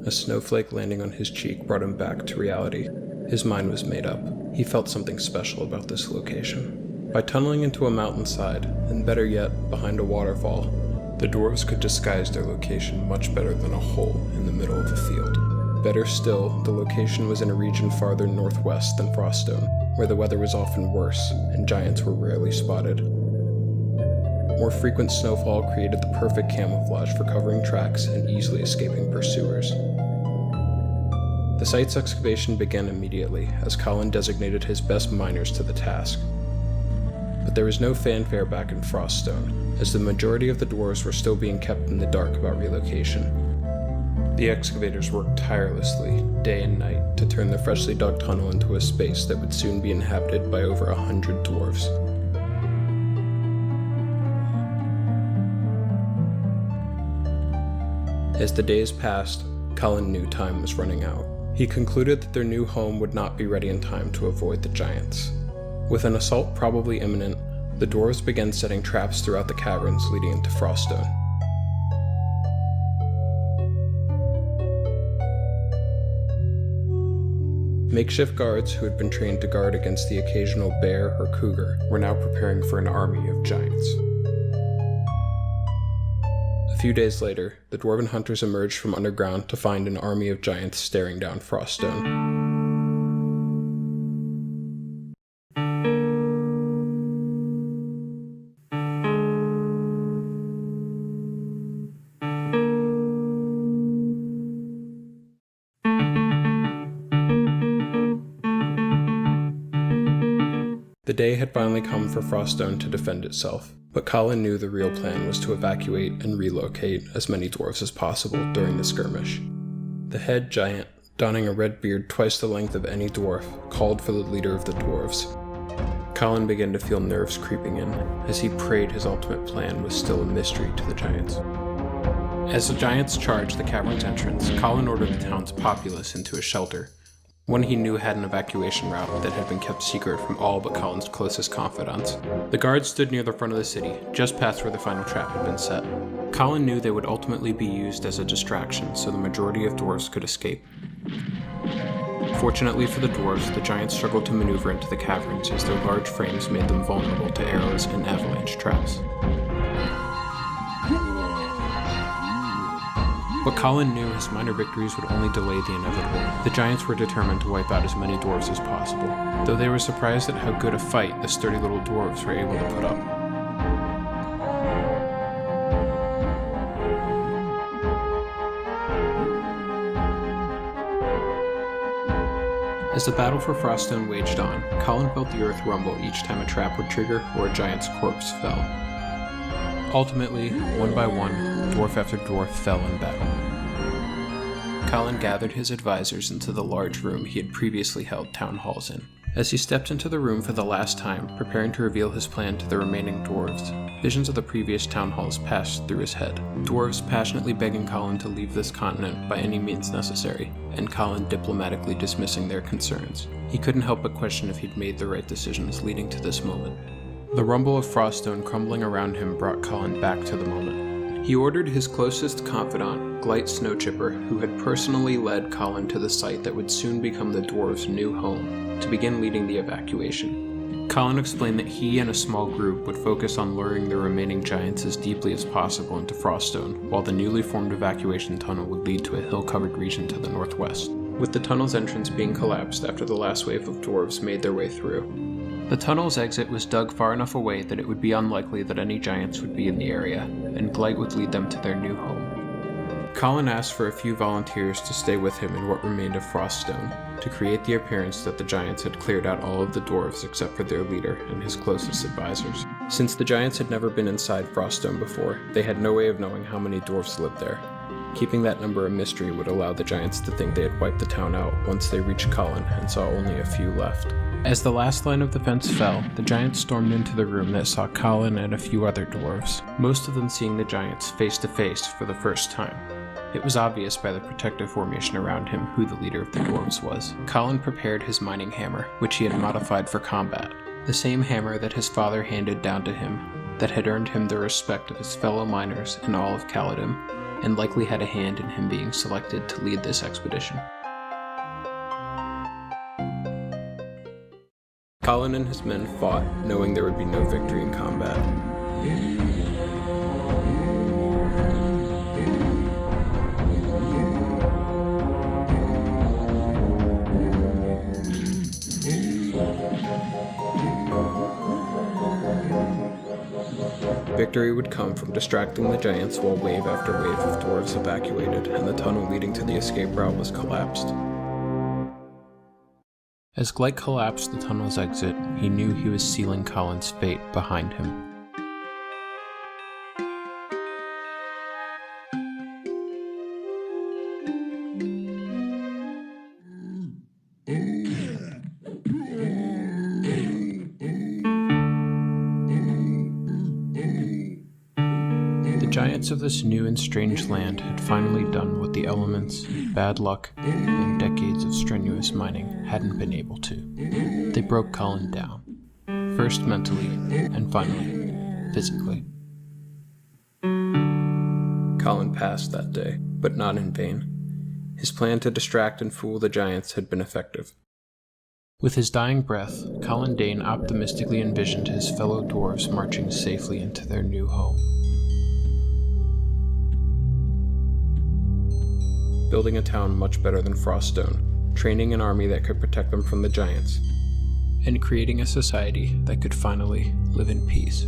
A snowflake landing on his cheek brought him back to reality. His mind was made up. He felt something special about this location. By tunneling into a mountainside, and better yet, behind a waterfall, the dwarves could disguise their location much better than a hole in the middle of a field. Better still, the location was in a region farther northwest than Froststone, where the weather was often worse and giants were rarely spotted. More frequent snowfall created the perfect camouflage for covering tracks and easily escaping pursuers. The site's excavation began immediately, as Colin designated his best miners to the task. But there was no fanfare back in Froststone, as the majority of the dwarves were still being kept in the dark about relocation. The excavators worked tirelessly, day and night, to turn the freshly dug tunnel into a space that would soon be inhabited by over 100 dwarves. As the days passed, Colin knew time was running out. He concluded that their new home would not be ready in time to avoid the giants. With an assault probably imminent, the dwarves began setting traps throughout the caverns leading into Froststone. Makeshift guards who had been trained to guard against the occasional bear or cougar were now preparing for an army of giants. A few days later, the dwarven hunters emerged from underground to find an army of giants staring down Froststone. The day had finally come for Froststone to defend itself, but Colin knew the real plan was to evacuate and relocate as many dwarves as possible during the skirmish. The head giant, donning a red beard twice the length of any dwarf, called for the leader of the dwarves. Colin began to feel nerves creeping in, as he prayed his ultimate plan was still a mystery to the giants. As the giants charged the cavern's entrance, Colin ordered the town's populace into a shelter, one he knew had an evacuation route that had been kept secret from all but Colin's closest confidants. The guards stood near the front of the city, just past where the final trap had been set. Colin knew they would ultimately be used as a distraction so the majority of dwarves could escape. Fortunately for the dwarves, the giants struggled to maneuver into the caverns as their large frames made them vulnerable to arrows and avalanche traps. But Colin knew his minor victories would only delay the inevitable. The giants were determined to wipe out as many dwarves as possible, though they were surprised at how good a fight the sturdy little dwarves were able to put up. As the battle for Froststone waged on, Colin felt the earth rumble each time a trap would trigger or a giant's corpse fell. Ultimately, one by one, dwarf after dwarf fell in battle. Colin gathered his advisors into the large room he had previously held town halls in. As he stepped into the room for the last time, preparing to reveal his plan to the remaining dwarves, visions of the previous town halls passed through his head. Dwarves passionately begging Colin to leave this continent by any means necessary, and Colin diplomatically dismissing their concerns. He couldn't help but question if he'd made the right decisions leading to this moment. The rumble of Froststone crumbling around him brought Colin back to the moment. He ordered his closest confidant, Glite Snowchipper, who had personally led Colin to the site that would soon become the dwarves' new home, to begin leading the evacuation. Colin explained that he and a small group would focus on luring the remaining giants as deeply as possible into Froststone, while the newly formed evacuation tunnel would lead to a hill-covered region to the northwest, with the tunnel's entrance being collapsed after the last wave of dwarves made their way through. The tunnel's exit was dug far enough away that it would be unlikely that any giants would be in the area, and Glite would lead them to their new home. Colin asked for a few volunteers to stay with him in what remained of Froststone, to create the appearance that the giants had cleared out all of the dwarves except for their leader and his closest advisors. Since the giants had never been inside Froststone before, they had no way of knowing how many dwarves lived there. Keeping that number a mystery would allow the giants to think they had wiped the town out once they reached Colin and saw only a few left. As the last line of defense fell, the giants stormed into the room that saw Colin and a few other dwarves, most of them seeing the giants face to face for the first time. It was obvious by the protective formation around him who the leader of the dwarves was. Colin prepared his mining hammer, which he had modified for combat, the same hammer that his father handed down to him, that had earned him the respect of his fellow miners in all of Paladin, and likely had a hand in him being selected to lead this expedition. Colin and his men fought, knowing there would be no victory in combat. Victory would come from distracting the giants while wave after wave of dwarves evacuated and the tunnel leading to the escape route was collapsed. As Glite collapsed the tunnel's exit, he knew he was sealing Colin's fate behind him. The giants winds of this new and strange land had finally done what the elements, bad luck, and decades of strenuous mining hadn't been able to. They broke Colin down, first mentally and finally physically. Colin passed that day, but not in vain. His plan to distract and fool the giants had been effective. With his dying breath, Colin Dane optimistically envisioned his fellow dwarves marching safely into their new home. Building a town much better than Froststone, training an army that could protect them from the giants, and creating a society that could finally live in peace.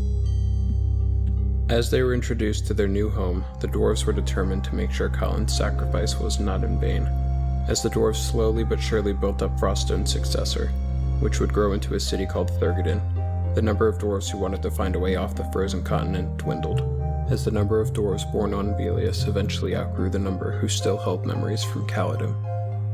As they were introduced to their new home, the dwarves were determined to make sure Colin's sacrifice was not in vain. As the dwarves slowly but surely built up Froststone's successor, which would grow into a city called Thergadin, the number of dwarves who wanted to find a way off the frozen continent dwindled, as the number of dwarves born on Velius eventually outgrew the number who still held memories from Caledon.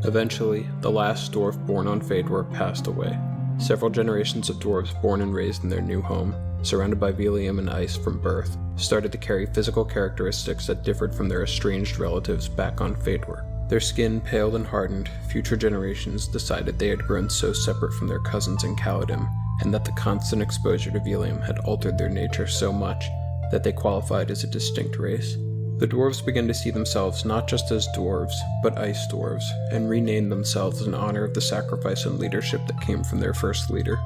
Eventually, the last dwarf born on Fëdor passed away. Several generations of dwarves born and raised in their new home, surrounded by Velium and ice from birth, started to carry physical characteristics that differed from their estranged relatives back on Fëdor. Their skin paled and hardened, future generations decided they had grown so separate from their cousins in Caledon, and that the constant exposure to Velium had altered their nature so much that they qualified as a distinct race. The dwarves began to see themselves not just as dwarves, but ice dwarves, and renamed themselves in honor of the sacrifice and leadership that came from their first leader.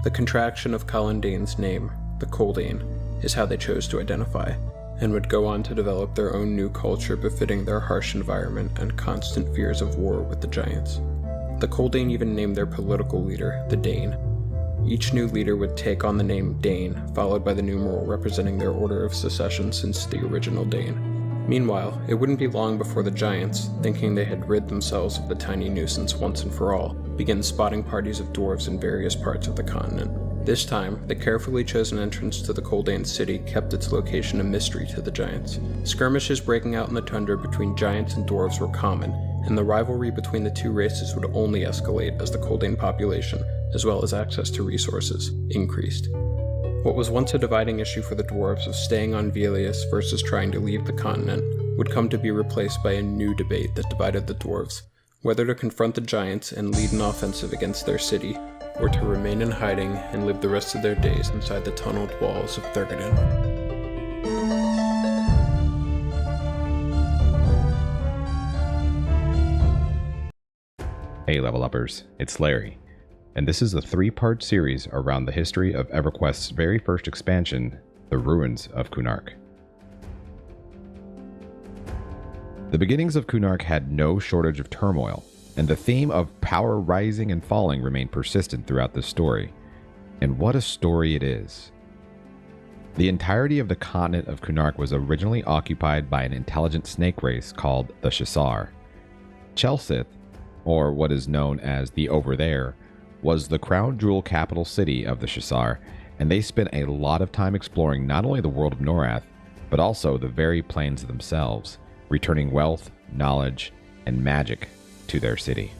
The contraction of Colin Dane's name, the Coldane, is how they chose to identify, and would go on to develop their own new culture befitting their harsh environment and constant fears of war with the giants. The Coldane even named their political leader the Dane. Each new leader would take on the name Dane, followed by the numeral representing their order of succession since the original Dane. Meanwhile, it wouldn't be long before the giants, thinking they had rid themselves of the tiny nuisance once and for all, began spotting parties of dwarves in various parts of the continent. This time, the carefully chosen entrance to the Coldane city kept its location a mystery to the giants. Skirmishes breaking out in the tundra between giants and dwarves were common, and the rivalry between the two races would only escalate as the Coldane population, as well as access to resources, increased. What was once a dividing issue for the dwarves of staying on Velius versus trying to leave the continent would come to be replaced by a new debate that divided the dwarves, whether to confront the giants and lead an offensive against their city, or to remain in hiding and live the rest of their days inside the tunneled walls of Thergadin. Hey level uppers, it's Larry, and this is a 3-part series around the history of EverQuest's very first expansion, The Ruins of Kunark. The beginnings of Kunark had no shortage of turmoil, and the theme of power rising and falling remained persistent throughout the story. And what a story it is. The entirety of the continent of Kunark was originally occupied by an intelligent snake race called the Ssfhc. Chelsith, or what is known as the Over There, was the crown jewel capital city of the Ssfhc, and they spent a lot of time exploring not only the world of Norath, but also the very planes themselves, returning wealth, knowledge, and magic to their city.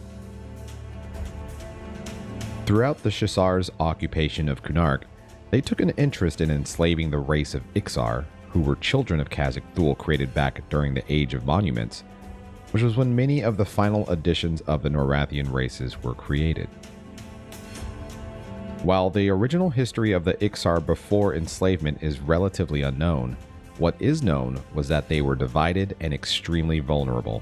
Throughout the Ssfhc's occupation of Kunark, they took an interest in enslaving the race of Ixar, who were children of Khazak Thul created back during the Age of Monuments, which was when many of the final editions of the Norathian races were created. While the original history of the Ixar before enslavement is relatively unknown, what is known was that they were divided and extremely vulnerable.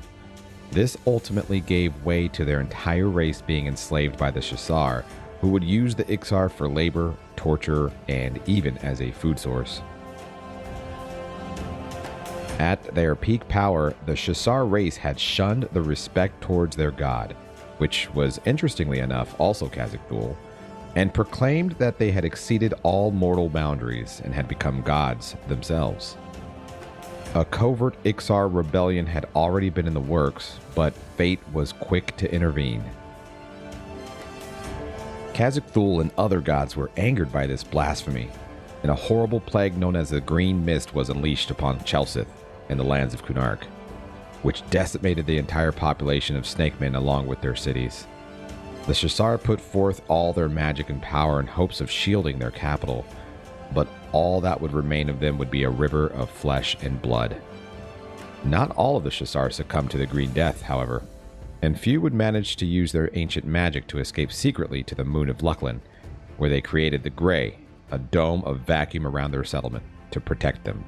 This ultimately gave way to their entire race being enslaved by the Ssfhc, who would use the Ixar for labor, torture, and even as a food source. At their peak power, the Ssfhc race had shunned the respect towards their god, which was interestingly enough also Khazak Thul, and proclaimed that they had exceeded all mortal boundaries and had become gods themselves. A covert Ixar rebellion had already been in the works, but fate was quick to intervene. Khazak Thul and other gods were angered by this blasphemy, and a horrible plague known as the Green Mist was unleashed upon Chelsith and the lands of Kunark, which decimated the entire population of Snakemen along with their cities. The Ssfhc put forth all their magic and power in hopes of shielding their capital, but all that would remain of them would be a river of flesh and blood. Not all of the Ssfhc succumbed to the Green Death, however, and few would manage to use their ancient magic to escape secretly to the Moon of Lucklin, where they created the Grey, a dome of vacuum around their settlement, to protect them.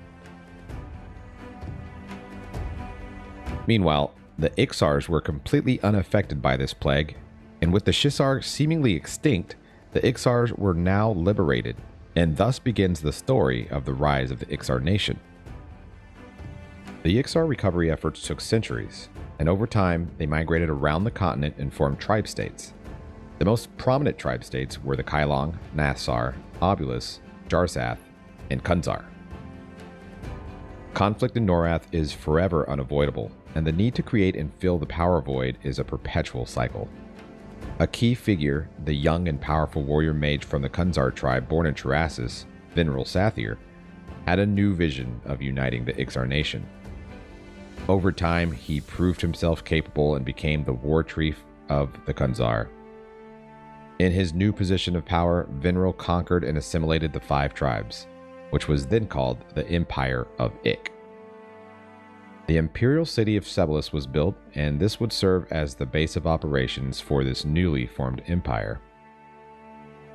Meanwhile, the Ixars were completely unaffected by this plague, and with the Ssfhc seemingly extinct, the Ixars were now liberated, and thus begins the story of the rise of the Ixar nation. The Ixar recovery efforts took centuries, and over time they migrated around the continent and formed tribe states. The most prominent tribe states were the Kailong, Nassar, Obulus, Jarsath, and Kunzar. Conflict in Norath is forever unavoidable, and the need to create and fill the power void is a perpetual cycle. A key figure, the young and powerful warrior mage from the Kunzar tribe born in Terrassus, Vinral Sathir, had a new vision of uniting the Ixar nation. Over time, he proved himself capable and became the war chief of the Kunzar. In his new position of power, Vinral conquered and assimilated the 5 tribes, which was then called the Empire of Ik. The imperial city of Ssfhc was built, and this would serve as the base of operations for this newly formed empire.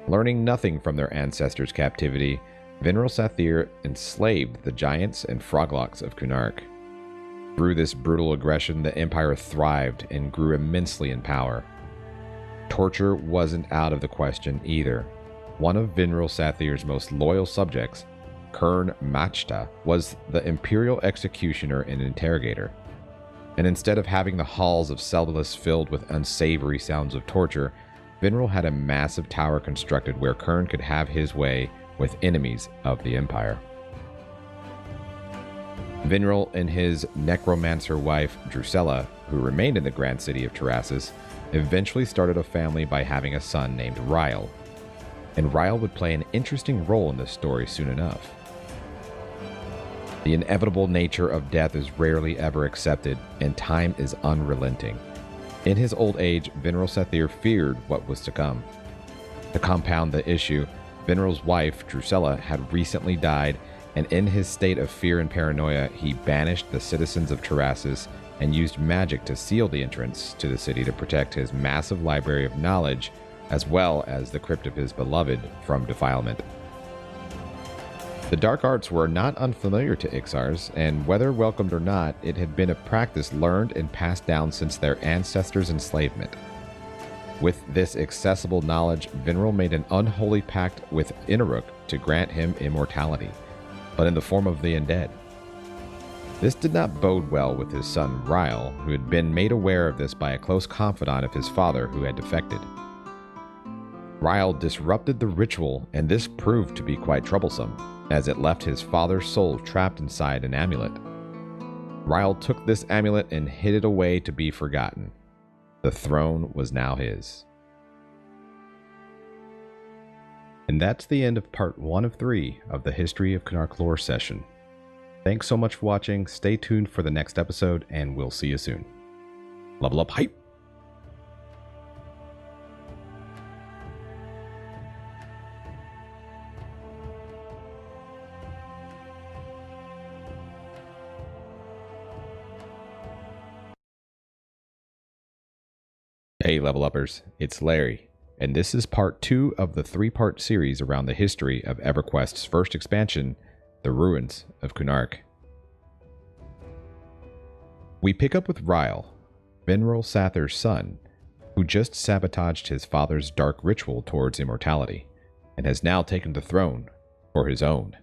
Learning nothing from their ancestors' captivity, Vinral Sathir enslaved the giants and froglocks of Kunark. Through this brutal aggression, the empire thrived and grew immensely in power. Torture wasn't out of the question either. One of Vinral Sathir's most loyal subjects, Kern Machta, was the imperial executioner and interrogator. And instead of having the halls of Seldalus filled with unsavory sounds of torture, Vinral had a massive tower constructed where Kern could have his way with enemies of the empire. Vinral and his necromancer wife, Drusilla, who remained in the grand city of Terrassus, eventually started a family by having a son named Ryle. And Ryle would play an interesting role in this story soon enough. The inevitable nature of death is rarely ever accepted, and time is unrelenting. In his old age, Vinral Sathir feared what was to come. To compound the issue, Vinral's wife, Drusilla, had recently died, and in his state of fear and paranoia, he banished the citizens of Terrassus and used magic to seal the entrance to the city to protect his massive library of knowledge, as well as the crypt of his beloved, from defilement. The dark arts were not unfamiliar to Ixars, and whether welcomed or not, it had been a practice learned and passed down since their ancestors' enslavement. With this accessible knowledge, Vinral made an unholy pact with Inaruk to grant him immortality, but in the form of the undead. This did not bode well with his son Ryle, who had been made aware of this by a close confidant of his father who had defected. Ryle disrupted the ritual, and this proved to be quite troublesome, as it left his father's soul trapped inside an amulet. Ryle took this amulet and hid it away to be forgotten. The throne was now his. And that's the end of part 1 of 3 of the History of Kunark lore session. Thanks so much for watching, stay tuned for the next episode, and we'll see you soon. Level up hype! Hey level uppers, it's Larry, and this is part 2 of the 3-part series around the history of EverQuest's first expansion, The Ruins of Kunark. We pick up with Ryle, Vinral Sathir's son, who just sabotaged his father's dark ritual towards immortality, and has now taken the throne for his own.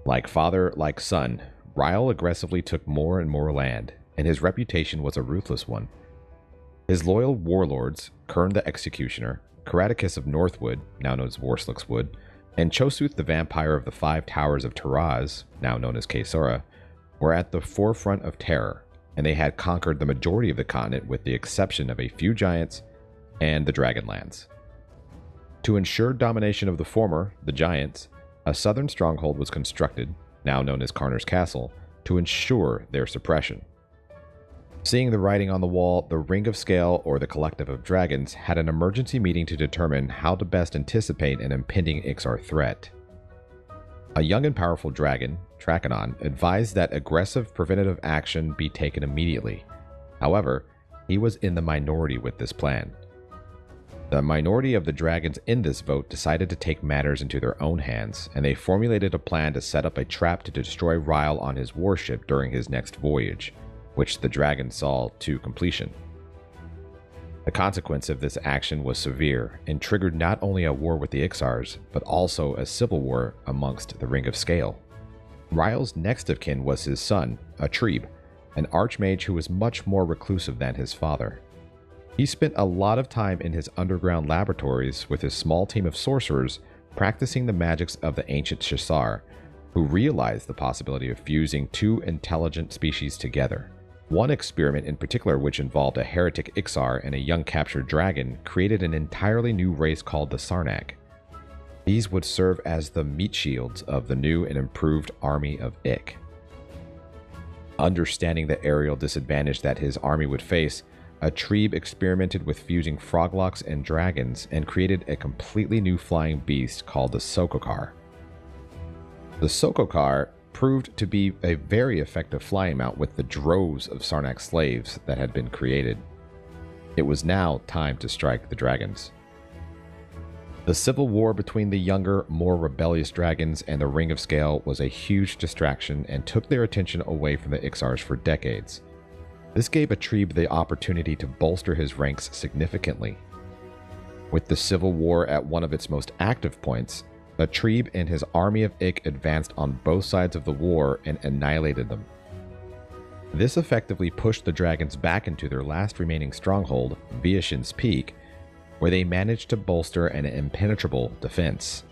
Like father, like son, Ryle aggressively took more and more land, and his reputation was a ruthless one. His loyal warlords, Kern the Executioner, Karaticus of Northwood, now known as Worslick's Wood, and Chosuth the Vampire of the 5 Towers of Taraz, now known as Kaesora, were at the forefront of terror, and they had conquered the majority of the continent with the exception of a few giants and the Dragonlands. To ensure domination of the former, the giants, a southern stronghold was constructed, now known as Karnar's Castle, to ensure their suppression. Seeing the writing on the wall, the Ring of Scale, or the Collective of Dragons, had an emergency meeting to determine how to best anticipate an impending Ixar threat. A young and powerful dragon, Trachanon, advised that aggressive preventative action be taken immediately. However, he was in the minority with this plan. The minority of the dragons in this vote decided to take matters into their own hands, and they formulated a plan to set up a trap to destroy Ryle on his warship during his next voyage, which the dragon saw to completion. The consequence of this action was severe and triggered not only a war with the Ixars, but also a civil war amongst the Ring of Scale. Ryle's next of kin was his son, Atrib, an archmage who was much more reclusive than his father. He spent a lot of time in his underground laboratories with his small team of sorcerers practicing the magics of the ancient Shasar, who realized the possibility of fusing two intelligent species together. One experiment in particular, which involved a heretic Ixar and a young captured dragon, created an entirely new race called the Sarnak. These would serve as the meat shields of the new and improved army of Ik. Understanding the aerial disadvantage that his army would face, Atrib experimented with fusing froglocks and dragons and created a completely new flying beast called the Sokokar. The Sokokar proved to be a very effective flying mount with the droves of Sarnak slaves that had been created. It was now time to strike the dragons. The civil war between the younger, more rebellious dragons and the Ring of Scale was a huge distraction and took their attention away from the Ixars for decades. This gave Atrib the opportunity to bolster his ranks significantly. With the civil war at one of its most active points, Atrib and his army of Ik advanced on both sides of the war and annihilated them. This effectively pushed the dragons back into their last remaining stronghold, Viashin's Peak, where they managed to bolster an impenetrable defense.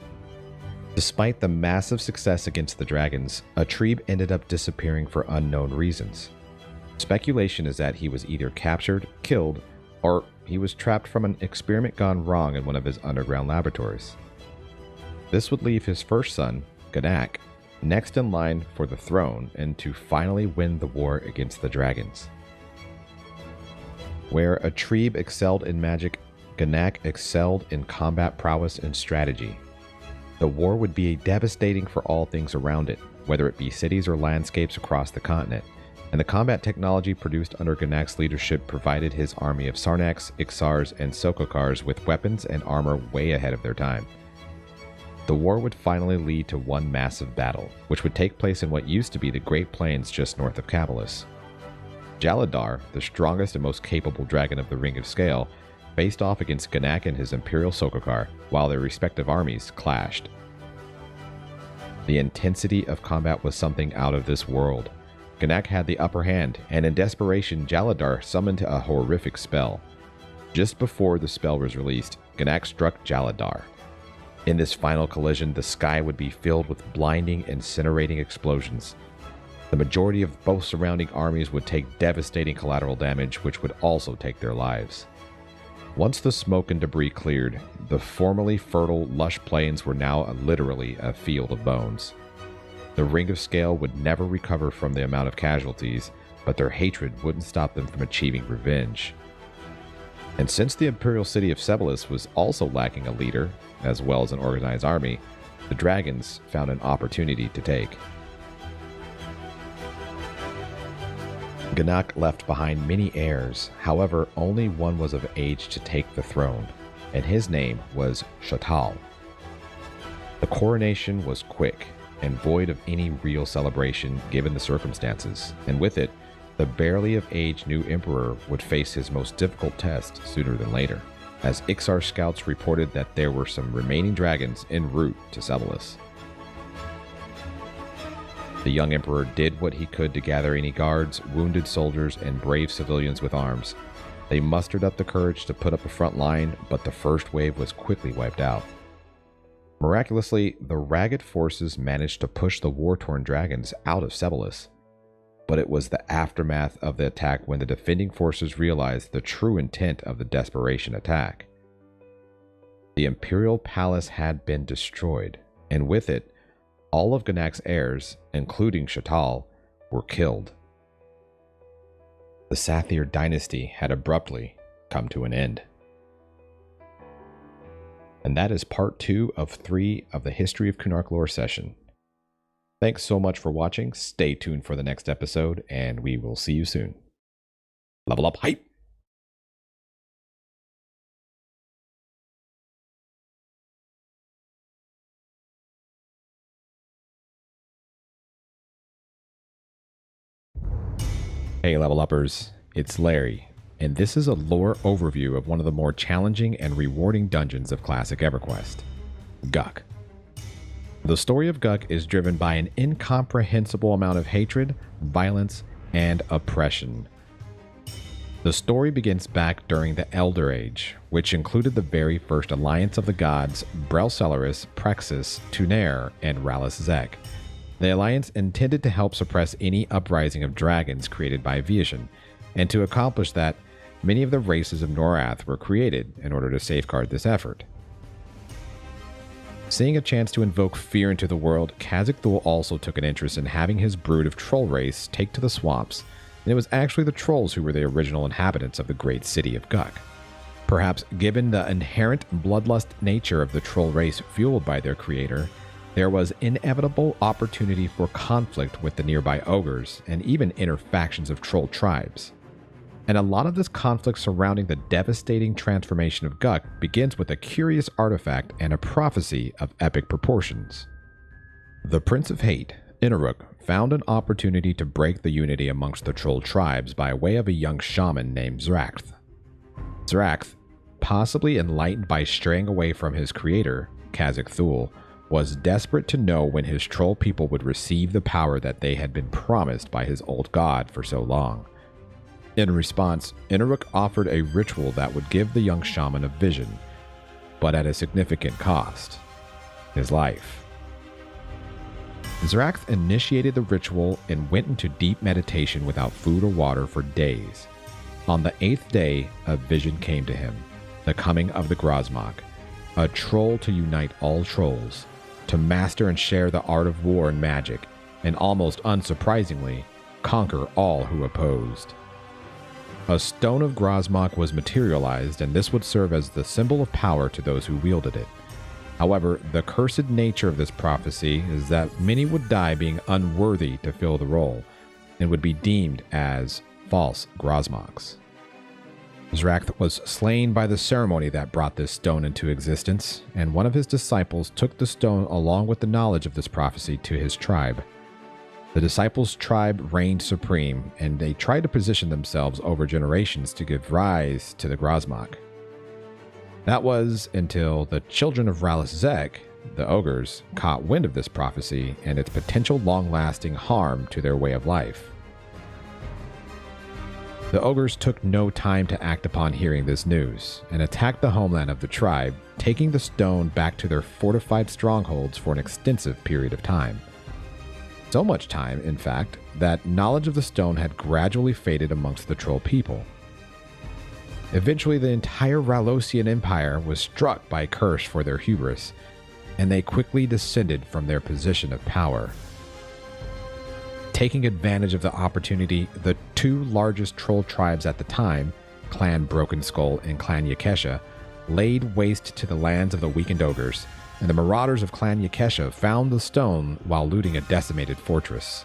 Despite the massive success against the dragons, Atrib ended up disappearing for unknown reasons. Speculation is that he was either captured, killed, or he was trapped from an experiment gone wrong in one of his underground laboratories. This would leave his first son, Gnak, next in line for the throne and to finally win the war against the dragons. Where Atrib excelled in magic, Gnak excelled in combat prowess and strategy. The war would be devastating for all things around it, whether it be cities or landscapes across the continent, and the combat technology produced under Gnak's leadership provided his army of Sarnaks, Ixars, and Sokokars with weapons and armor way ahead of their time. The war would finally lead to one massive battle, which would take place in what used to be the Great Plains just north of Cavalis. Jaladar, the strongest and most capable dragon of the Ring of Scale, faced off against Gnak and his Imperial Sokokar, while their respective armies clashed. The intensity of combat was something out of this world. Gnak had the upper hand, and in desperation, Jaladar summoned a horrific spell. Just before the spell was released, Gnak struck Jaladar. In this final collision, the sky would be filled with blinding, incinerating explosions. The majority of both surrounding armies would take devastating collateral damage, which would also take their lives. Once the smoke and debris cleared, the formerly fertile, lush plains were now literally a field of bones. The Ring of Scale would never recover from the amount of casualties, but their hatred wouldn't stop them from achieving revenge. And since the Imperial city of Sebelis was also lacking a leader, as well as an organized army, the dragons found an opportunity to take. Gnak left behind many heirs, however, only one was of age to take the throne, and his name was Shatal. The coronation was quick and void of any real celebration given the circumstances, and with it, the barely of age new emperor would face his most difficult test sooner than later, as Ixar scouts reported that there were some remaining dragons en route to Sebelis. The young emperor did what he could to gather any guards, wounded soldiers, and brave civilians with arms. They mustered up the courage to put up a front line, but the first wave was quickly wiped out. Miraculously, the ragged forces managed to push the war-torn dragons out of Sebelis, but it was the aftermath of the attack when the defending forces realized the true intent of the desperation attack. The Imperial Palace had been destroyed, and with it, all of Gnak's heirs, including Shatal, were killed. The Sathir dynasty had abruptly come to an end. And that is part 2 of 3 of the History of Kunark lore session. Thanks so much for watching. Stay tuned for the next episode, and we will see you soon. Level up hype! Hey level uppers, it's Larry, and this is a lore overview of one of the more challenging and rewarding dungeons of classic EverQuest, Guk. The story of Guk is driven by an incomprehensible amount of hatred, violence, and oppression. The story begins back during the Elder Age, which included the very first alliance of the gods Brelcelaris, Praxis, Tunair, and Rallis Zek. The alliance intended to help suppress any uprising of dragons created by Vision, and to accomplish that, many of the races of Norath were created in order to safeguard this effort. Seeing a chance to invoke fear into the world, Khazad-dûl also took an interest in having his brood of troll race take to the swamps, and it was actually the trolls who were the original inhabitants of the great city of Guk. Perhaps given the inherent bloodlust nature of the troll race fueled by their creator, there was inevitable opportunity for conflict with the nearby ogres and even inner factions of troll tribes. And a lot of this conflict surrounding the devastating transformation of Guk begins with a curious artifact and a prophecy of epic proportions. The Prince of Hate, Inaruk, found an opportunity to break the unity amongst the troll tribes by way of a young shaman named Zrakth. Zrakth, possibly enlightened by straying away from his creator, Khazad-dûl, was desperate to know when his troll people would receive the power that they had been promised by his old god for so long. In response, Inaruk offered a ritual that would give the young shaman a vision, but at a significant cost: his life. Zrakth initiated the ritual and went into deep meditation without food or water for days. On the 8th day, a vision came to him: the coming of the Grozmok, a troll to unite all trolls, to master and share the art of war and magic, and almost unsurprisingly, conquer all who opposed. A stone of Grozmok was materialized, and this would serve as the symbol of power to those who wielded it. However, the cursed nature of this prophecy is that many would die being unworthy to fill the role, and would be deemed as false Grozmoks. Zrakth was slain by the ceremony that brought this stone into existence, and one of his disciples took the stone along with the knowledge of this prophecy to his tribe. The disciples' tribe reigned supreme, and they tried to position themselves over generations to give rise to the Grozmok. That was until the children of Rallis Zek, the ogres, caught wind of this prophecy and its potential long-lasting harm to their way of life. The ogres took no time to act upon hearing this news, and attacked the homeland of the tribe, taking the stone back to their fortified strongholds for an extensive period of time. So much time, in fact, that knowledge of the stone had gradually faded amongst the troll people. Eventually, the entire Ralosian Empire was struck by a curse for their hubris, and they quickly descended from their position of power. Taking advantage of the opportunity, the two largest troll tribes at the time, Clan Broken Skull and Clan Yakesha, laid waste to the lands of the weakened ogres, and the marauders of Clan Yakesha found the stone while looting a decimated fortress.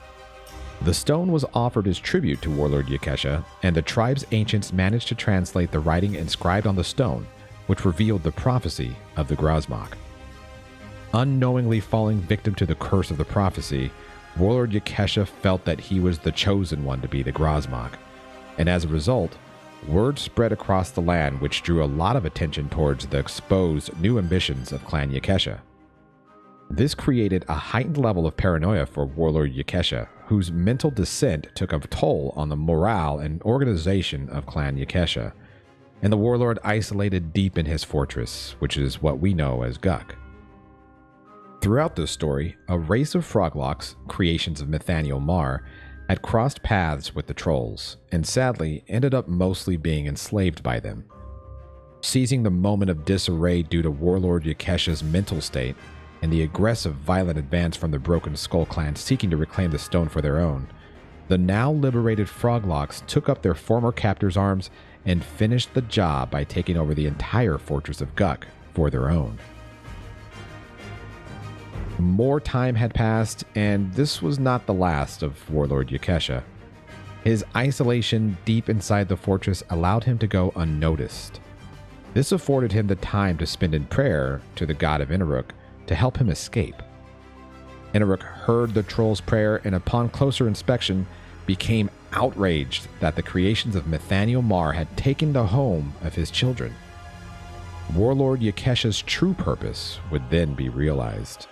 The stone was offered as tribute to Warlord Yakesha, and the tribe's ancients managed to translate the writing inscribed on the stone, which revealed the prophecy of the Grozmok. Unknowingly falling victim to the curse of the prophecy, Warlord Yakesha felt that he was the chosen one to be the Grozmok, and as a result, word spread across the land, which drew a lot of attention towards the exposed new ambitions of Clan Yakesha. This created a heightened level of paranoia for Warlord Yakesha, whose mental descent took a toll on the morale and organization of Clan Yakesha, and the warlord isolated deep in his fortress, which is what we know as Guk. Throughout this story, a race of froglocks, creations of Nathaniel Marr, had crossed paths with the trolls, and sadly ended up mostly being enslaved by them. Seizing the moment of disarray due to Warlord Yakesha's mental state, and the aggressive, violent advance from the Broken Skull clan seeking to reclaim the stone for their own, The now liberated Froglocks took up their former captors' arms and finished the job by taking over the entire fortress of Guk for their own. More time had passed, and this was not the last of Warlord Yakesha. His isolation deep inside the fortress allowed him to go unnoticed. This afforded him the time to spend in prayer to the god of Inaruk to help him escape. Inaruk heard the troll's prayer and upon closer inspection became outraged that the creations of Nathaniel Mar had taken the home of his children. Warlord Yakesha's true purpose would then be realized.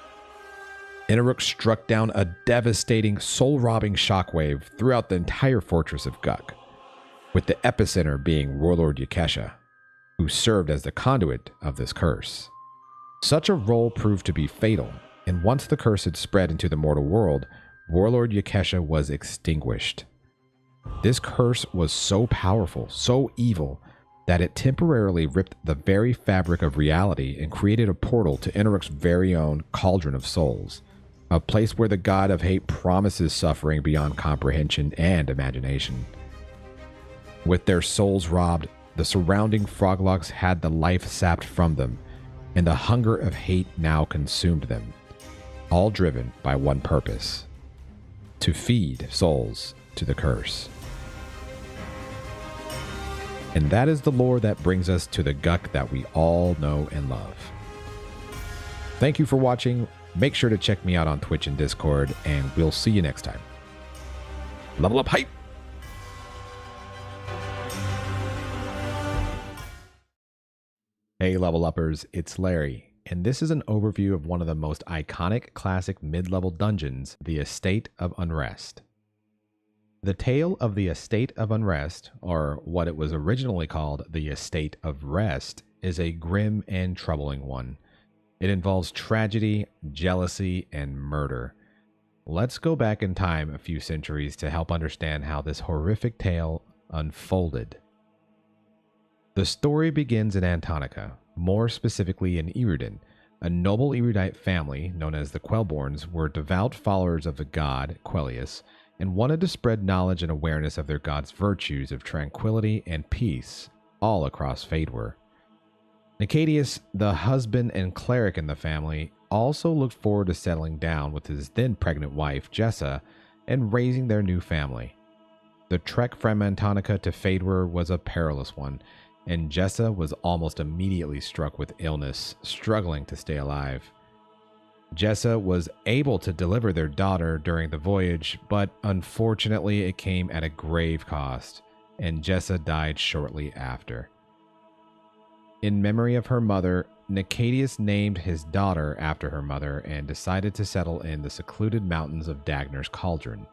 Inaruk struck down a devastating, soul-robbing shockwave throughout the entire fortress of Guk, with the epicenter being Warlord Yakesha, who served as the conduit of this curse. Such a role proved to be fatal, and once the curse had spread into the mortal world, Warlord Yakesha was extinguished. This curse was so powerful, so evil, that it temporarily ripped the very fabric of reality and created a portal to Inaruk's very own Cauldron of Souls, a place where the god of hate promises suffering beyond comprehension and imagination. With their souls robbed, the surrounding Froglocks had the life sapped from them, and the hunger of hate now consumed them, all driven by one purpose: to feed souls to the curse. And that is the lore that brings us to the Guk that we all know and love. Thank you for watching. Make sure to check me out on Twitch and Discord, and we'll see you next time. Level up hype! Hey level uppers, it's Larry, and this is an overview of one of the most iconic classic mid-level dungeons, the Estate of Unrest. The tale of the Estate of Unrest, or what it was originally called, the Estate of Rest, is a grim and troubling one. It involves tragedy, jealousy, and murder. Let's go back in time a few centuries to help understand how this horrific tale unfolded. The story begins in Antonica, more specifically in Iridan. A noble erudite family, known as the Quelborns, were devout followers of the god Quellius, and wanted to spread knowledge and awareness of their god's virtues of tranquility and peace all across Fadewar. Nicadius, the husband and cleric in the family, also looked forward to settling down with his then pregnant wife, Jessa, and raising their new family. The trek from Antonica to Fadewar was a perilous one, and Jessa was almost immediately struck with illness, struggling to stay alive. Jessa was able to deliver their daughter during the voyage, but unfortunately it came at a grave cost, and Jessa died shortly after. In memory of her mother, Nicadius named his daughter after her mother and decided to settle in the secluded mountains of Dagnar's Cauldron.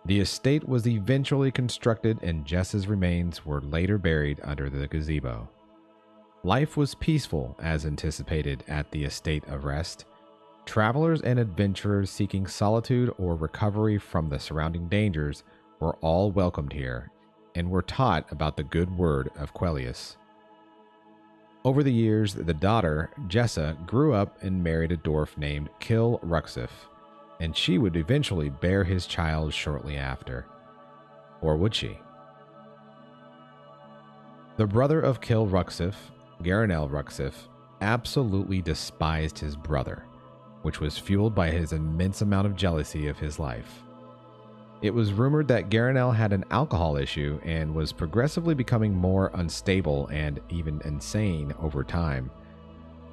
The estate was eventually constructed and Jessa's remains were later buried under the gazebo. Life was peaceful as anticipated at the Estate of Rest. Travelers and adventurers seeking solitude or recovery from the surrounding dangers were all welcomed here and were taught about the good word of Quellius. Over the years, the daughter, Jessa, grew up and married a dwarf named Kil Ruxif, and she would eventually bear his child shortly after. Or would she? The brother of Kil Ruxif, Garanel Ruxif, absolutely despised his brother, which was fueled by his immense amount of jealousy of his life. It was rumored that Garanel had an alcohol issue and was progressively becoming more unstable and even insane over time.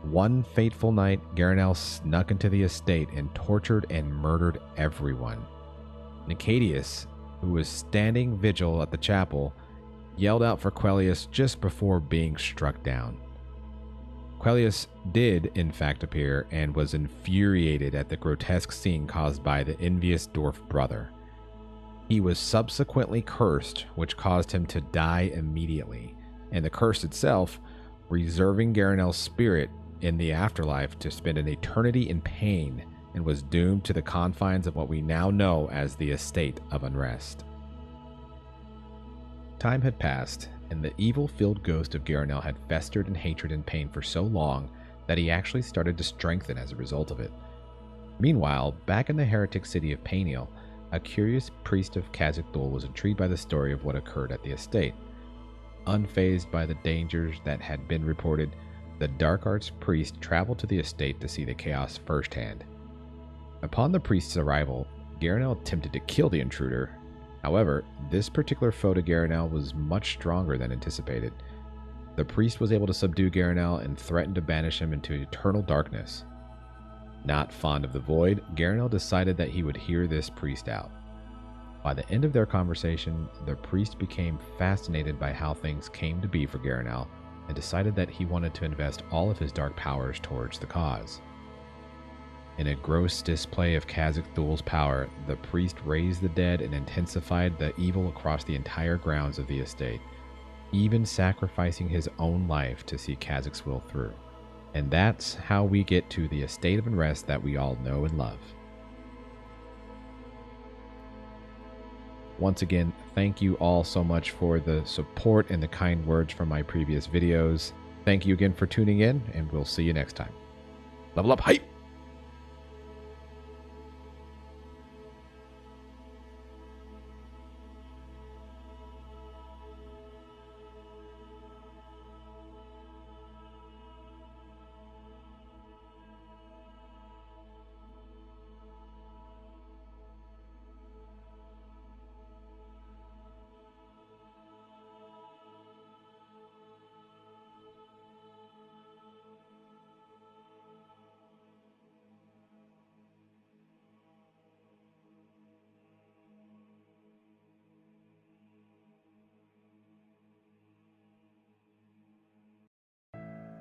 One fateful night, Garanel snuck into the estate and tortured and murdered everyone. Nicadius, who was standing vigil at the chapel, yelled out for Quellius just before being struck down. Quellius did, in fact, appear and was infuriated at the grotesque scene caused by the envious dwarf brother. He was subsequently cursed, which caused him to die immediately, and the curse itself reserving Garanel's spirit in the afterlife to spend an eternity in pain, and was doomed to the confines of what we now know as the Estate of Unrest. Time had passed, and the evil-filled ghost of Garanel had festered in hatred and pain for so long that he actually started to strengthen as a result of it. Meanwhile, back in the heretic city of Paniel, a curious priest of Khazad-dûl was intrigued by the story of what occurred at the estate. Unfazed by the dangers that had been reported, the dark arts priest traveled to the estate to see the chaos firsthand. Upon the priest's arrival, Garanel attempted to kill the intruder. However, this particular foe to Garanel was much stronger than anticipated. The priest was able to subdue Garanel and threatened to banish him into eternal darkness. Not fond of the void, Garanel decided that he would hear this priest out. By the end of their conversation, the priest became fascinated by how things came to be for Garanel and decided that he wanted to invest all of his dark powers towards the cause. In a gross display of Khazad-dûl's power, the priest raised the dead and intensified the evil across the entire grounds of the estate, even sacrificing his own life to see Khazad's will through. And that's how we get to the estate of unrest that we all know and love. Once again, thank you all so much for the support and the kind words from my previous videos. Thank you again for tuning in, and we'll see you next time. Level up hype!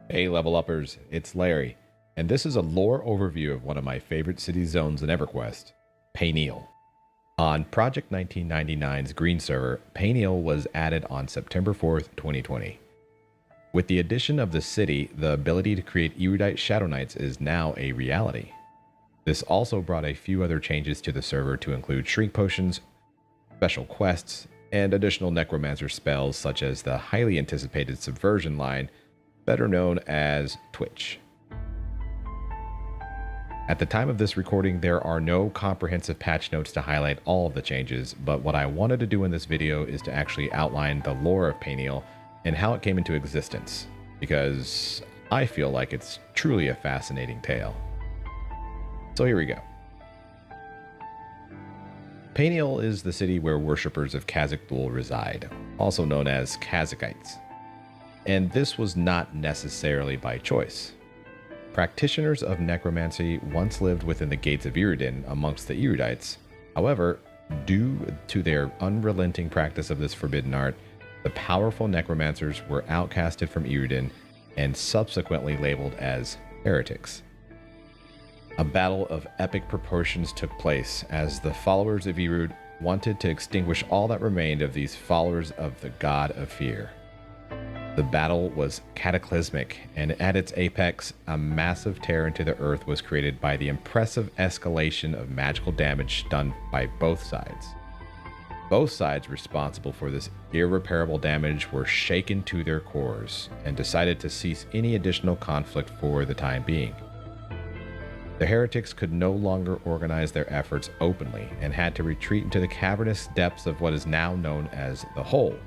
Hey level uppers, it's Larry, and this is a lore overview of one of my favorite city zones in EverQuest, Payneal. On Project 1999's Green server, Payneal was added on September 4th, 2020. With the addition of the city, the ability to create erudite Shadow Knights is now a reality. This also brought a few other changes to the server to include shrink potions, special quests, and additional necromancer spells such as the highly anticipated subversion line, better known as Twitch. At the time of this recording, there are no comprehensive patch notes to highlight all of the changes, but what I wanted to do in this video is to actually outline the lore of Payneal and how it came into existence, because I feel like it's truly a fascinating tale. So here we go. Payneal is the city where worshippers of Khazad-dûl reside, also known as Khazakites. And this was not necessarily by choice. Practitioners of necromancy once lived within the gates of Iridan amongst the erudites. However, due to their unrelenting practice of this forbidden art, the powerful necromancers were outcasted from Iridan and subsequently labeled as heretics. A battle of epic proportions took place as the followers of Irud wanted to extinguish all that remained of these followers of the god of fear. The battle was cataclysmic, and at its apex, a massive tear into the earth was created by the impressive escalation of magical damage done by both sides. Both sides responsible for this irreparable damage were shaken to their cores and decided to cease any additional conflict for the time being. The heretics could no longer organize their efforts openly and had to retreat into the cavernous depths of what is now known as the Hole.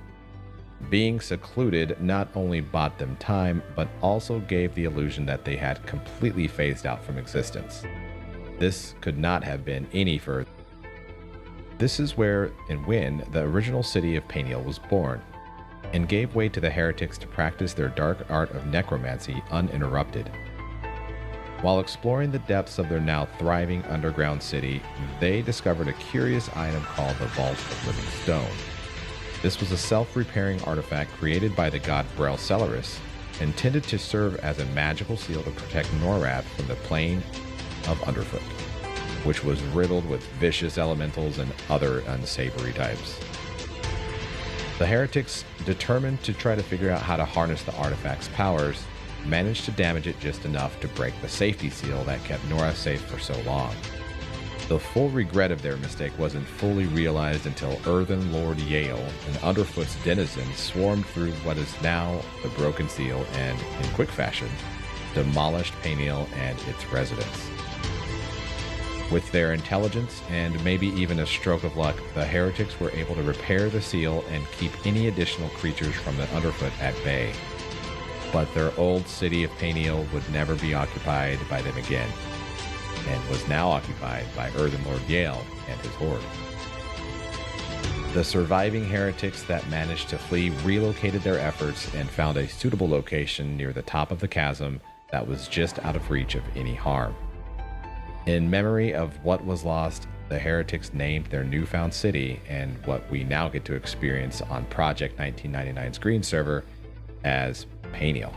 Being secluded not only bought them time, but also gave the illusion that they had completely phased out from existence. This could not have been any further. This is where and when the original city of Payneal was born, and gave way to the heretics to practice their dark art of necromancy uninterrupted. While exploring the depths of their now thriving underground city, they discovered a curious item called the Vault of Living Stone. This was a self-repairing artifact created by the god Brel Celeris, intended to serve as a magical seal to protect Norath from the plane of Underfoot, which was riddled with vicious elementals and other unsavory types. The heretics, determined to try to figure out how to harness the artifact's powers, managed to damage it just enough to break the safety seal that kept Norath safe for so long. The full regret of their mistake wasn't fully realized until Earthen Lord Yale and Underfoot's denizens swarmed through what is now the Broken Seal and, in quick fashion, demolished Payneal and its residents. With their intelligence and maybe even a stroke of luck, the heretics were able to repair the seal and keep any additional creatures from the underfoot at bay. But their old city of Peniel would never be occupied by them again, and was now occupied by Earthen Lord Yale and his horde. The surviving heretics that managed to flee relocated their efforts and found a suitable location near the top of the chasm that was just out of reach of any harm. In memory of what was lost, the heretics named their newfound city and what we now get to experience on Project 1999's Green server as Peniel.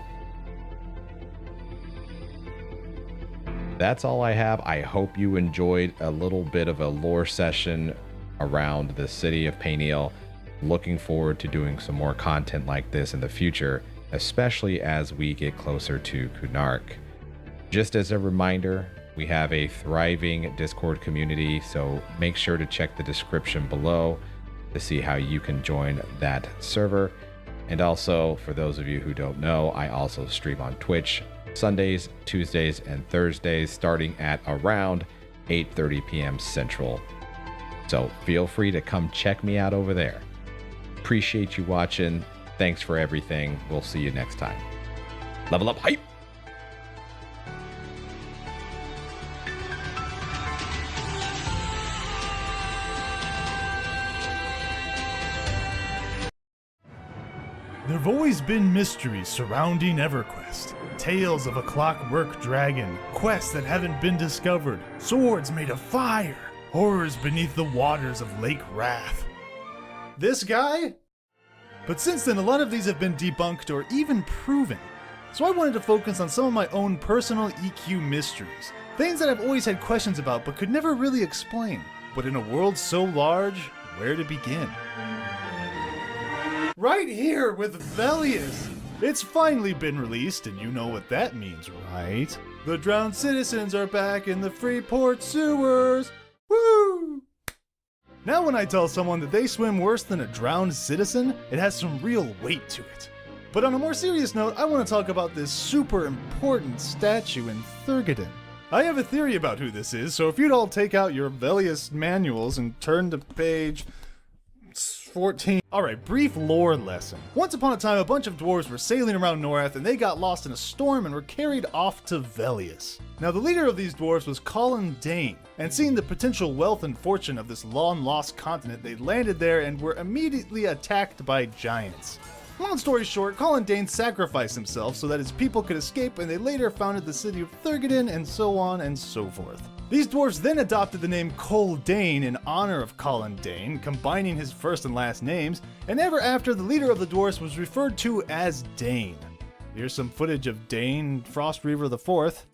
That's all I have. I hope you enjoyed a little bit of a lore session around the city of Peniel. Looking forward to doing some more content like this in the future, especially as we get closer to Kunark. Just as a reminder, we have a thriving Discord community, so make sure to check the description below to see how you can join that server. And also, for those of you who don't know, I also stream on Twitch Sundays, Tuesdays, and Thursdays starting at around 8:30 p.m. Central. So feel free to come check me out over there. Appreciate you watching. Thanks for everything. We'll see you next time. Level up hype! There have always been mysteries surrounding EverQuest. Tales of a clockwork dragon, quests that haven't been discovered, swords made of fire, horrors beneath the waters of Lake Wrath. This guy? But since then, a lot of these have been debunked or even proven. So I wanted to focus on some of my own personal EQ mysteries. Things that I've always had questions about but could never really explain. But in a world so large, where to begin? Right here with Velius! It's finally been released, and you know what that means, right? The drowned citizens are back in the Freeport sewers! Woo! Now when I tell someone that they swim worse than a drowned citizen, it has some real weight to it. But on a more serious note, I want to talk about this super important statue in Thurgoden. I have a theory about who this is, so if you'd all take out your Velius manuals and turn to page 14. Alright, brief lore lesson. Once upon a time, a bunch of dwarves were sailing around Norath and they got lost in a storm and were carried off to Velius. Now, the leader of these dwarves was Colin Dane, and seeing the potential wealth and fortune of this long-lost continent, they landed there and were immediately attacked by giants. Long story short, Colin Dane sacrificed himself so that his people could escape, and they later founded the city of Thurgoden, and so on and so forth. These dwarves then adopted the name Cole Dane in honor of Colin Dane, combining his first and last names, and ever after, the leader of the dwarves was referred to as Dane. Here's some footage of Dane Frostreaver IV.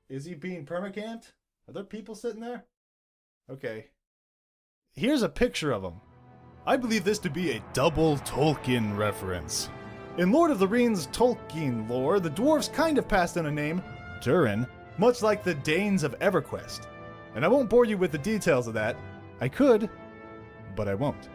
Is he being permacamped? Are there people sitting there? Okay. Here's a picture of him. I believe this to be a double Tolkien reference. In Lord of the Rings Tolkien lore, the dwarves kind of passed down a name, Durin, much like the Danes of EverQuest. And I won't bore you with the details of that. I could, but I won't.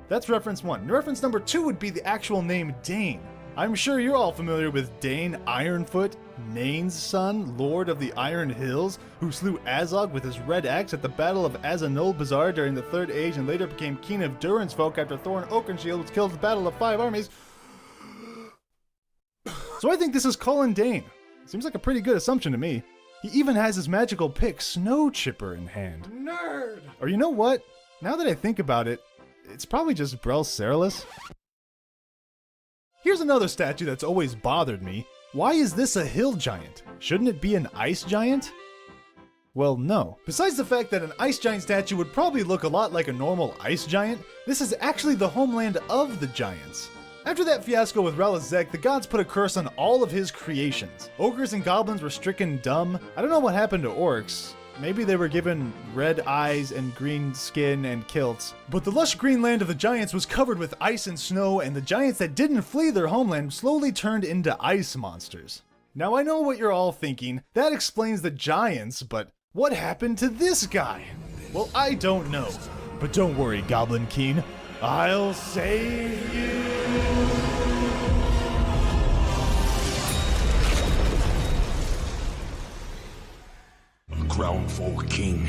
That's reference 1. Reference number 2 would be the actual name Dane. I'm sure you're all familiar with Dane Ironfoot, Nain's son, Lord of the Iron Hills, who slew Azog with his red axe at the Battle of Azanul Bazaar during the Third Age and later became king of Durin's folk after Thorin Oakenshield was killed at the Battle of Five Armies. So I think this is Colin Dane. Seems like a pretty good assumption to me. He even has his magical pick, Snow Chipper, in hand. Nerd! Or you know what? Now that I think about it, it's probably just Brel Ceralis. Here's another statue that's always bothered me. Why is this a hill giant? Shouldn't it be an ice giant? Well, no. Besides the fact that an ice giant statue would probably look a lot like a normal ice giant, this is actually the homeland of the giants. After that fiasco with Relazek, the gods put a curse on all of his creations. Ogres and goblins were stricken dumb. I don't know what happened to orcs. Maybe they were given red eyes and green skin and kilts. But the lush green land of the giants was covered with ice and snow, and the giants that didn't flee their homeland slowly turned into ice monsters. Now I know what you're all thinking. That explains the giants, but what happened to this guy? Well, I don't know. But don't worry, Goblin King. I'll save you! Crownfall King.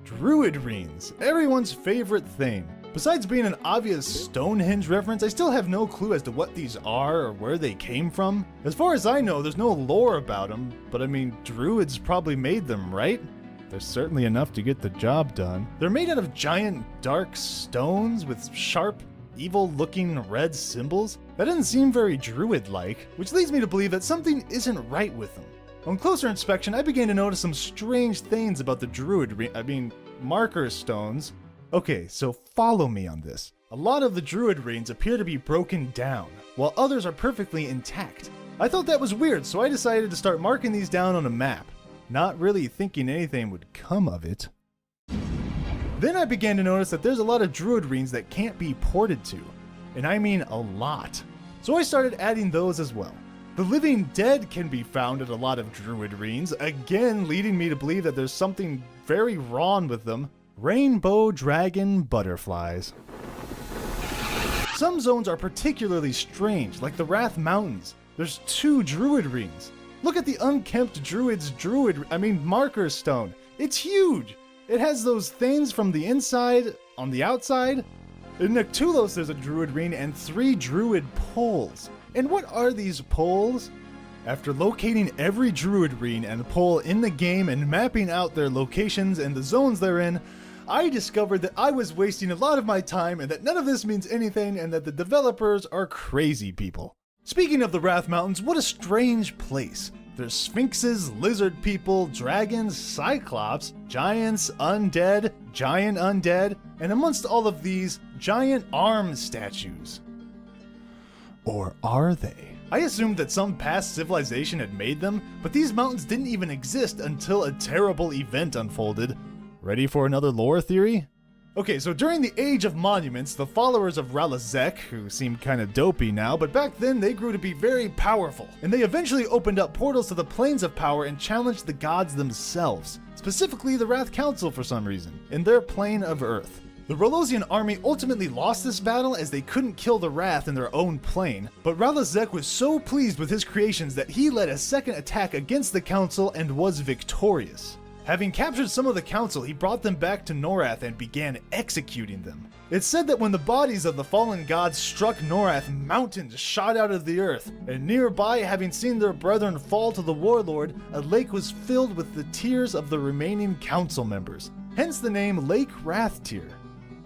Druid runes, everyone's favorite thing. Besides being an obvious Stonehenge reference, I still have no clue as to what these are or where they came from. As far as I know, there's no lore about them, but I mean, druids probably made them, right? There's certainly enough to get the job done. They're made out of giant, dark stones with sharp, evil-looking red symbols. That doesn't seem very druid-like, which leads me to believe that something isn't right with them. On closer inspection, I began to notice some strange things about the marker stones. Okay, so follow me on this. A lot of the druid runes appear to be broken down, while others are perfectly intact. I thought that was weird, so I decided to start marking these down on a map, not really thinking anything would come of it. Then I began to notice that there's a lot of druid runes that can't be ported to, and I mean a lot. So I started adding those as well. The living dead can be found at a lot of druid runes, again leading me to believe that there's something very wrong with them. Rainbow dragon butterflies. Some zones are particularly strange, like the Wrath Mountains. There's 2 druid runes. Look at the unkempt druid's marker stone. It's huge. It has those things from the inside on the outside. In Noctulos there's a druid rune and 3 druid poles. And what are these poles? After locating every druid rune and pole in the game and mapping out their locations and the zones they're in, I discovered that I was wasting a lot of my time and that none of this means anything and that the developers are crazy people. Speaking of the Wrath Mountains, what a strange place. There's sphinxes, lizard people, dragons, cyclops, giants, undead, giant undead, and amongst all of these, giant arm statues. Or are they? I assumed that some past civilization had made them, but these mountains didn't even exist until a terrible event unfolded. Ready for another lore theory? Okay, so during the Age of Monuments, the followers of Ralazek, who seem kinda dopey now, but back then they grew to be very powerful, and they eventually opened up portals to the Planes of Power and challenged the gods themselves, specifically the Wrath Council for some reason, in their plane of Earth. The Rolosian army ultimately lost this battle as they couldn't kill the Wrath in their own plane, but Ralazek was so pleased with his creations that he led a second attack against the Council and was victorious. Having captured some of the council, he brought them back to Norath and began executing them. It's said that when the bodies of the fallen gods struck Norath, mountains shot out of the earth, and nearby, having seen their brethren fall to the warlord, a lake was filled with the tears of the remaining council members. Hence the name Lake Wrathtyr.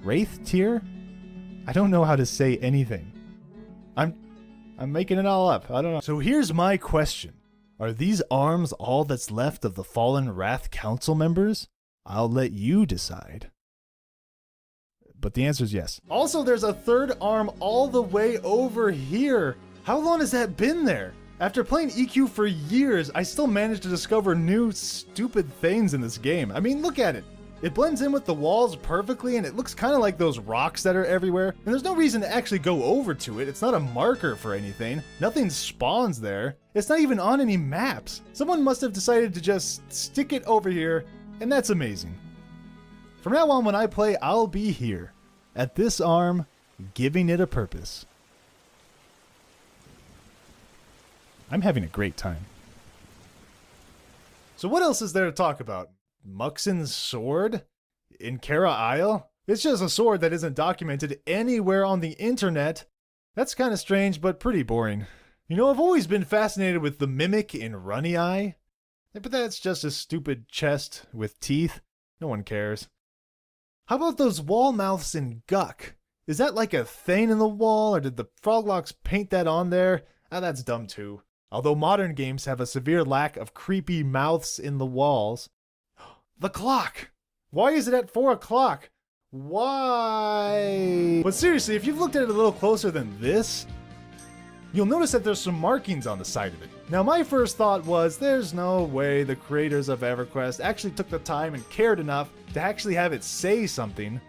Wraithtyr? I don't know how to say anything. I'm making it all up. I don't know. So here's my question. Are these arms all that's left of the fallen Wrath Council members? I'll let you decide. But the answer is yes. Also, there's a third arm all the way over here. How long has that been there? After playing EQ for years, I still managed to discover new stupid things in this game. I mean, look at it. It blends in with the walls perfectly and it looks kind of like those rocks that are everywhere. And there's no reason to actually go over to it. It's not a marker for anything. Nothing spawns there. It's not even on any maps. Someone must have decided to just stick it over here, and that's amazing. From now on, when I play, I'll be here, at this arm, giving it a purpose. I'm having a great time. So what else is there to talk about? Muxon's sword? In Kara Isle? It's just a sword that isn't documented anywhere on the internet. That's kind of strange, but pretty boring. You know, I've always been fascinated with the mimic in Runny Eye. But that's just a stupid chest with teeth. No one cares. How about those wall mouths in Guck? Is that like a thing in the wall, or did the Froglocks paint that on there? Ah, that's dumb too. Although modern games have a severe lack of creepy mouths in the walls. The clock! Why is it at 4 o'clock? Why? But seriously, if you've looked at it a little closer than this, you'll notice that there's some markings on the side of it. Now my first thought was, there's no way the creators of EverQuest actually took the time and cared enough to actually have it say something.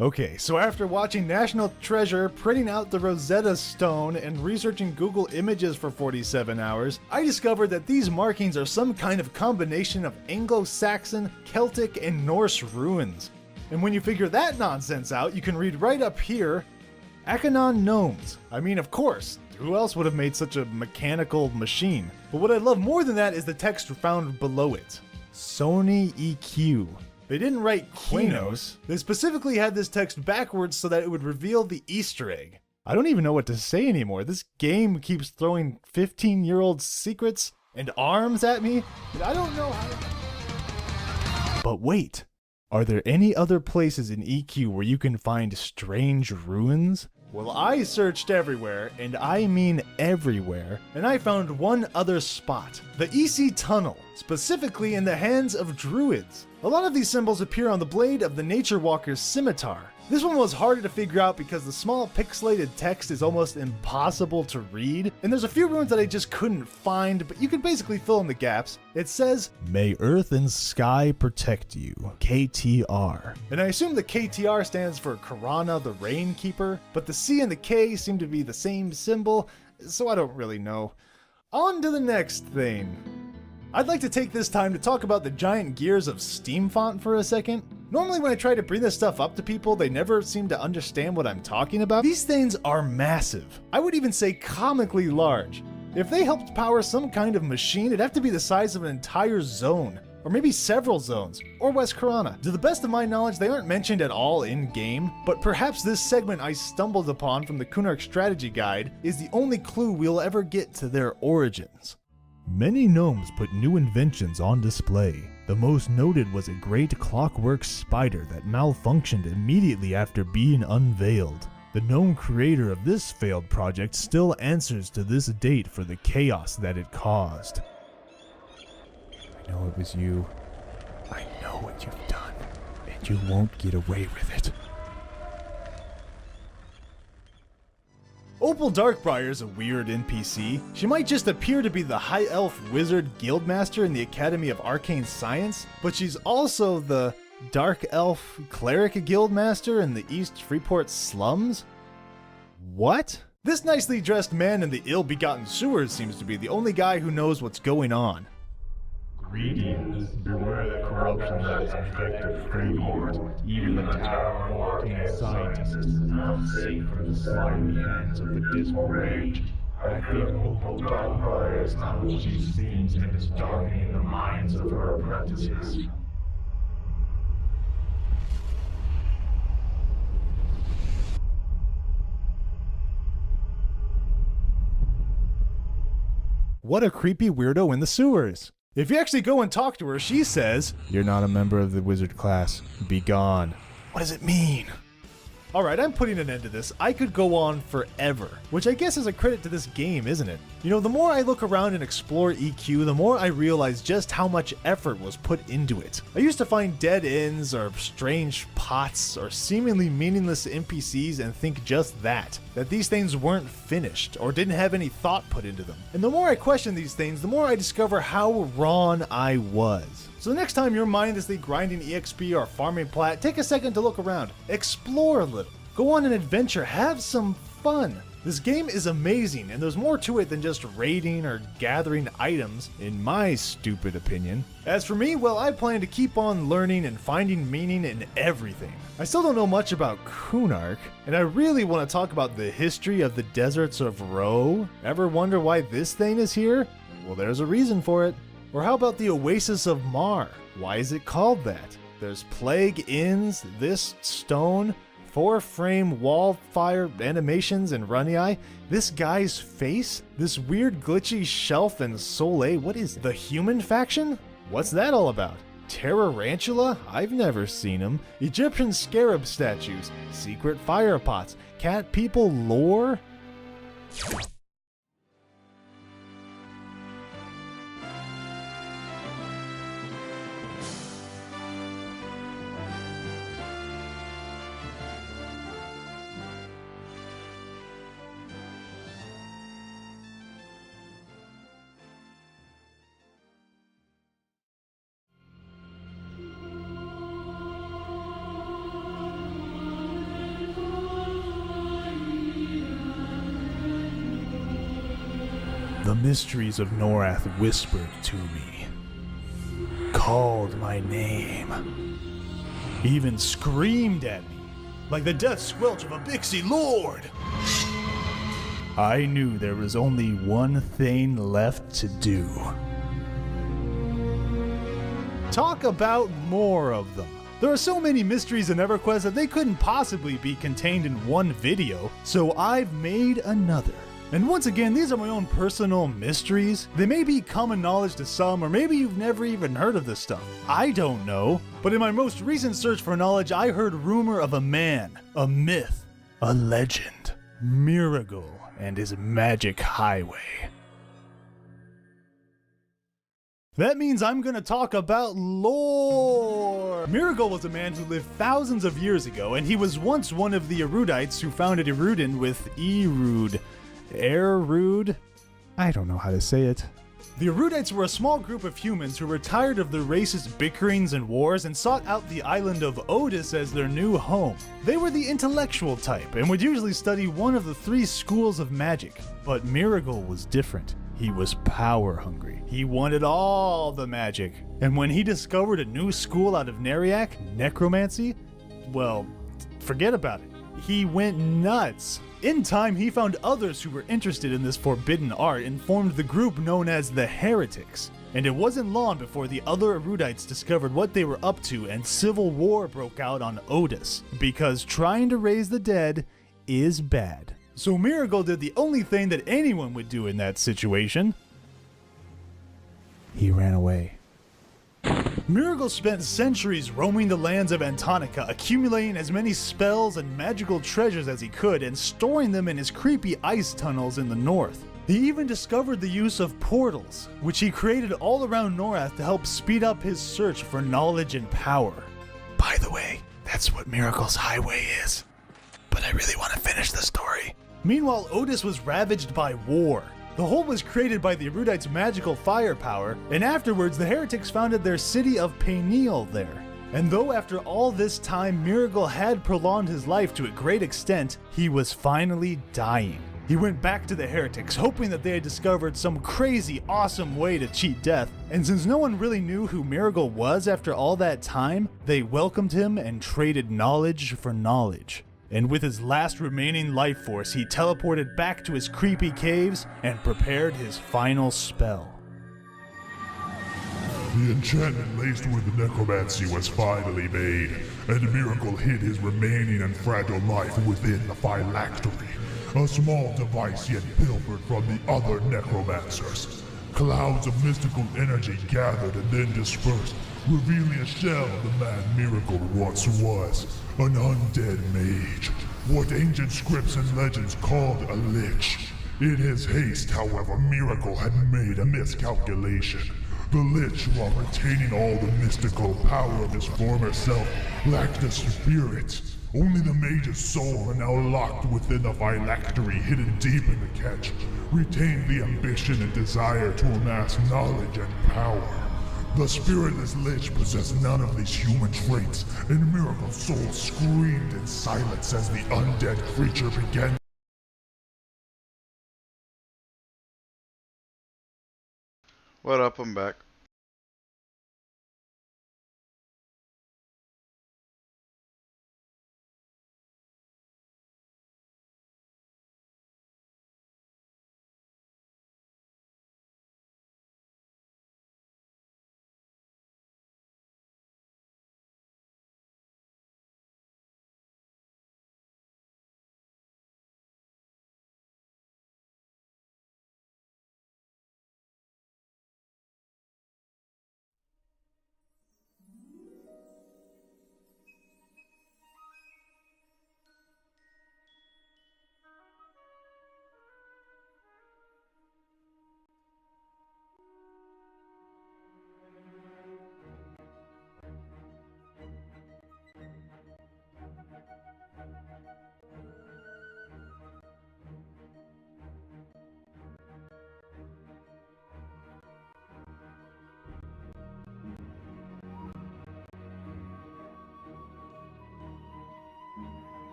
Okay, so after watching National Treasure, printing out the Rosetta Stone, and researching Google Images for 47 hours, I discovered that these markings are some kind of combination of Anglo-Saxon, Celtic, and Norse ruins. And when you figure that nonsense out, you can read right up here, Achenon Gnomes. I mean, of course, who else would have made such a mechanical machine? But what I love more than that is the text found below it. Sony EQ. They didn't write Quinos. They specifically had this text backwards so that it would reveal the Easter egg. I don't even know what to say anymore. This game keeps throwing 15-year-old secrets and arms at me, and I don't know how. But wait, are there any other places in EQ where you can find strange ruins? Well, I searched everywhere, and I mean everywhere, and I found one other spot. The EC Tunnel, specifically in the hands of druids. A lot of these symbols appear on the blade of the Nature Walker's scimitar. This one was harder to figure out because the small pixelated text is almost impossible to read, and there's a few runes that I just couldn't find, but you can basically fill in the gaps. It says, "May Earth and Sky protect you, KTR." And I assume the KTR stands for Karana the Rainkeeper, but the C and the K seem to be the same symbol, so I don't really know. On to the next thing. I'd like to take this time to talk about the giant gears of Steamfont for a second. Normally when I try to bring this stuff up to people, they never seem to understand what I'm talking about. These things are massive. I would even say comically large. If they helped power some kind of machine, it'd have to be the size of an entire zone, or maybe several zones, or West Karana. To the best of my knowledge, they aren't mentioned at all in-game, but perhaps this segment I stumbled upon from the Kunark strategy guide is the only clue we'll ever get to their origins. Many gnomes put new inventions on display. The most noted was a great clockwork spider that malfunctioned immediately after being unveiled. The gnome creator of this failed project still answers to this date for the chaos that it caused. I know it was you. I know what you've done, and you won't get away with it. Opal Darkbriar is a weird NPC. She might just appear to be the High Elf Wizard Guildmaster in the Academy of Arcane Science, but she's also the Dark Elf Cleric Guildmaster in the East Freeport slums? What? This nicely dressed man in the ill-begotten sewers seems to be the only guy who knows what's going on. Greetings, beware the corruption that has infected Freeport. Even the Tower of Arcane Scientists is not safe from the slimy hands of the dismal rage. I fear Opal Darkbriar is not what she seems and is darkening the minds of her apprentices. What a creepy weirdo in the sewers. If you actually go and talk to her, she says, "You're not a member of the wizard class. Be gone." What does it mean? Alright, I'm putting an end to this. I could go on forever, which I guess is a credit to this game, isn't it? You know, the more I look around and explore EQ, the more I realize just how much effort was put into it. I used to find dead ends or strange pots or seemingly meaningless NPCs and think just that these things weren't finished or didn't have any thought put into them. And the more I question these things, the more I discover how wrong I was. So the next time you're mindlessly grinding EXP or farming plat, take a second to look around, explore a little, go on an adventure, have some fun. This game is amazing, and there's more to it than just raiding or gathering items, in my stupid opinion. As for me, well, I plan to keep on learning and finding meaning in everything. I still don't know much about Kunark, and I really want to talk about the history of the deserts of Ro. Ever wonder why this thing is here? Well, there's a reason for it. Or how about the Oasis of Mar? Why is it called that? There's plague inns, this stone, 4-frame wall-fire animations and Runny-Eye, this guy's face, this weird glitchy shelf and Soleil, what is it? The human faction? What's that all about? Terrorantula? I've never seen them. Egyptian scarab statues, secret fire pots, cat people lore? The mysteries of Norath whispered to me, called my name, even screamed at me, like the death squelch of a Bixie Lord. I knew there was only one thing left to do. Talk about more of them. There are so many mysteries in EverQuest that they couldn't possibly be contained in one video, so I've made another. And once again, these are my own personal mysteries. They may be common knowledge to some, or maybe you've never even heard of this stuff. I don't know. But in my most recent search for knowledge, I heard rumor of a man, a myth, a legend, Miracle and his magic highway. That means I'm gonna talk about lore! Miracle was a man who lived thousands of years ago, and he was once one of the erudites who founded Erudin with Erud. I don't know how to say it. The erudites were a small group of humans who were tired of the racist bickerings and wars and sought out the island of Otis as their new home. They were the intellectual type and would usually study one of the 3 schools of magic. But Miracle was different. He was power hungry. He wanted all the magic. And when he discovered a new school out of Neriak, necromancy, well, forget about it. He went nuts. In time, he found others who were interested in this forbidden art and formed the group known as the Heretics. And it wasn't long before the other erudites discovered what they were up to and civil war broke out on Otis, because trying to raise the dead is bad. So Miracle did the only thing that anyone would do in that situation. He ran away. Miracle spent centuries roaming the lands of Antonica, accumulating as many spells and magical treasures as he could and storing them in his creepy ice tunnels in the north. He even discovered the use of portals, which he created all around Norath to help speed up his search for knowledge and power. By the way, that's what Miracle's highway is. But I really want to finish the story. Meanwhile, Otis was ravaged by war. The whole was created by the erudites' magical firepower, and afterwards the heretics founded their city of Peniel there. And though after all this time Miracle had prolonged his life to a great extent, he was finally dying. He went back to the heretics, hoping that they had discovered some crazy, awesome way to cheat death, and since no one really knew who Miracle was after all that time, they welcomed him and traded knowledge for knowledge. And with his last remaining life force, he teleported back to his creepy caves and prepared his final spell. The enchantment laced with necromancy was finally made, and Miracle hid his remaining and fragile life within the phylactery, a small device yet pilfered from the other necromancers. Clouds of mystical energy gathered and then dispersed, revealing a shell of the man Miracle once was, an undead mage, what ancient scripts and legends called a lich. In his haste, however, Miracle had made a miscalculation. The lich, while retaining all the mystical power of his former self, lacked a spirit. Only the mage's soul, and now locked within the phylactery hidden deep in the catch, retained the ambition and desire to amass knowledge and power. The spiritless lich possessed none of these human traits, and Miracle's soul screamed in silence as the undead creature began. What up, I'm back.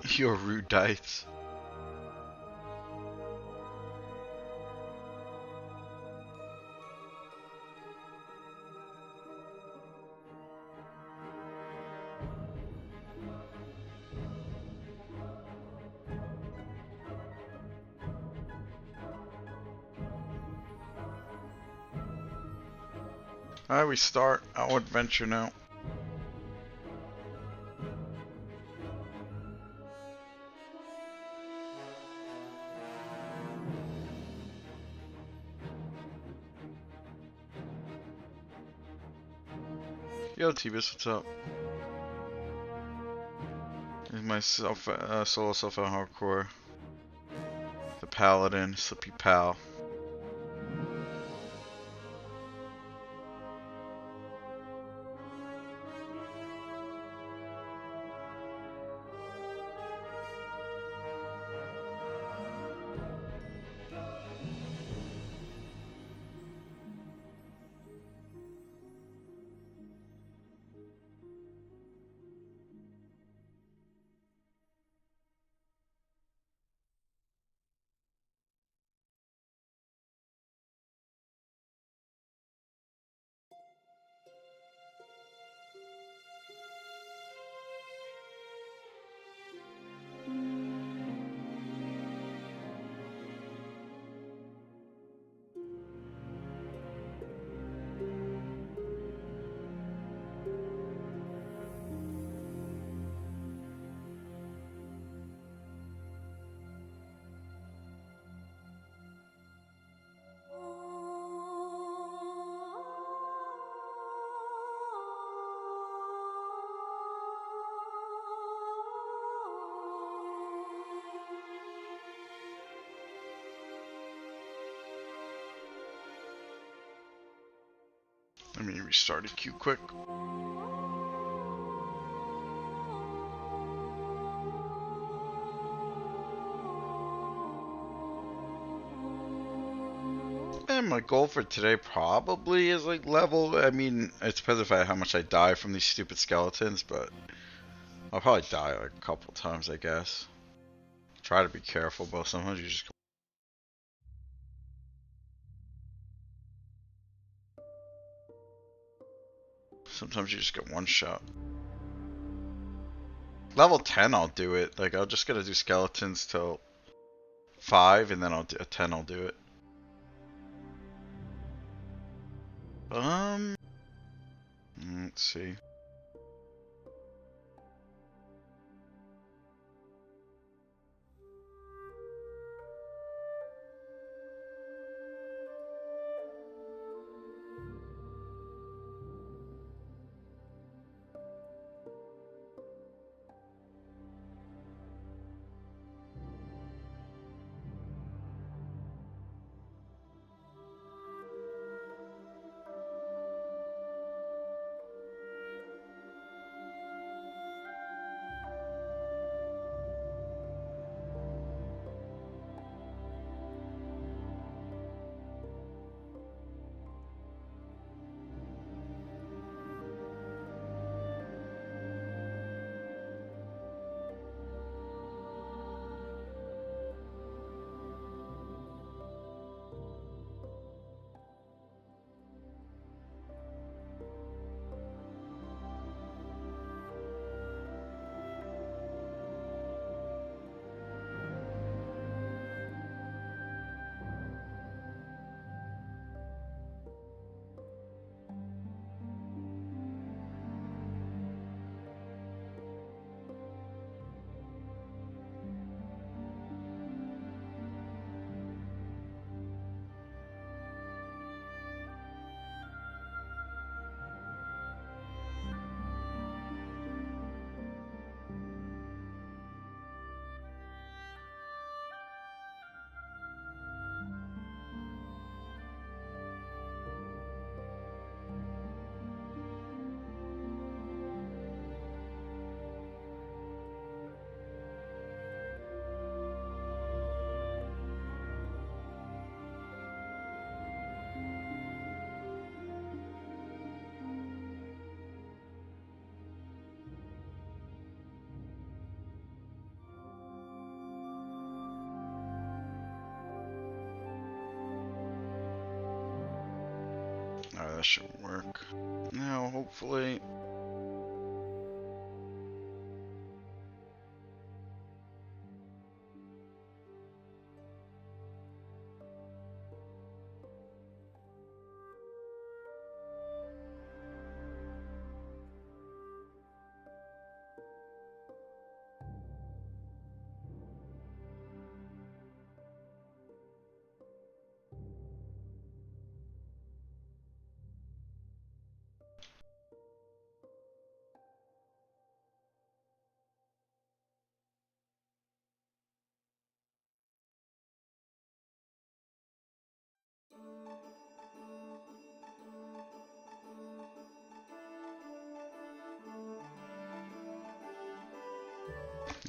You're rude dice. Alright, we start our adventure now. Yo, T-Bis, what's up? Here's my solo self out hardcore. The Paladin, Slippy Pal. Let me restart a queue quick. And my goal for today probably is like level. I mean, it depends if how much I die from these stupid skeletons, but I'll probably die like a couple times, I guess. Try to be careful, but sometimes you just. Sometimes you just get one shot. Level 10 I'll do it. Like I'll just gotta do skeletons till 5 and then I'll do, at 10 I'll do it. Let's see. Alright, that should work. Now, hopefully.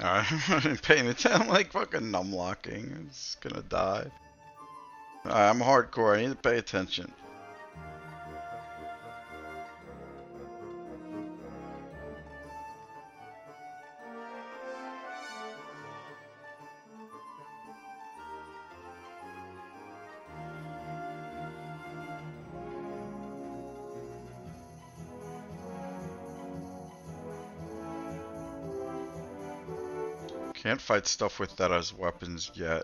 Alright, I'm paying attention. I'm like fucking numlocking. It's gonna die. Alright, I'm hardcore. I need to pay attention. Can't fight stuff with that as weapons yet.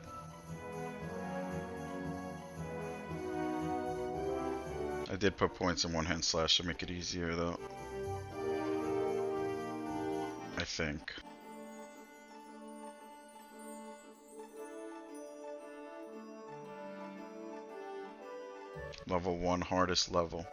I did put points in one hand slash to make it easier though. I think. Level 1 hardest level.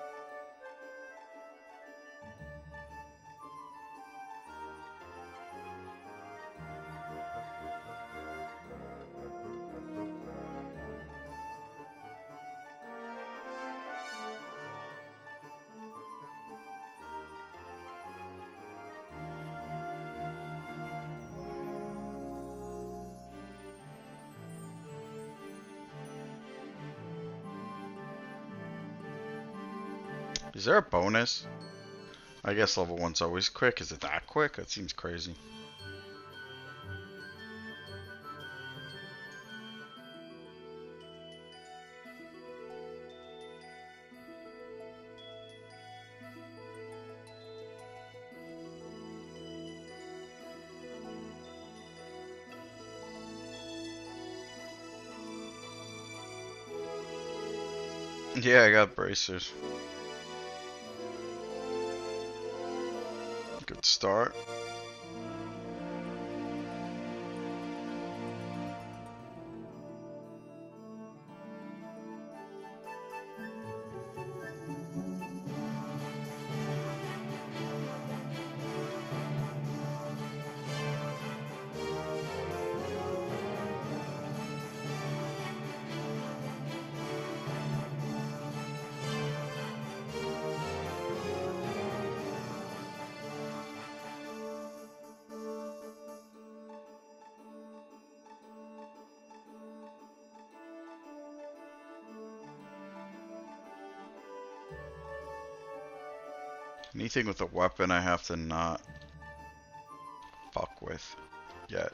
Is there a bonus? I guess level 1's always quick. Is it that quick? That seems crazy. Yeah, I got bracers. Good start. Anything with a weapon I have to not fuck with yet.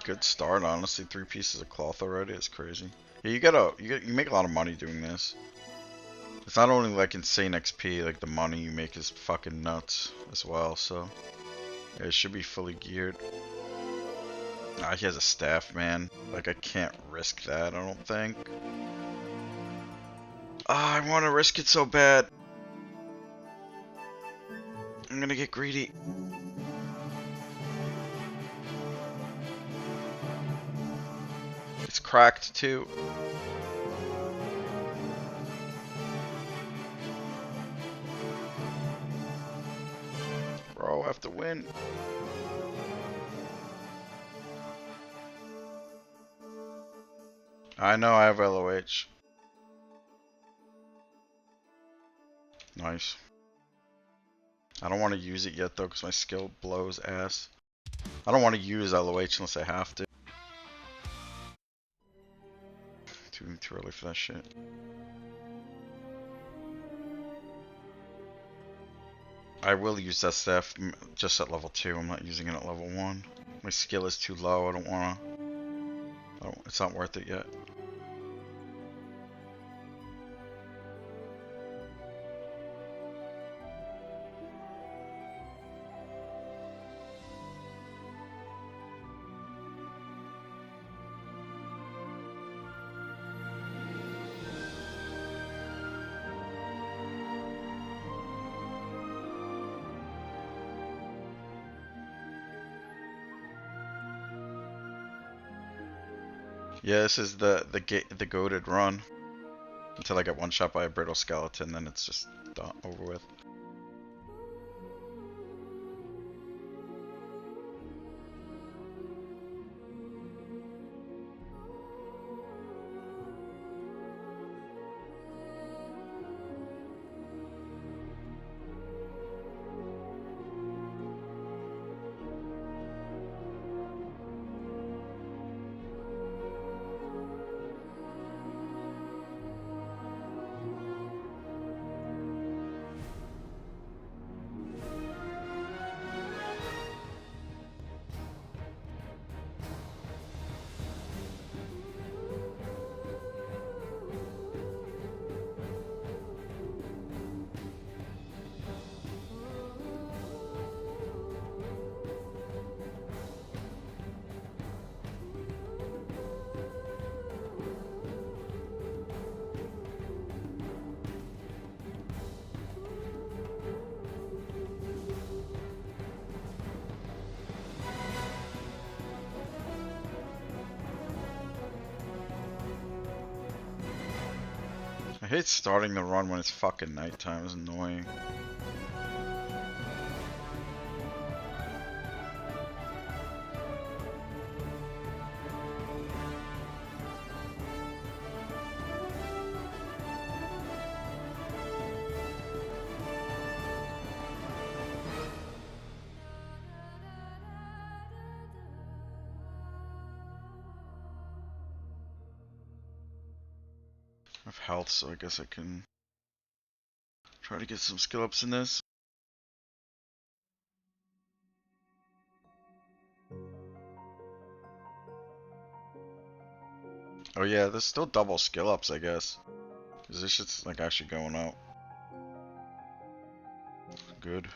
Good start, honestly. 3 pieces of cloth already. It's crazy. Yeah, you make a lot of money doing this. It's not only like insane XP, like the money you make is fucking nuts as well. So yeah, it should be fully geared. Ah, he has a staff, man. Like I can't risk that. I don't think. Ah, I want to risk it so bad. I'm gonna get greedy. It's cracked too. I have to win. I know I have LOH. Nice. I don't want to use it yet though because my skill blows ass. I don't want to use LOH unless I have to. Too early for that shit. I will use that staff just at level 2. I'm not using it at level 1. My skill is too low. I don't wanna. It's not worth it yet. Yeah, this is the goated run. Until I get one shot by a brittle skeleton, then it's just done, over with. I hate starting the run when it's fucking nighttime. It's annoying. I have health, so I guess I can try to get some skill ups in this. Oh yeah, there's still double skill ups, I guess. Cause this shit's like actually going out. Good.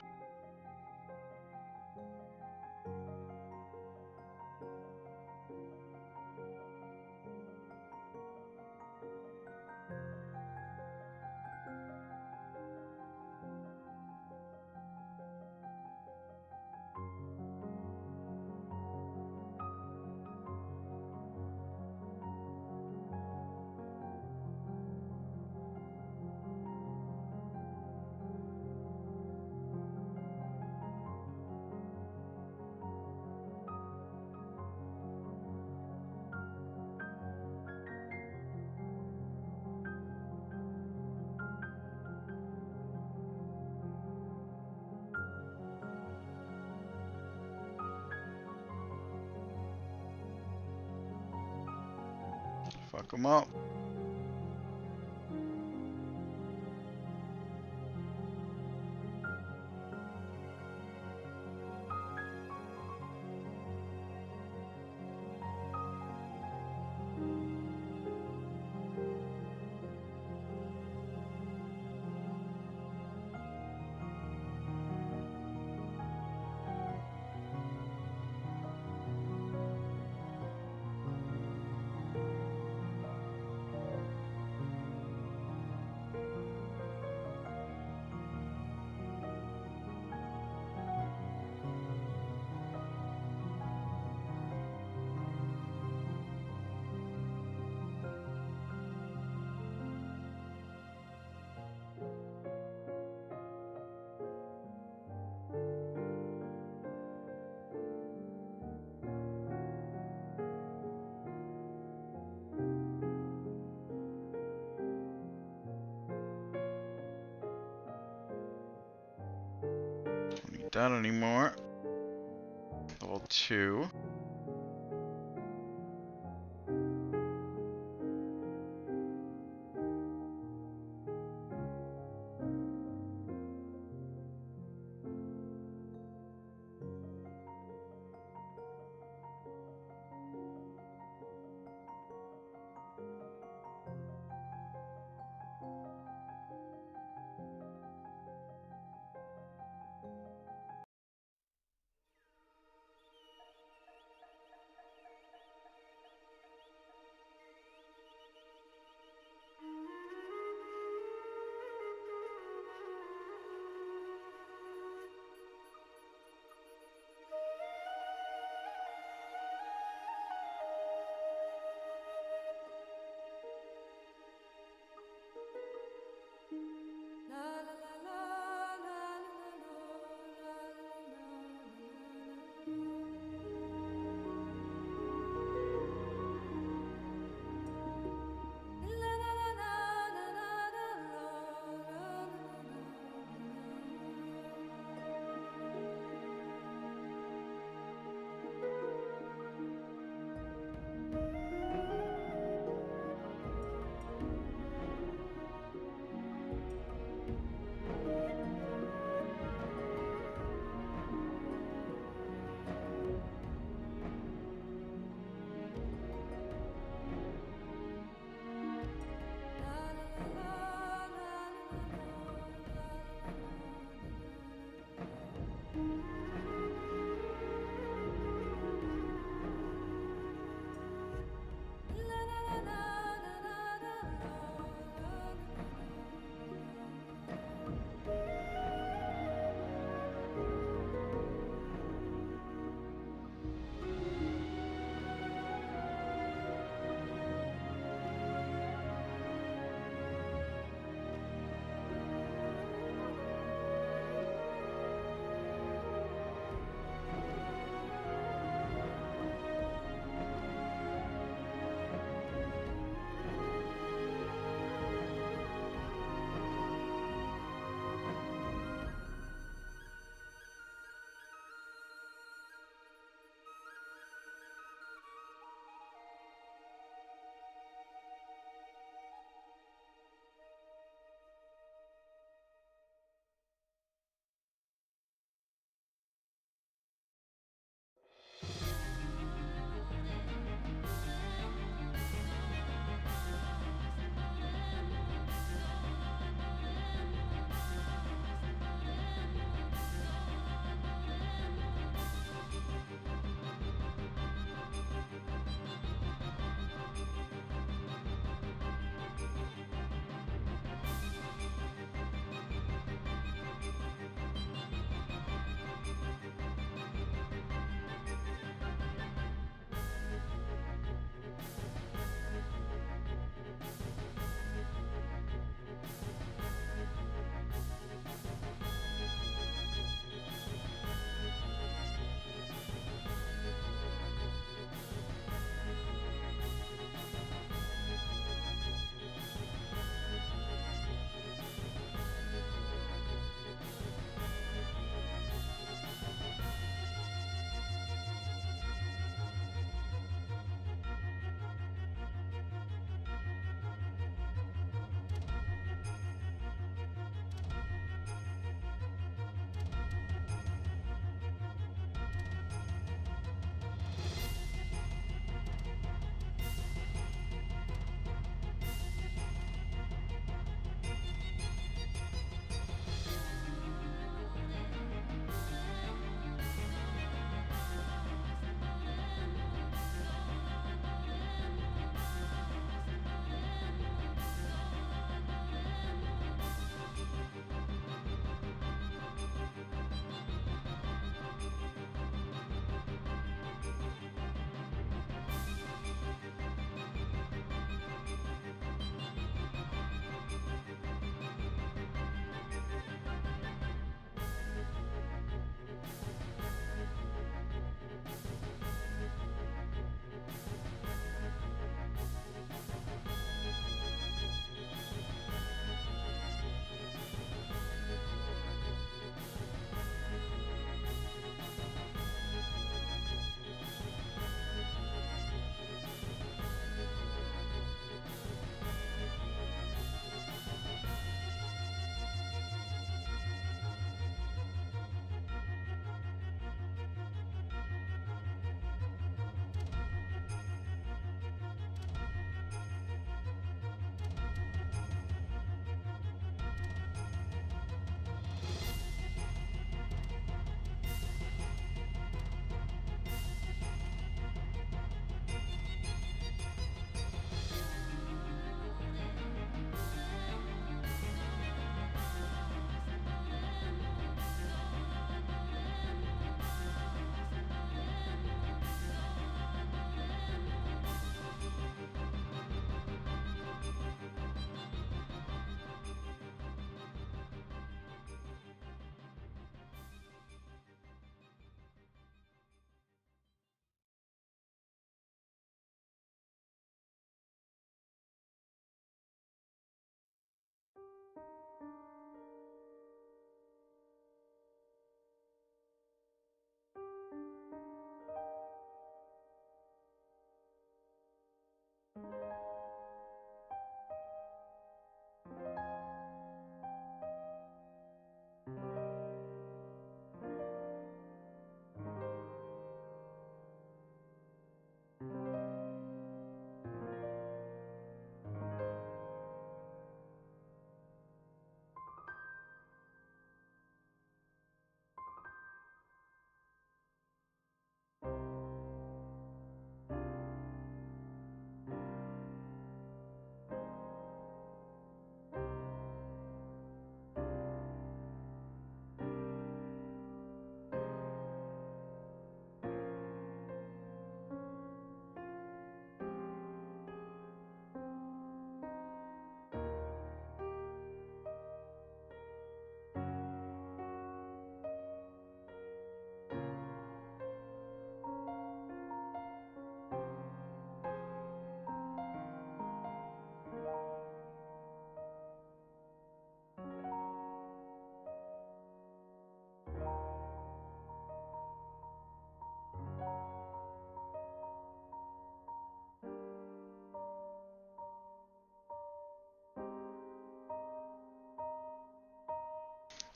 Fuck them up. that anymore. Level 2.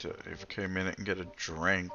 to AFK a minute and get a drink.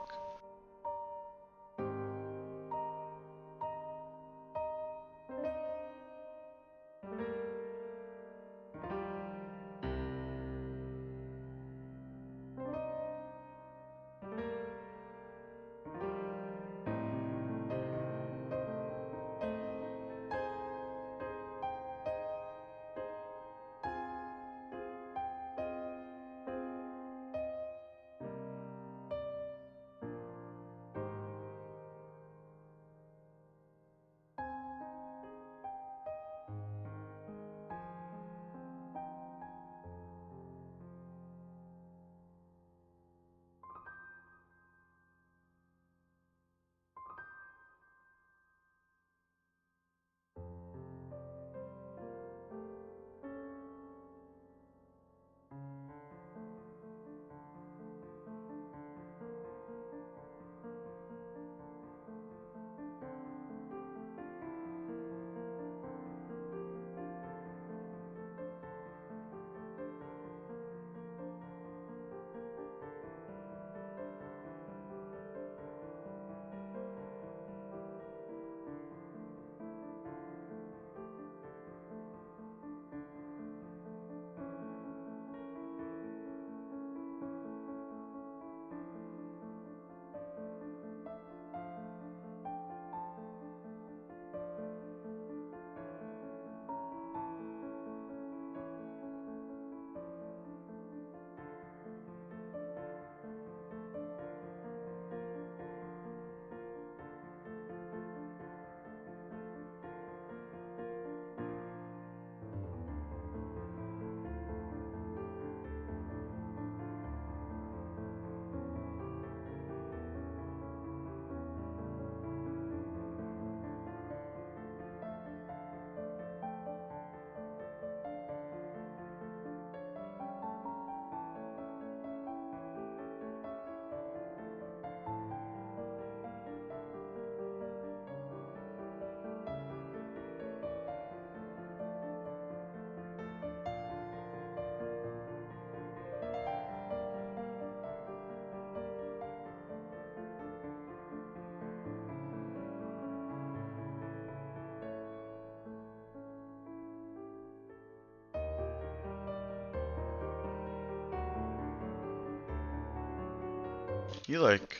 You like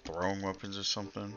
throwing weapons or something?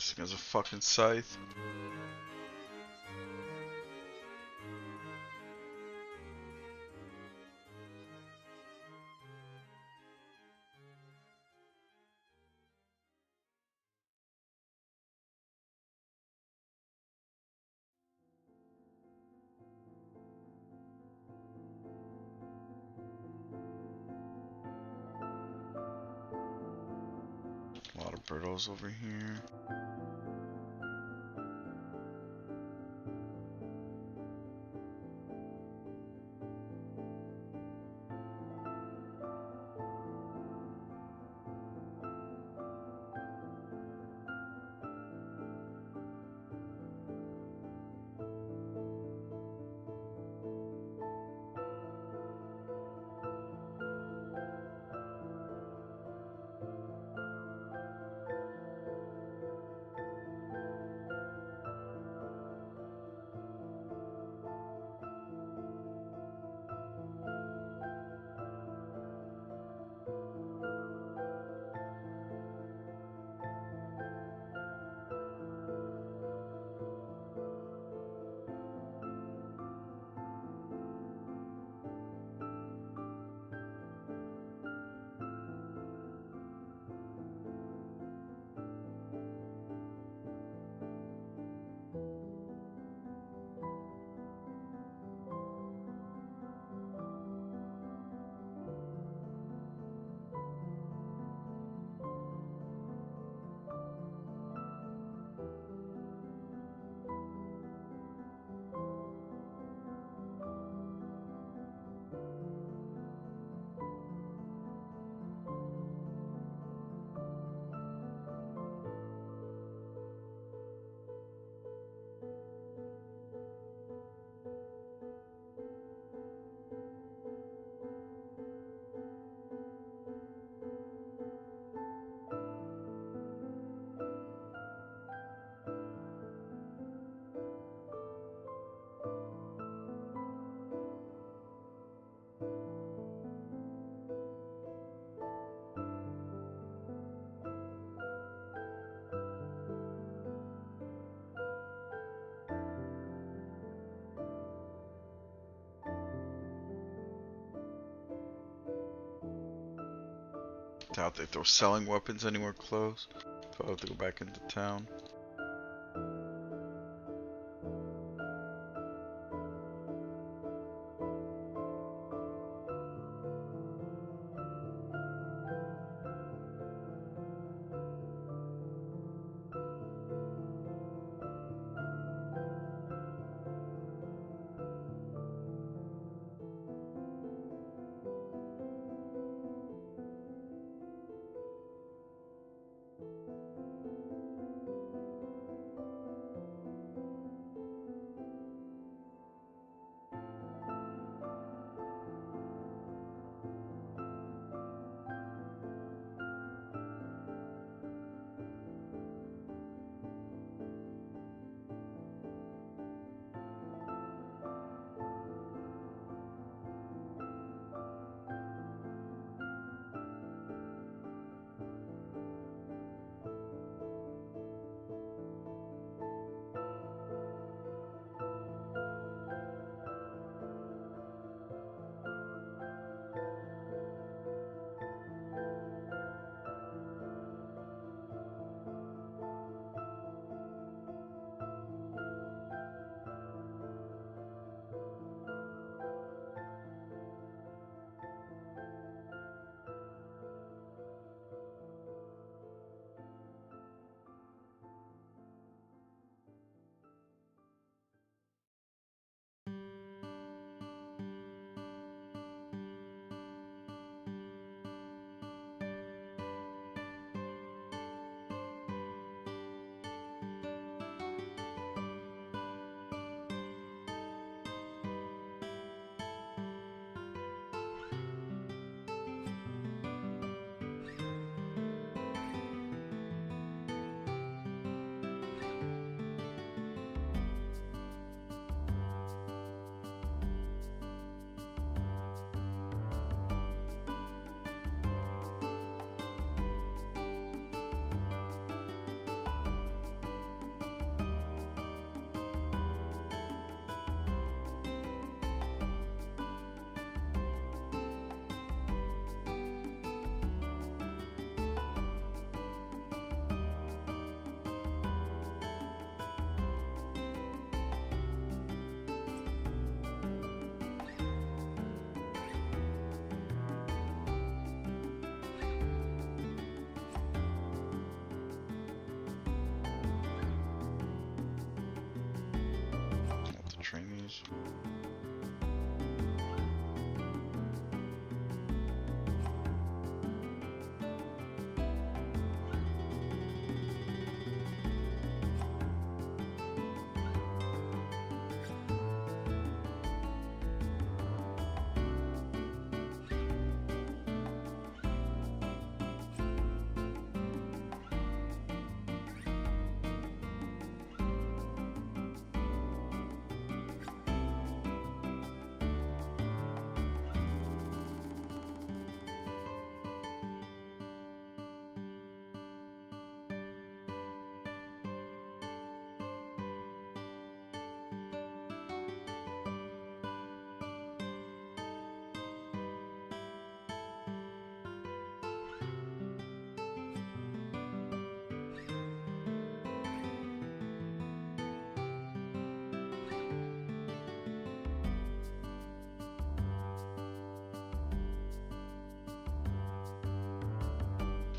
This thing has a fucking scythe. A lot of Birdos over here. Doubt that they're selling weapons anywhere close. So I'll have to go back into town. train these.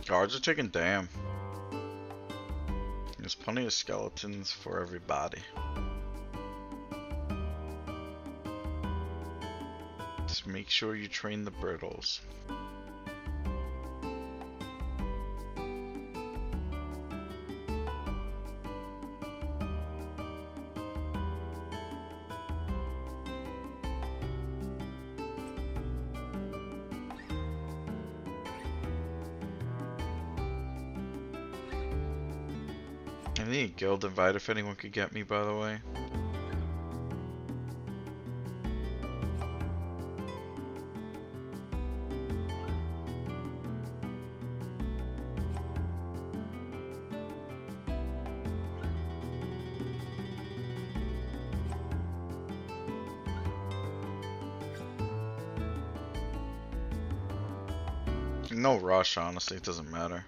Guards are taking damn. There's plenty of skeletons for everybody. Just make sure you train the brittles. I need a guild invite if anyone could get me, by the way. No rush, honestly, it doesn't matter.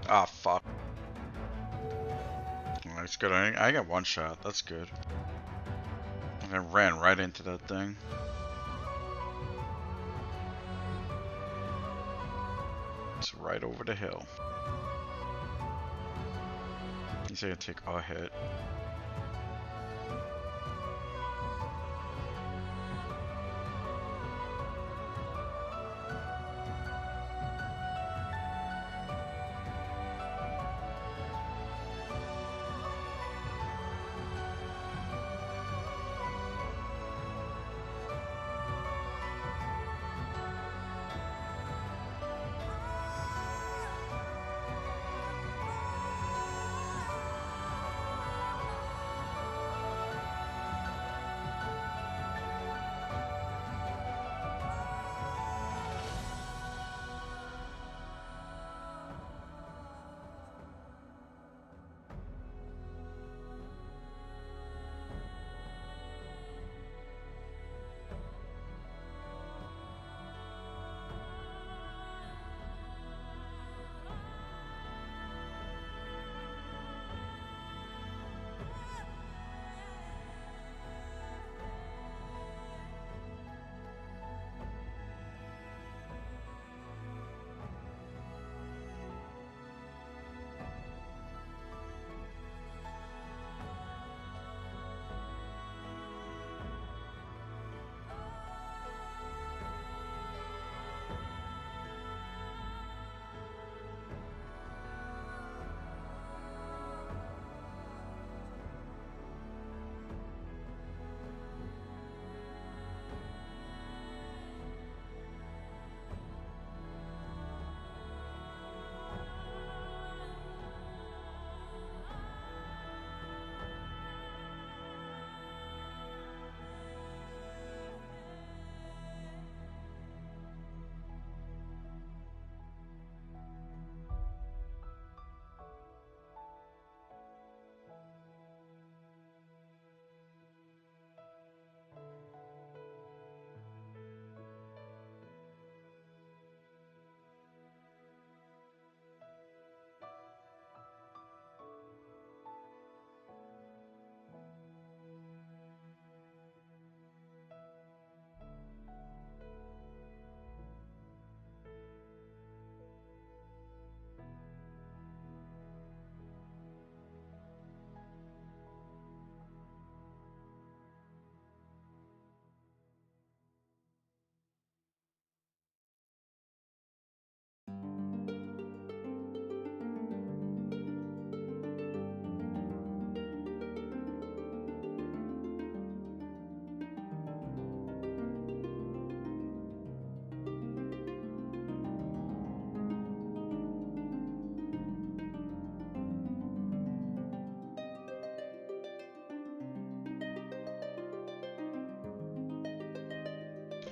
Ah, fuck. Oh, that's good. I got one shot. That's good. I ran right into that thing. It's right over the hill. He's gonna take a hit.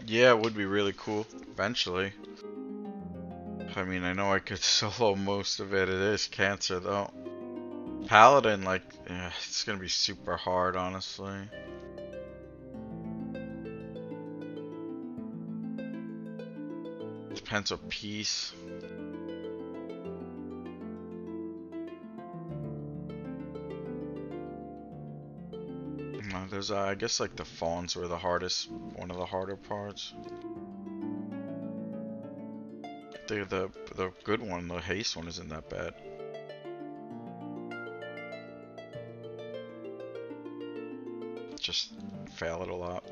Yeah, it would be really cool eventually. I mean, I know I could solo most of it. It is cancer though. Paladin, like, it's gonna be super hard, honestly. Depends what piece. There's, I guess, like the fawns were the hardest, one of the harder parts. The good one, the haste one, isn't that bad. Just fail it a lot.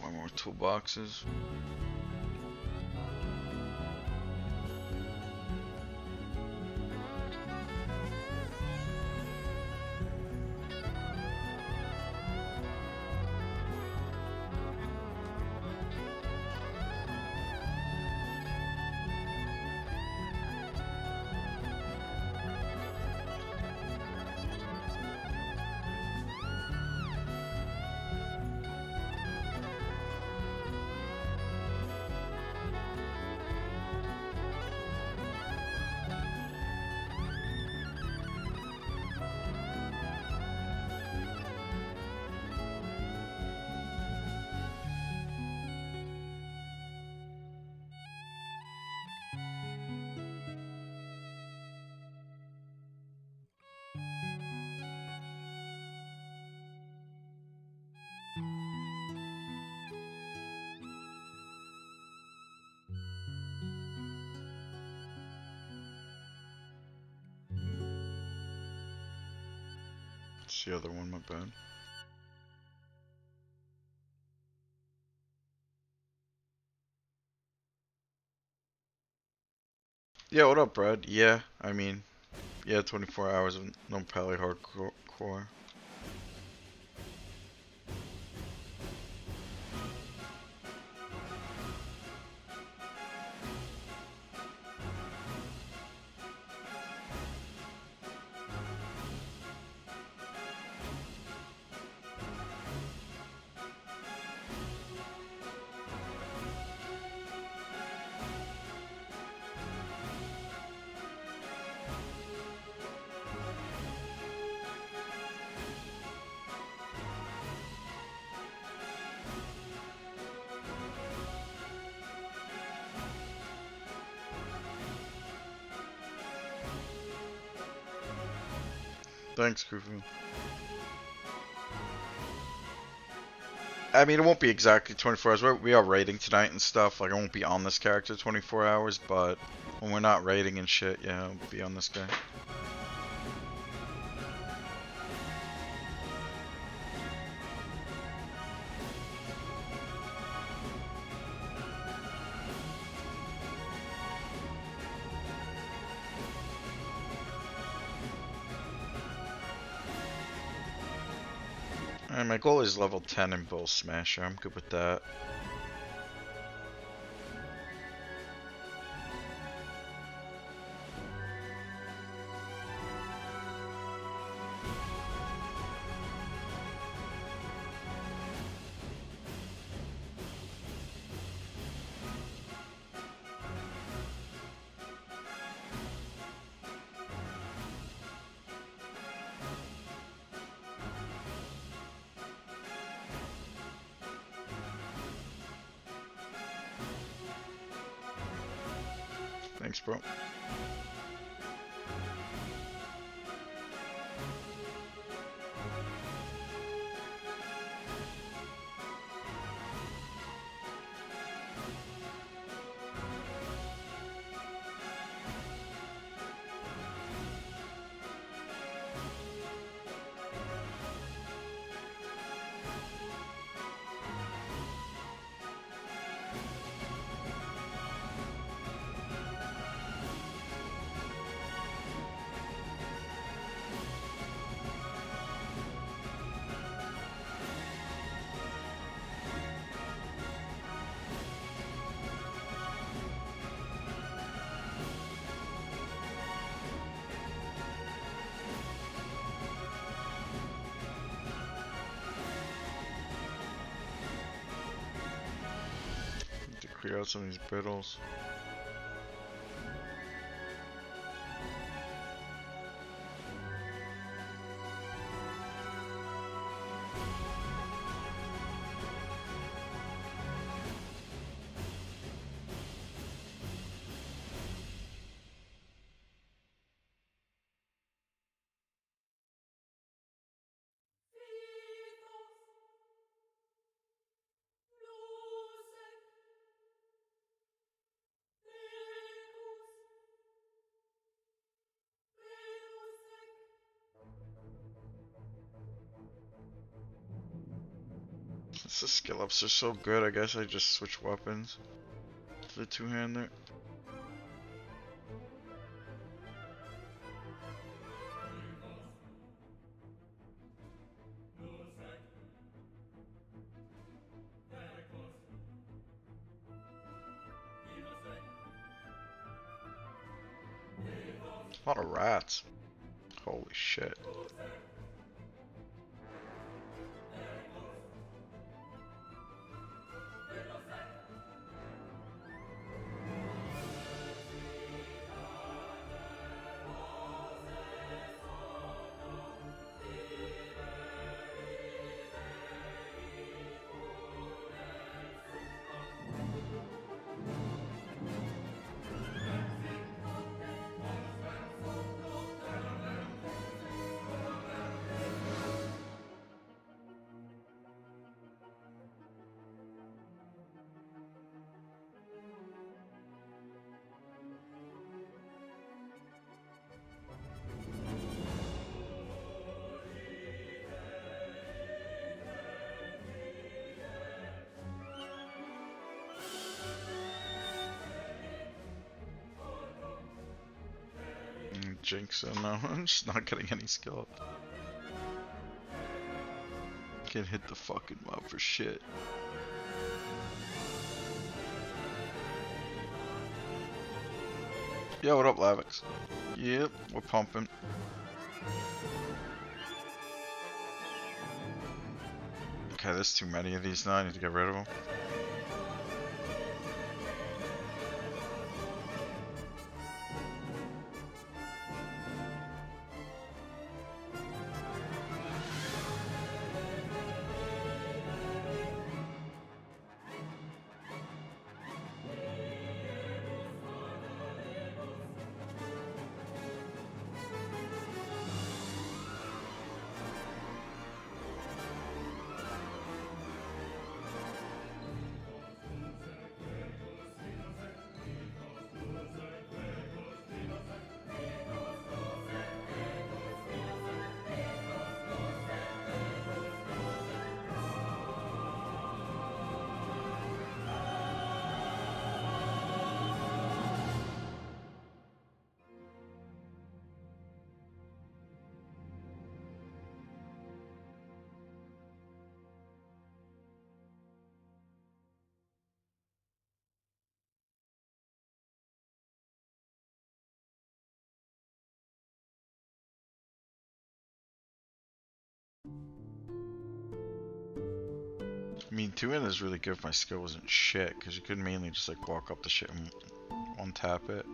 One more toolboxes. It's the other one, my bad. Yeah, what up, Brad? Yeah, I mean, yeah, 24 hours of no Pally hardcore. Thanks, Kufu. I mean, it won't be exactly 24 hours. We are raiding tonight and stuff. Like, I won't be on this character 24 hours, but when we're not raiding and shit, yeah, I'll be on this guy. And my goal is level 10 in Bull Smasher. I'm good with that. Thanks, bro. Need to clear out some of these brittles. Since the skill ups are so good, I guess I just switch weapons to the two-hander. A lot of rats. Holy shit. jinx it. No, I'm just not getting any skill. Can't hit the fucking mob for shit. Yo, what up, Lavix? Yep, we're pumping. Okay, there's too many of these now. I need to get rid of them. I mean, 2-in is really good if my skill wasn't shit, because you could mainly just like walk up the shit and one tap it.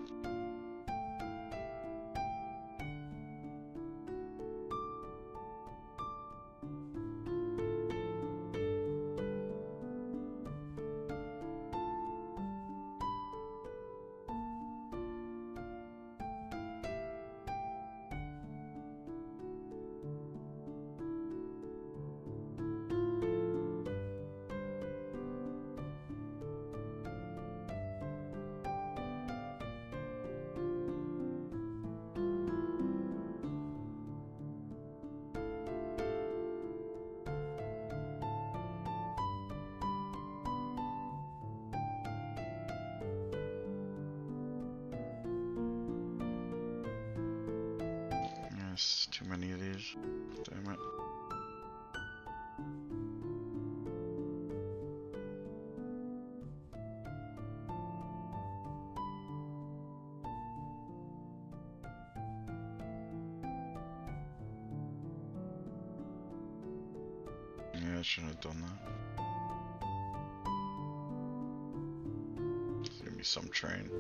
Yes, too many of these. Damn it. Yeah, I shouldn't have done that. Give me some train.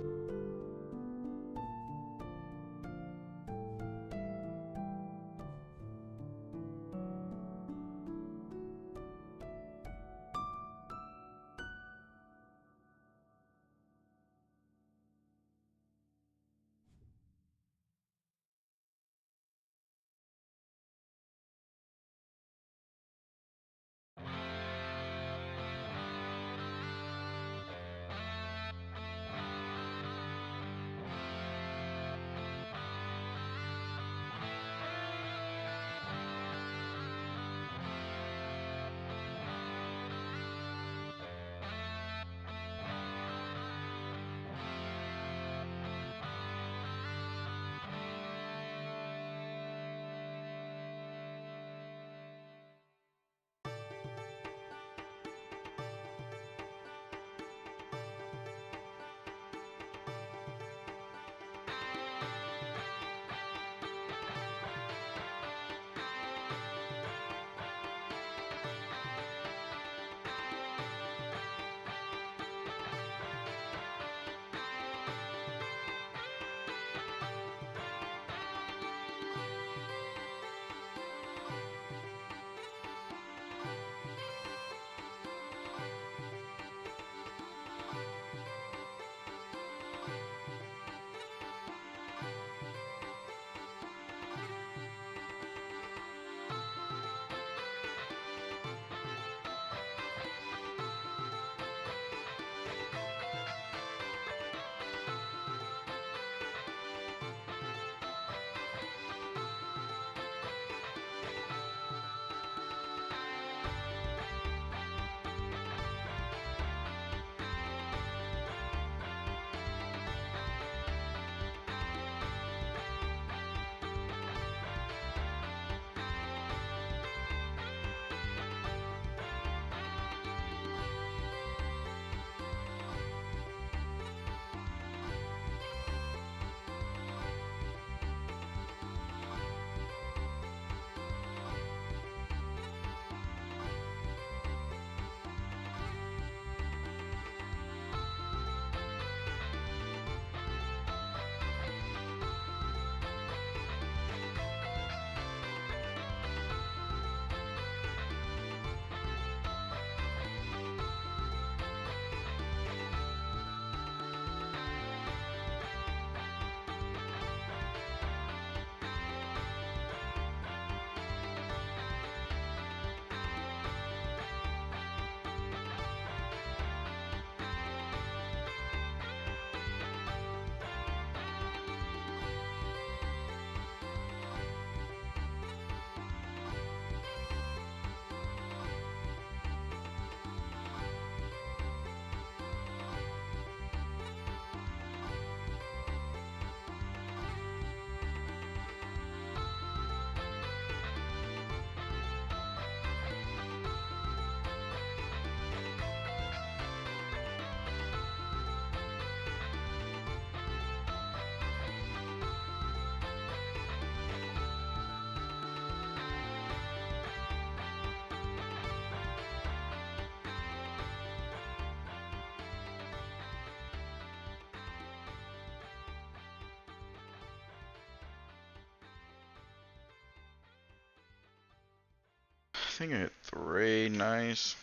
think I hit 3. Nice.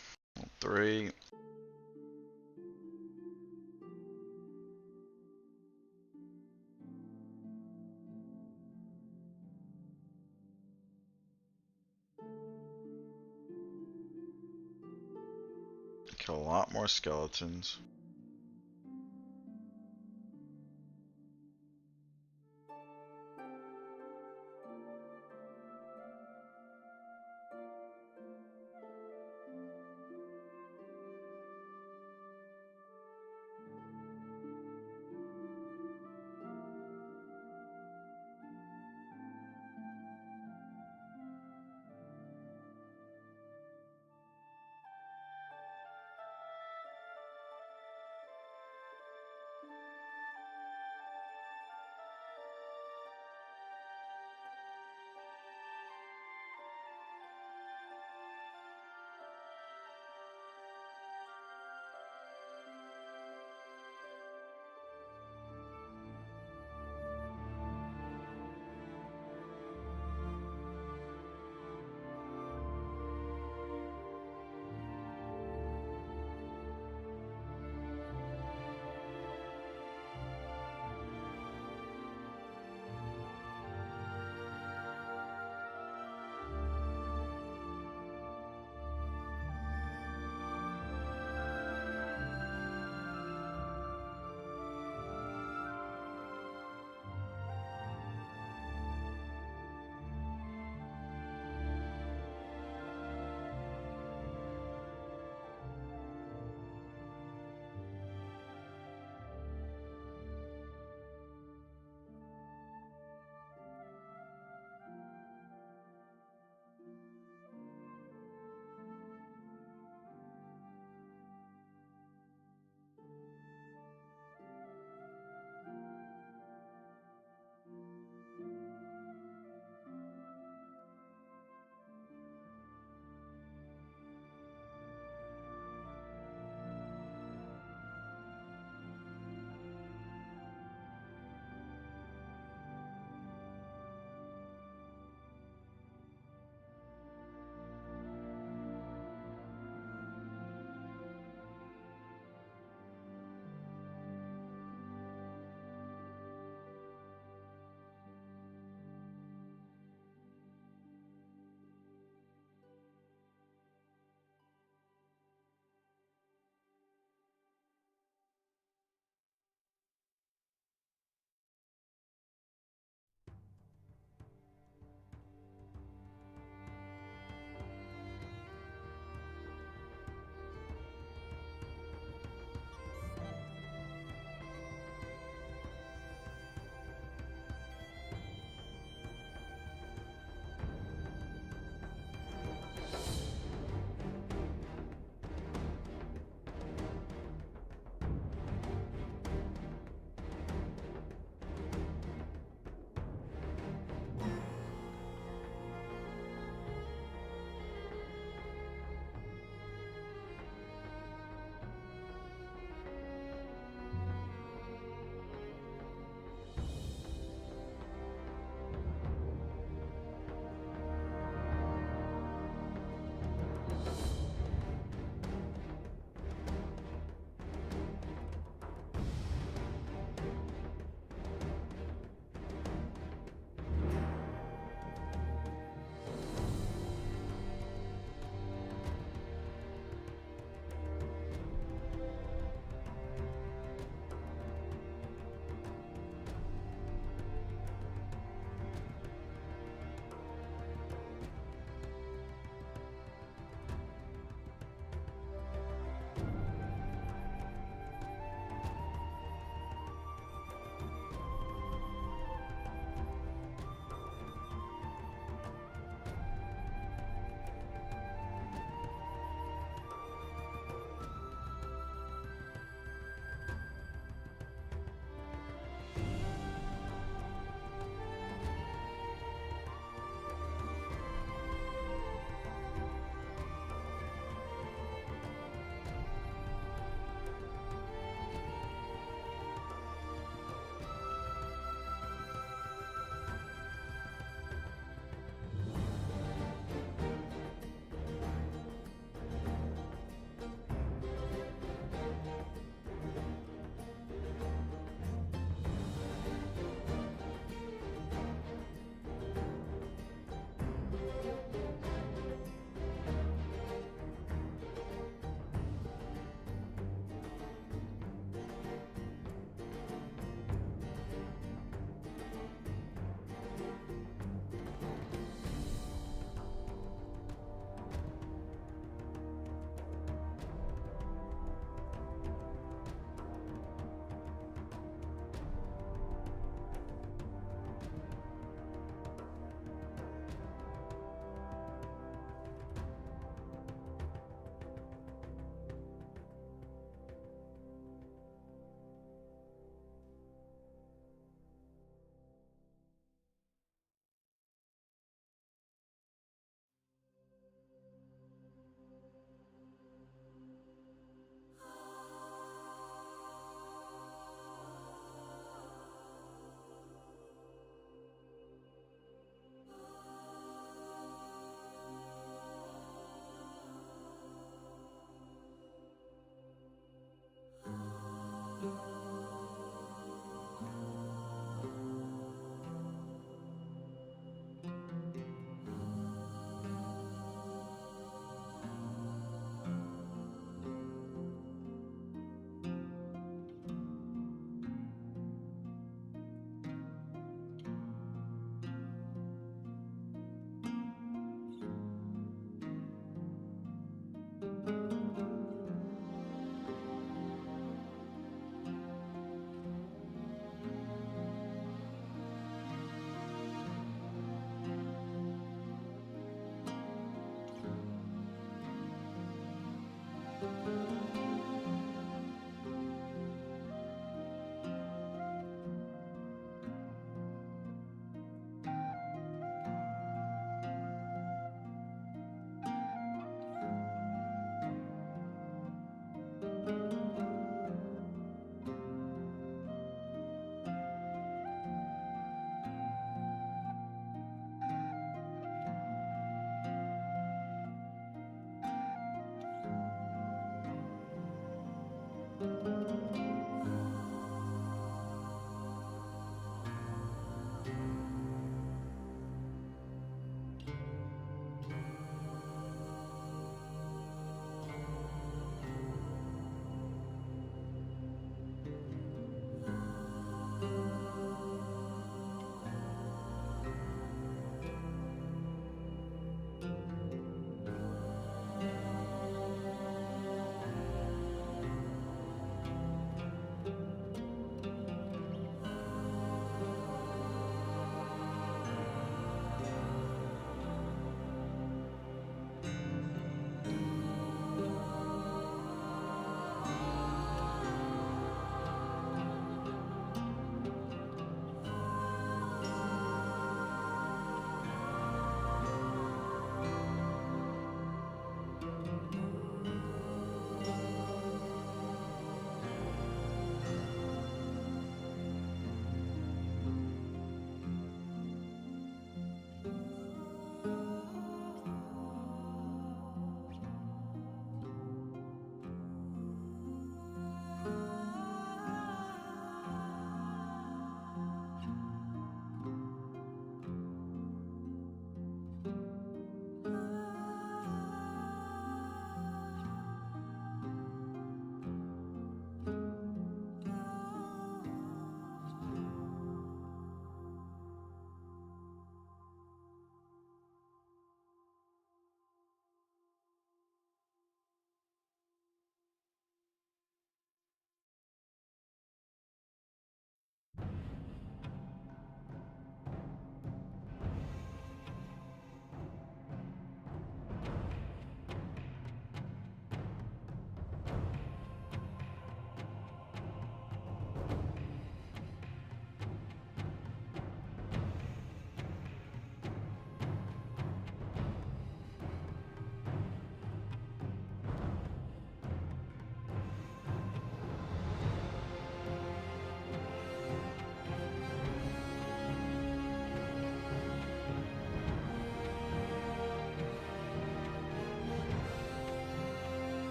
3. Kill a lot more skeletons.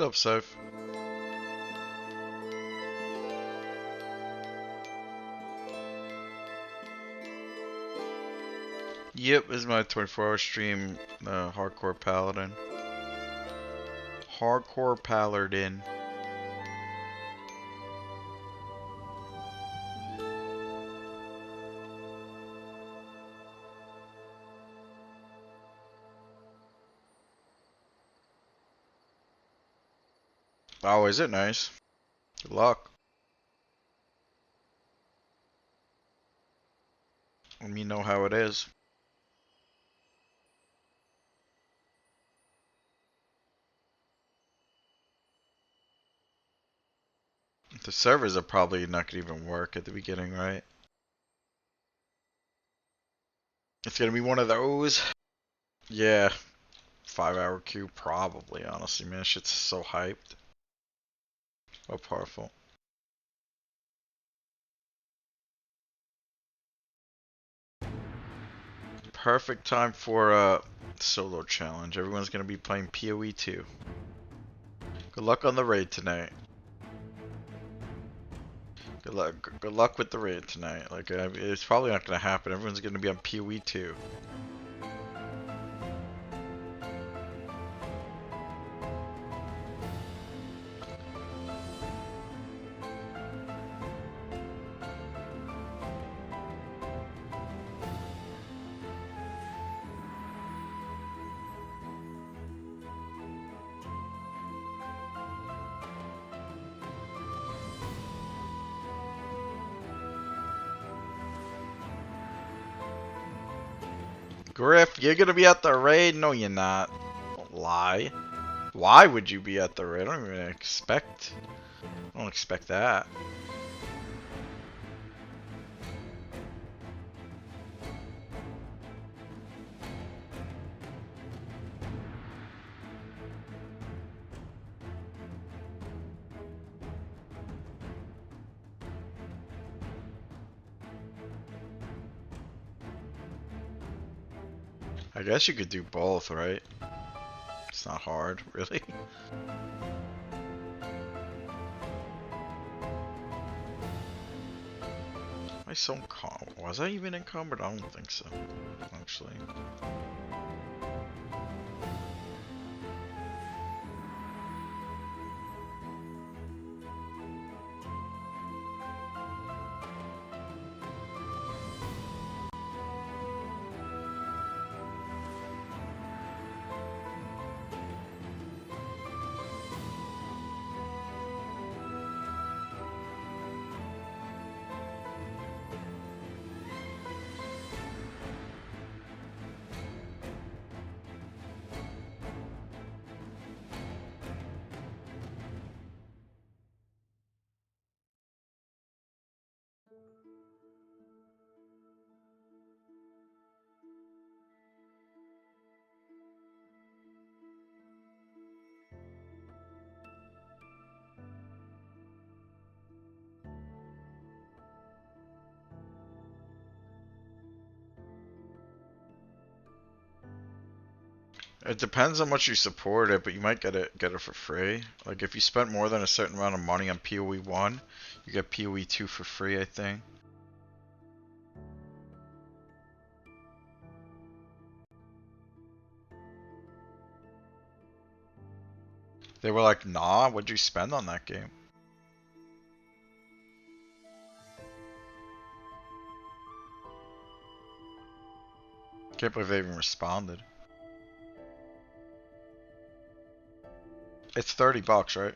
What's up, Safe? Yep, this is my 24-hour stream, Hardcore Paladin. Hardcore Paladin. Oh, is it nice? Good luck. Let me know how it is. The servers are probably not gonna even work at the beginning, right? It's gonna be one of those. Yeah. 5-hour queue, probably, honestly, man. Shit's so hyped. Oh, powerful. Perfect time for a solo challenge. Everyone's gonna be playing PoE 2. Good luck on the raid tonight. Good luck with the raid tonight. Like, it's probably not gonna happen. Everyone's gonna be on PoE 2. Griff, you're gonna be at the raid? No, you're not. Don't lie. Why would you be at the raid? I don't even expect. I don't expect that. I guess you could do both, right? It's not hard, really. Am I so encumbered? Was I even encumbered? I don't think so, actually. It depends on what you support it, but you might get it for free. Like if you spent more than a certain amount of money on PoE 1, you get PoE 2 for free, I think. They were like, nah, what'd you spend on that game? Can't believe they even responded. It's $30, right?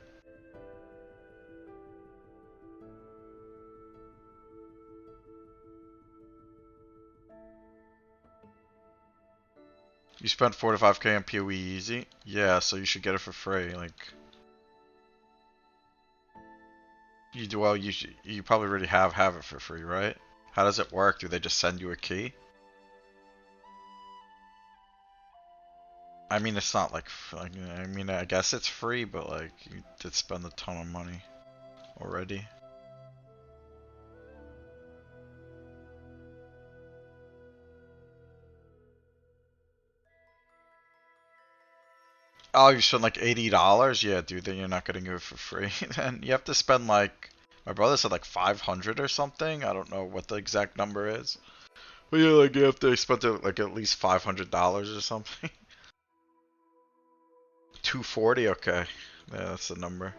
You spent 4 to 5k on PoE easy? Yeah, so you should get it for free. Like, you do well. You probably already have it for free, right? How does it work? Do they just send you a key? I mean, it's not like I mean, I guess it's free, but like you did spend a ton of money already. Oh, you spend like $80? Yeah, dude, then you're not getting it for free. Then you have to spend like, my brother said like 500 or something. I don't know what the exact number is. But yeah, like you have to spend like at least $500 or something. 240, okay. Yeah, that's the number.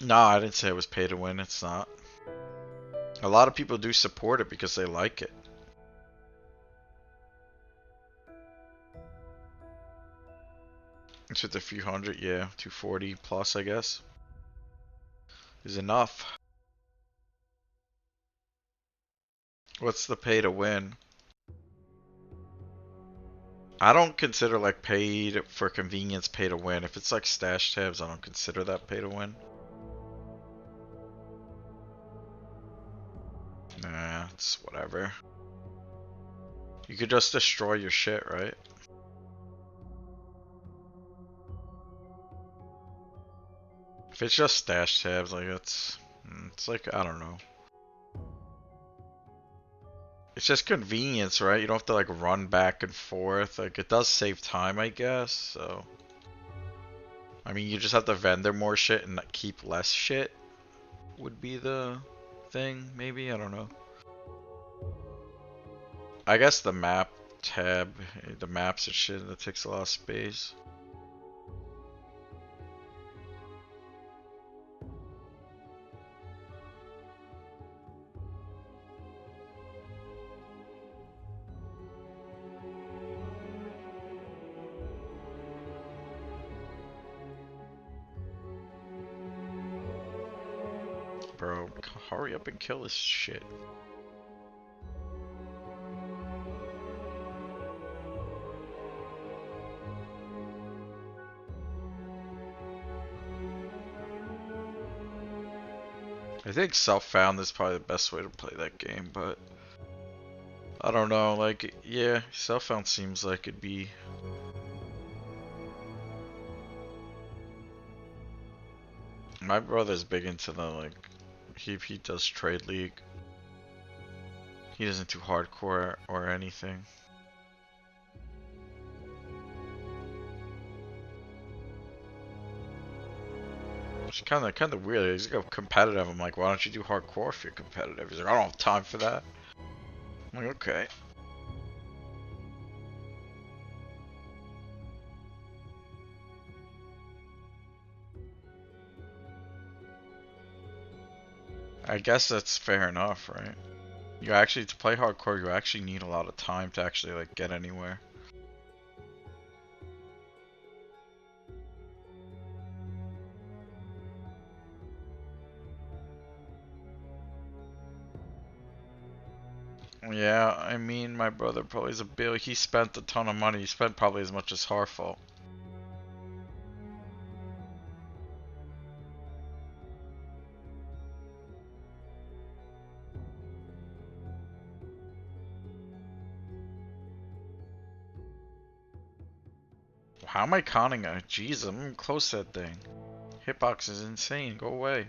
No, I didn't say it was pay to win. It's not. A lot of people do support it because they like it. It's with a few hundred, yeah. 240 plus, I guess, is enough. What's the pay to win? I don't consider like paid for convenience pay to win. If it's like stash tabs, I don't consider that pay to win. Nah, it's whatever. You could just destroy your shit, right? If it's just stash tabs, like it's like, I don't know. It's just convenience, right? You don't have to like run back and forth. Like it does save time, I guess. So, I mean, you just have to vendor more shit and keep less shit. Would be the thing, maybe. I don't know. I guess the map tab, the maps and shit, that takes a lot of space. Bro, hurry up and kill this shit. I think self-found is probably the best way to play that game, but I don't know, like, yeah, self-found seems like it'd be... My brother's big into the, like, he does Trade League. He doesn't do hardcore or anything. It's kind of weird. He's like competitive. I'm like, why don't you do hardcore if you're competitive? He's like, I don't have time for that. I'm like, okay. I guess that's fair enough, right? You actually, to play hardcore, you actually need a lot of time to actually like get anywhere. Yeah, I mean, my brother probably is a bill. He spent a ton of money. He spent probably as much as Harfall. How am I conning it? Jeez, I'm close to that thing. Hitbox is insane. Go away.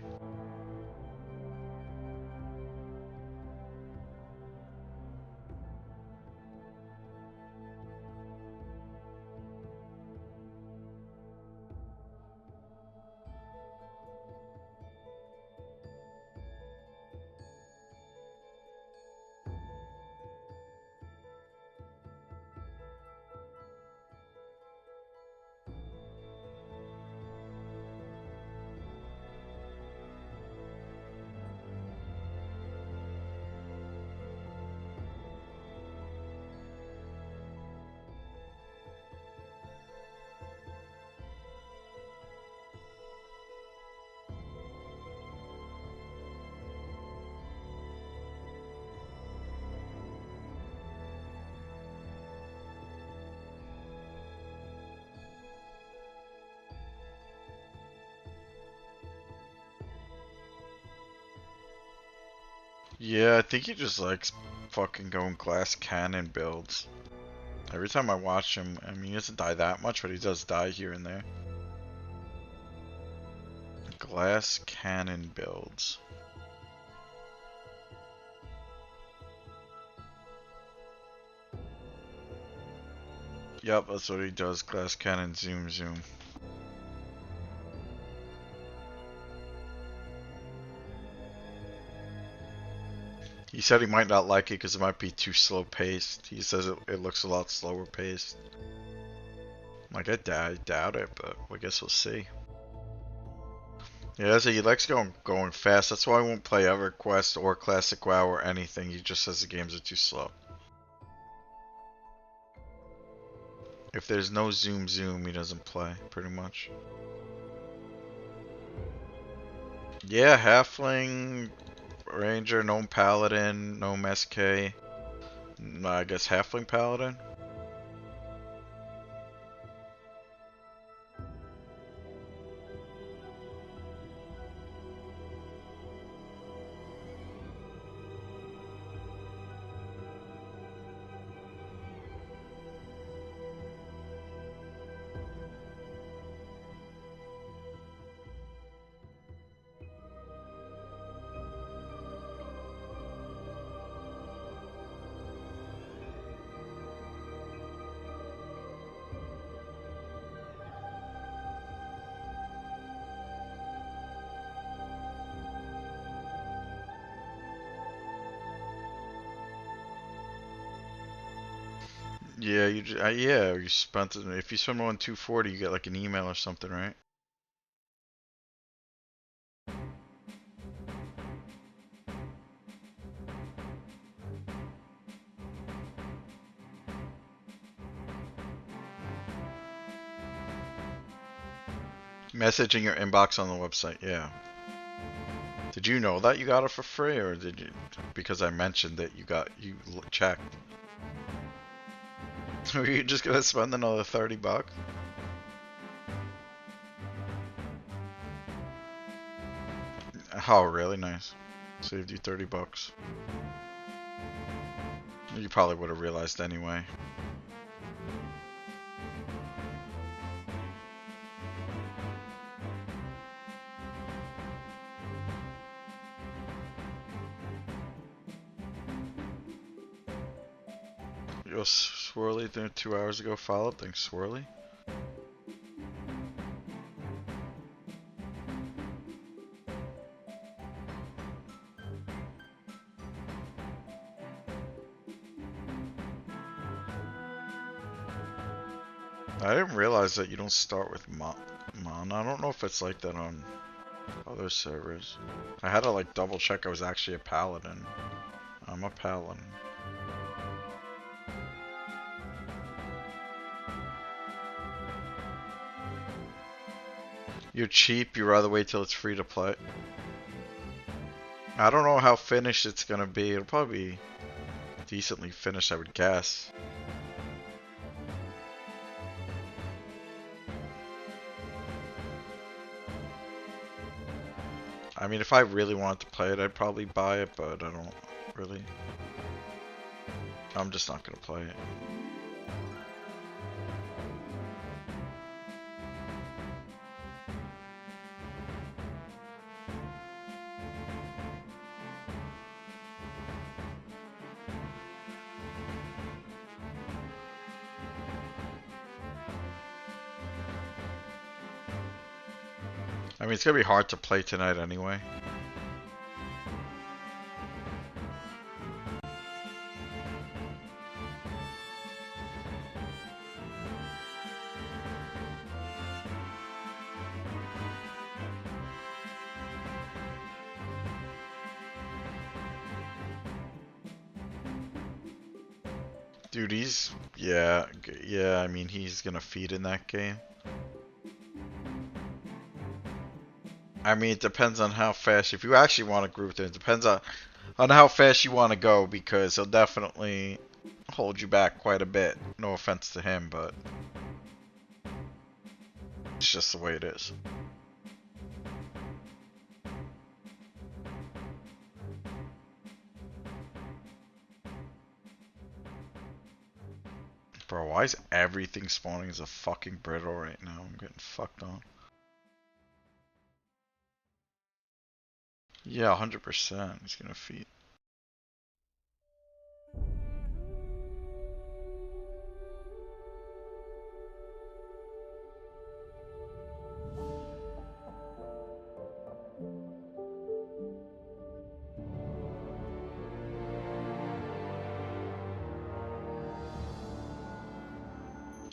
Yeah, I think he just likes fucking going glass cannon builds. Every time I watch him, I mean, he doesn't die that much, but he does die here and there. Glass cannon builds. Yep, that's what he does. Glass cannon, zoom, zoom. He said he might not like it because it might be too slow paced. He says it looks a lot slower paced. Like, I doubt it, but I guess we'll see. Yeah, so he likes going fast. That's why I won't play EverQuest or Classic WoW or anything. He just says the games are too slow. If there's no zoom zoom, he doesn't play, pretty much. Yeah, Halfling, Ranger, Gnome Paladin, Gnome SK. I guess Halfling Paladin. Yeah, you spent it. If you spend more than 240, you get like an email or something, right? Message in your inbox on the website, yeah. Did you know that you got it for free, or did you? Because I mentioned that you checked. Were you just gonna spend another $30? Oh, really nice. Saved you $30. You probably would have realized anyway. Yo, Swirly, 2 hours ago followed. Thanks, Swirly. I didn't realize that you don't start with Mon. I don't know if it's like that on other servers. I had to like double check I was actually a Paladin. I'm a Paladin. You're cheap, you rather wait till it's free to play. I don't know how finished it's gonna be. It'll probably be decently finished, I would guess. I mean, if I really wanted to play it, I'd probably buy it, but I don't really. I'm just not gonna play it. I mean, it's gonna be hard to play tonight anyway. Dude, yeah, I mean, he's gonna feed in that game. I mean, it depends on how fast, if you actually want to group them, it depends on how fast you want to go, because he'll definitely hold you back quite a bit. No offense to him, but it's just the way it is. Bro, why is everything spawning as a fucking brittle right now? I'm getting fucked on. Yeah, 100%. He's gonna feed.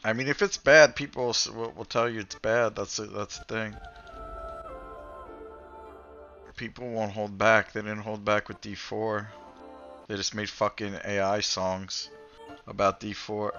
I mean, if it's bad, people will tell you it's bad. That's the thing. People won't hold back. They didn't hold back with D4. They just made fucking AI songs about D4.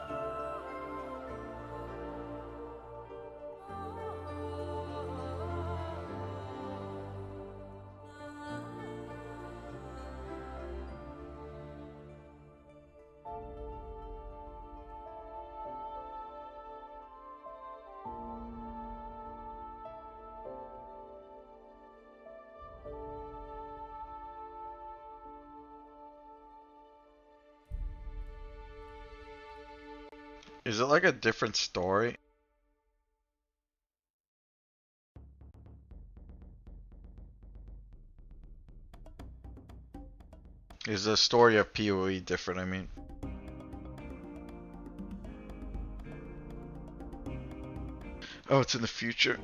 Is it like a different story? Is the story of PoE different, I mean? Oh, it's in the future.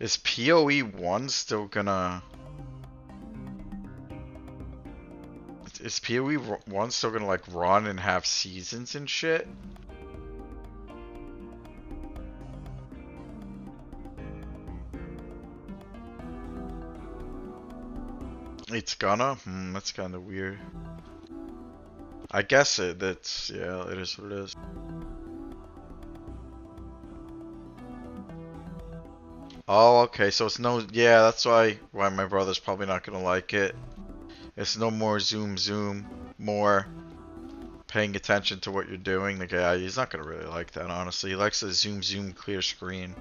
Is PoE 1 still gonna... Is PoE 1 still gonna like run and have seasons and shit? It's gonna? That's kinda weird. I guess that's, yeah, it is what it is. Oh, okay, so it's no, yeah, that's why my brother's probably not gonna like it. It's no more zoom, more paying attention to what you're doing. The guy, he's not gonna really like that, honestly. He likes the zoom, clear screen.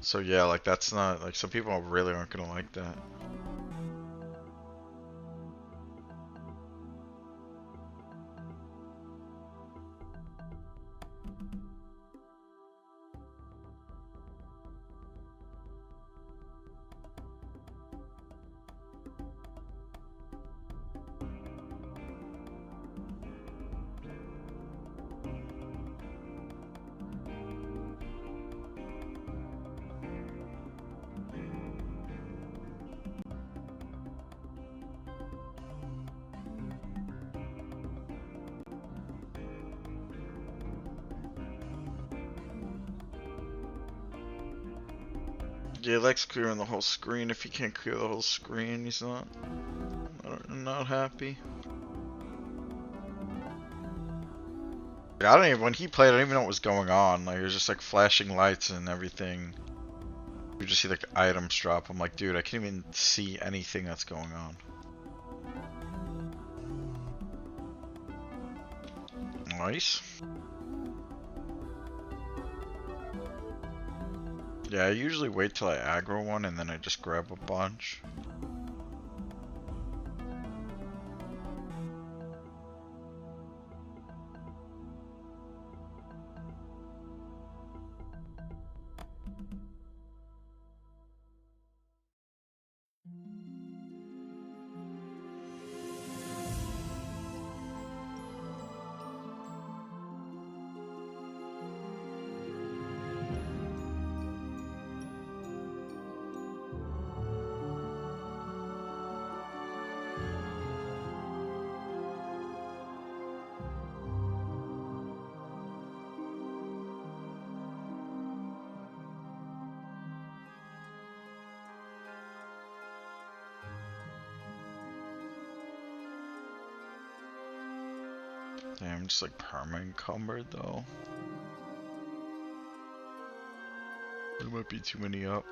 So yeah, like that's not, like some people really aren't gonna like that. Yeah, he likes clearing the whole screen. If he can't clear the whole screen, he's not happy. I don't even, when he played, I didn't even know what was going on. Like, it was just like flashing lights and everything. You just see like items drop. I'm like, dude, I can't even see anything that's going on. Nice. Yeah, I usually wait till I aggro one and then I just grab a bunch. Damn, I'm just like perma-encumbered though. There might be too many up.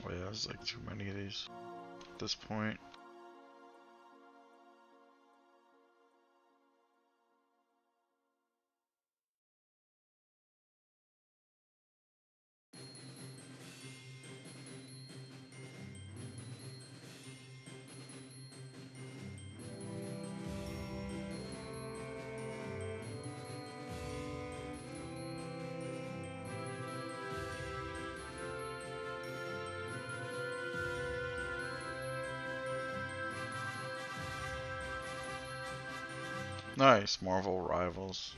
Oh yeah, there's like too many of these at this point. Nice, Marvel Rivals.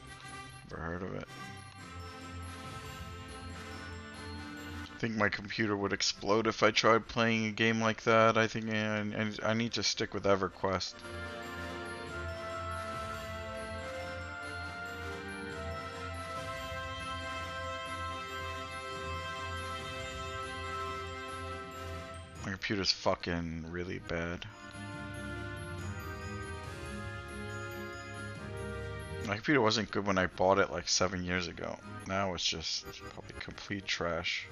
Never heard of it. I think my computer would explode if I tried playing a game like that. I think I need to stick with EverQuest. My computer's fucking really bad. My computer wasn't good when I bought it like 7 years ago. Now it's just probably complete trash.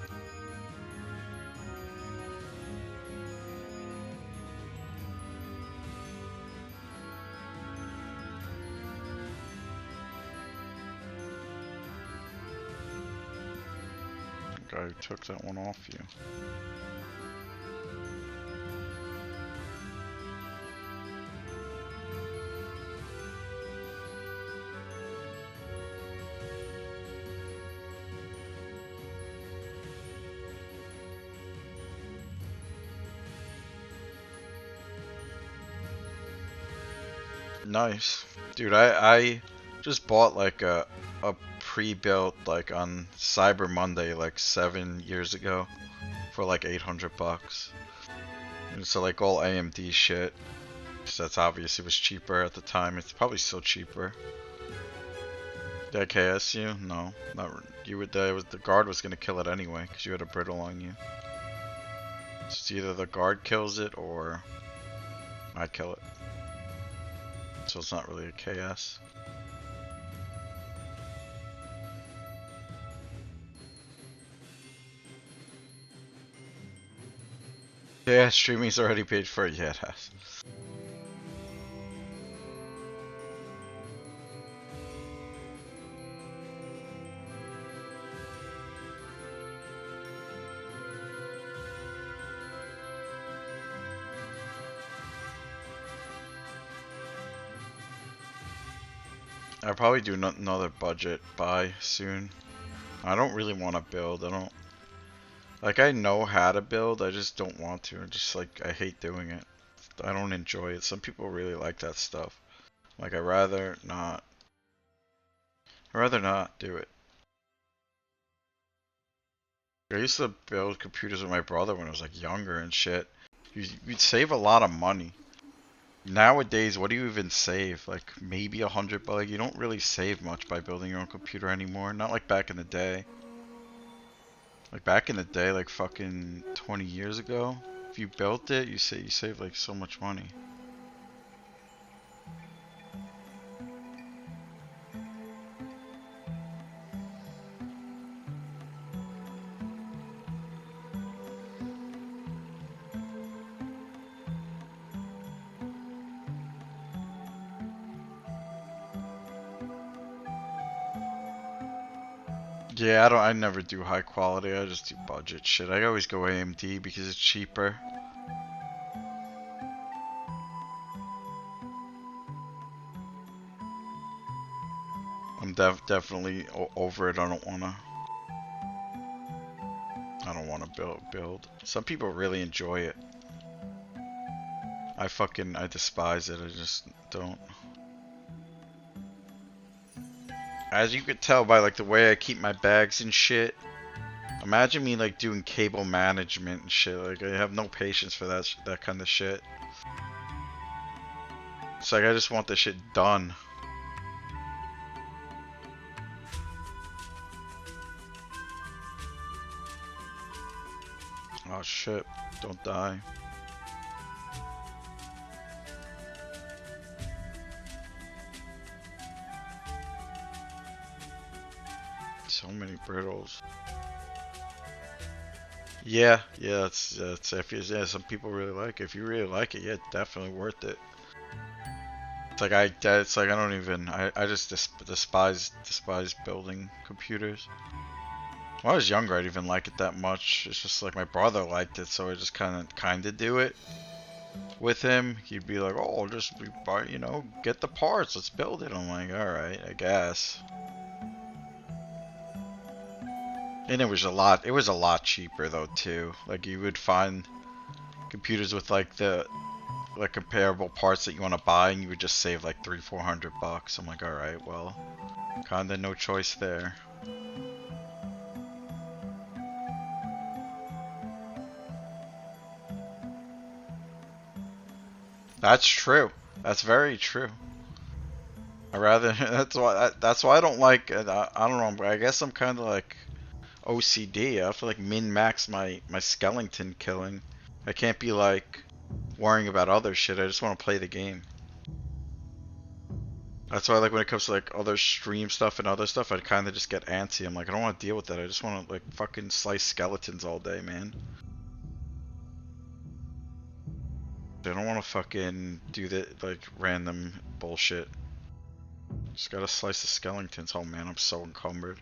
I took that one off you. Nice. Dude, I just bought like a pre-built like on Cyber Monday like 7 years ago for like 800 bucks. And so like all AMD shit. So that's obviously was cheaper at the time. It's probably still cheaper. Did I KS you? No, not you would. The guard was gonna kill it anyway because you had a brittle on you. So it's either the guard kills it or I kill it. So it's not really a KS. Yeah, streaming's already paid for it. Yeah, it has. I'll probably do another budget buy soon. I don't really want to build. I don't... Like, I know how to build, I just don't want to. I hate doing it. I don't enjoy it. Some people really like that stuff. Like, I'd rather not do it. I used to build computers with my brother when I was, like, younger and shit. You'd save a lot of money. Nowadays, what do you even save? Like, maybe 100, but like, you don't really save much by building your own computer anymore. Not like back in the day. Like back in the day, like fucking 20 years ago, if you built it, you save like so much money. Yeah, I never do high quality, I just do budget shit. I always go AMD because it's cheaper. I'm definitely over it. I don't wanna build. Some people really enjoy it. I despise it. I just don't. As you could tell by like the way I keep my bags and shit. Imagine me like doing cable management and shit. Like I have no patience for that kind of shit. It's like I just want this shit done. Oh shit, don't die. So many brittles. Yeah, it's yeah, some people really like it. If you really like it, yeah, definitely worth it. It's like I don't even, I just despise building computers. When I was younger, I didn't even like it that much. It's just like my brother liked it, so I just kind of do it with him. He'd be like, "Oh, just buy, you know, get the parts, let's build it." I'm like, "All right, I guess." And it was a lot cheaper though too. Like you would find computers with like the comparable parts that you want to buy, and you would just save like $300-400 bucks. I'm like, all right, well, kinda no choice there. That's true. That's very true. I rather that's why I don't like I don't know, but I guess I'm kind of like OCD. I have to like min max my skeleton killing. I can't be like worrying about other shit. I just want to play the game. That's why like when it comes to like other stream stuff and other stuff, I kind of just get antsy. I'm like I don't want to deal with that. I just want to like fucking slice skeletons all day, man. I don't want to fucking do that like random bullshit. Just gotta slice the skeletons. Oh man, I'm so encumbered.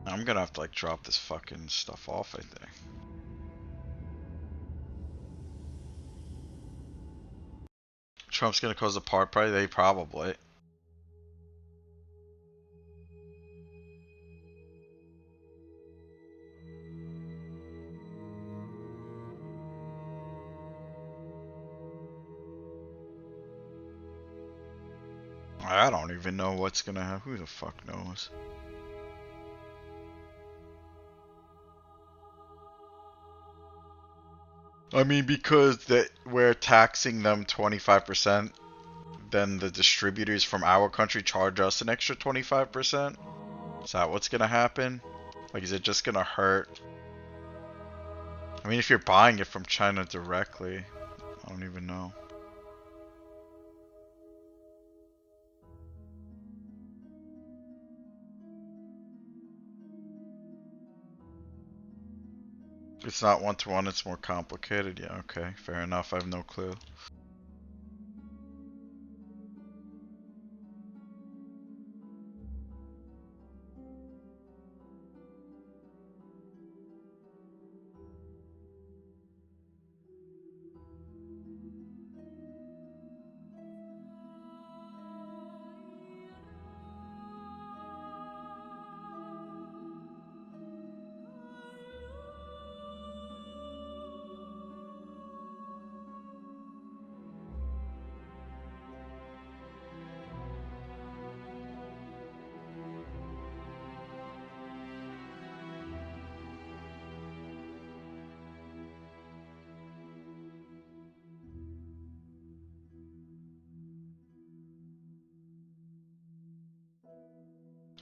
I'm gonna have to like drop this fucking stuff off, I think. Trump's gonna cause a part party? They probably. I don't even know what's gonna happen. Who the fuck knows? I mean, because that we're taxing them 25%, then the distributors from our country charge us an extra 25%? Is that what's gonna happen? Like, is it just gonna hurt? I mean, if you're buying it from China directly, I don't even know. It's not one-to-one, it's more complicated. Yeah, okay, fair enough. I have no clue.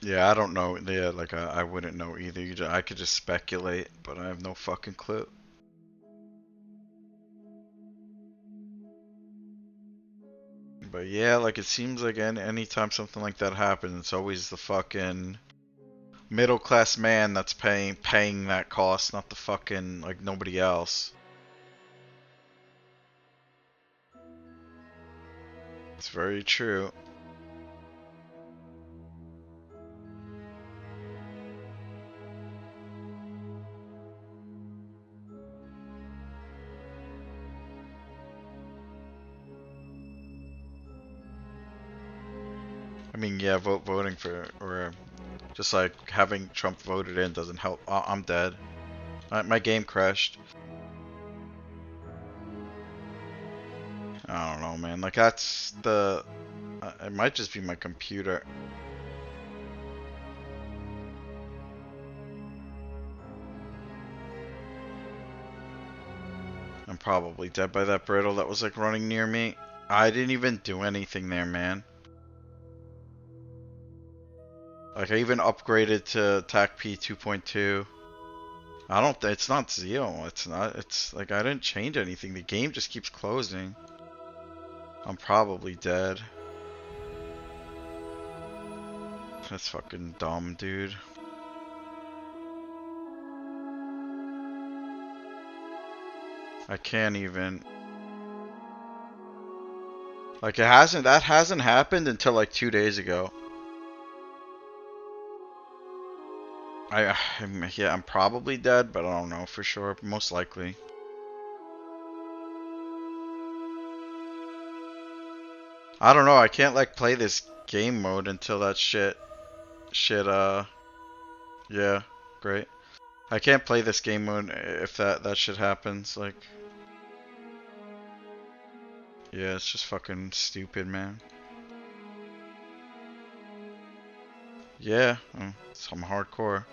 Yeah, I don't know. Yeah, like I wouldn't know either. I could just speculate, but I have no fucking clue. But yeah, like it seems like anytime something like that happens, it's always the fucking middle class man that's paying that cost, not the fucking like nobody else. It's very true. I mean, yeah, voting for, or just like having Trump voted in doesn't help. I'm dead. My game crashed. I don't know, man. Like that's the. It might just be my computer. I'm probably dead by that brittle that was like running near me. I didn't even do anything there, man. Like I even upgraded to TAC-P 2.2. I don't think it's not Zeo. It's not. It's like I didn't change anything. The game just keeps closing. I'm probably dead. That's fucking dumb, dude. I can't even. Like that hasn't happened until like 2 days ago. Yeah, I'm probably dead, but I don't know for sure. Most likely. I don't know. I can't like play this game mode until that shit. Yeah, great. I can't play this game mode if that shit happens. Like, yeah, it's just fucking stupid, man. Yeah, some hardcore.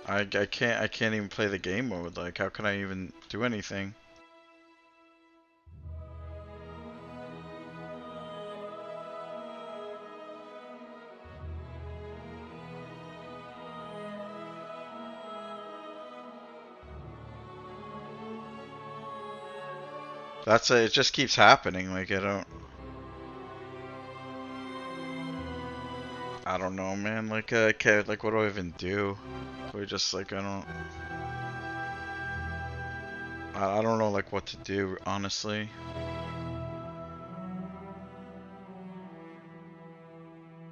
I can't even play the game mode. Like, how can I even do anything? That's it. It just keeps happening. Like, I don't know, man. Like, I can't. Like, what do I even do? Do I just like I don't know like what to do, honestly.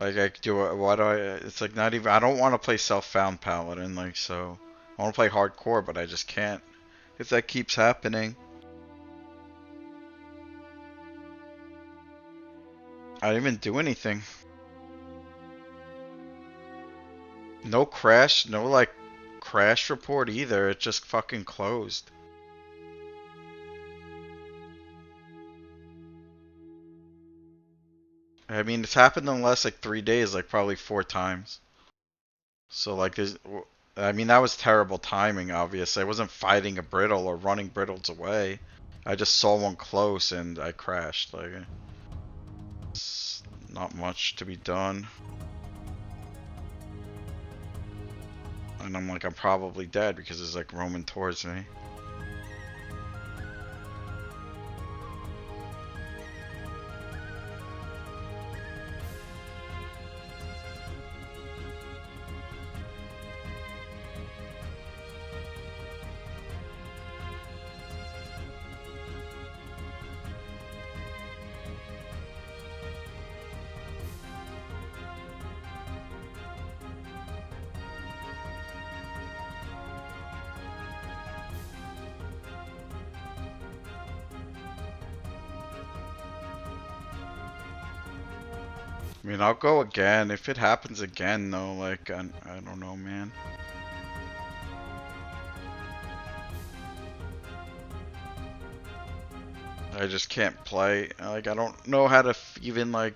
Like why do I, it's like not even, I don't want to play self-found Paladin, like, so I want to play hardcore, but I just can't if that keeps happening. I didn't even do anything. No crash, no like crash report either. It just fucking closed. I mean, it's happened in the last like 3 days, like probably 4 times. So like, I mean, that was terrible timing. Obviously, I wasn't fighting a brittle or running brittles away. I just saw one close and I crashed. Like, it's not much to be done. And I'm like, I'm probably dead because it's like roaming towards me. I mean, I'll go again. If it happens again, though, like, I don't know, man. I just can't play. Like, I don't know how to even, like,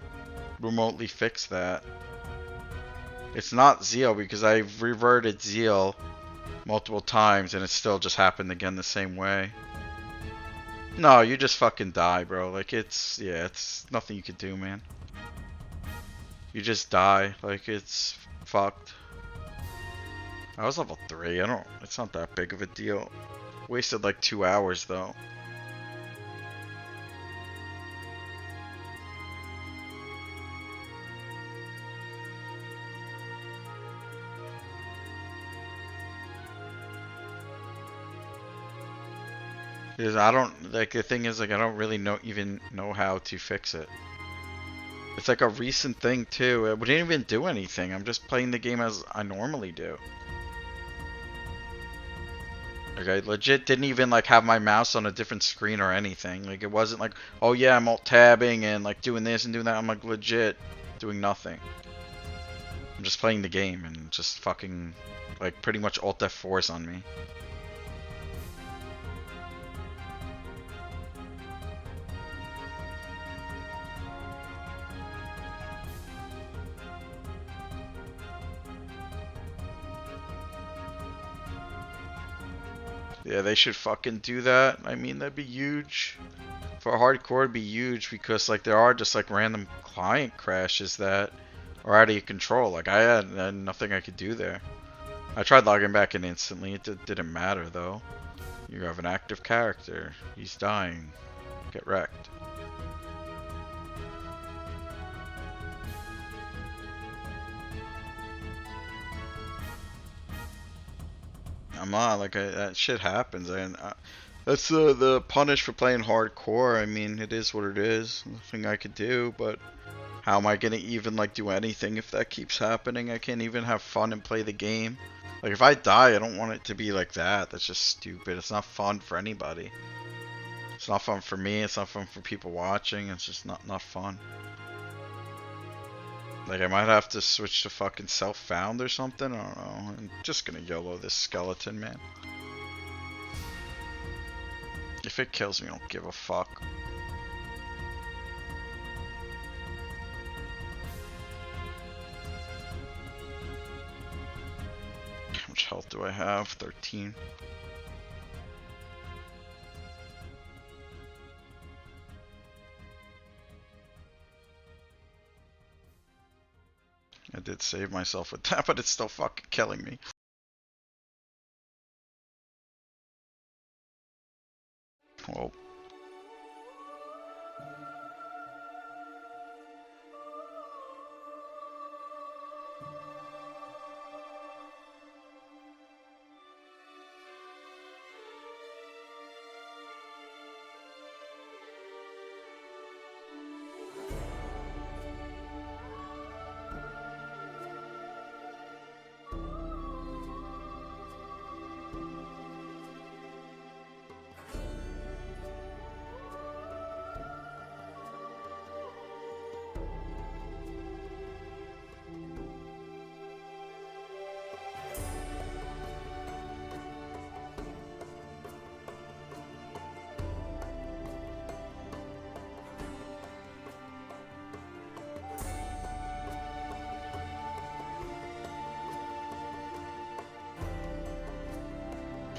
remotely fix that. It's not Zeal, because I've reverted Zeal multiple times, and it still just happened again the same way. No, you just fucking die, bro. Like, it's, yeah, it's nothing you could do, man. You just die, like, it's fucked. I was level 3, it's not that big of a deal. Wasted like 2 hours though. Because I don't, like, the thing is, like, I don't really even know how to fix it. It's like a recent thing too. It didn't even do anything. I'm just playing the game as I normally do. Like, I legit didn't even like have my mouse on a different screen or anything. Like, it wasn't like, oh yeah, I'm alt tabbing and like doing this and doing that. I'm like legit doing nothing. I'm just playing the game and just fucking like pretty much alt F4s on me. Yeah, they should fucking do that. I mean, that'd be huge. For hardcore, it'd be huge because, like, there are just, like, random client crashes that are out of your control. Like, I had nothing I could do there. I tried logging back in instantly. It didn't matter, though. You have an active character. He's dying. Get wrecked. I'm not, like, that shit happens, and that's the punish for playing hardcore. I mean, it is what it is. Nothing I could do, but how am I gonna even, like, do anything if that keeps happening? I can't even have fun and play the game. Like, if I die, I don't want it to be like that. That's just stupid. It's not fun for anybody. It's not fun for me. It's not fun for people watching. It's just not fun. Like, I might have to switch to fucking self-found or something. I don't know. I'm just gonna YOLO this skeleton, man. If it kills me, I don't give a fuck. How much health do I have? 13. I did save myself with that, but it's still fucking killing me. Whoa.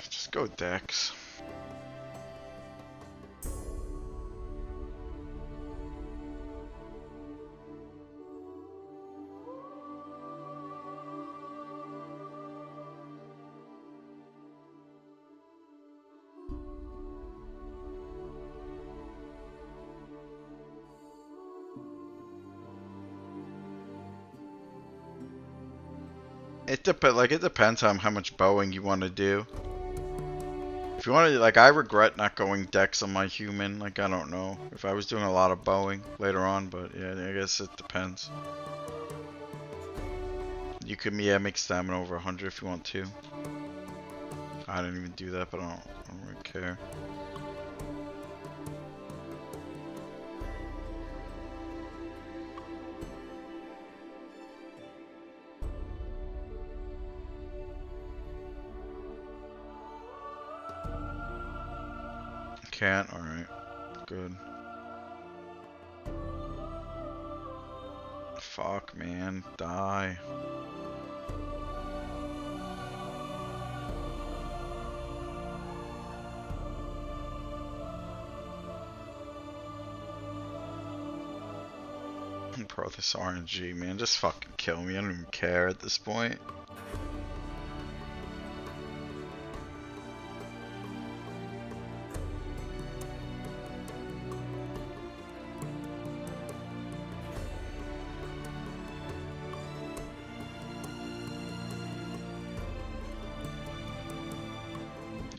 Just go Dex. It depends on how much bowing you want to do. If you want to, like, I regret not going Dex on my human. Like, I don't know if I was doing a lot of bowing later on, but yeah, I guess it depends. You can, yeah, make stamina over 100 if you want to. I didn't even do that, but I don't really care. Can't? Alright. Good. Fuck, man. Die. Bro, this RNG, man. Just fucking kill me. I don't even care at this point.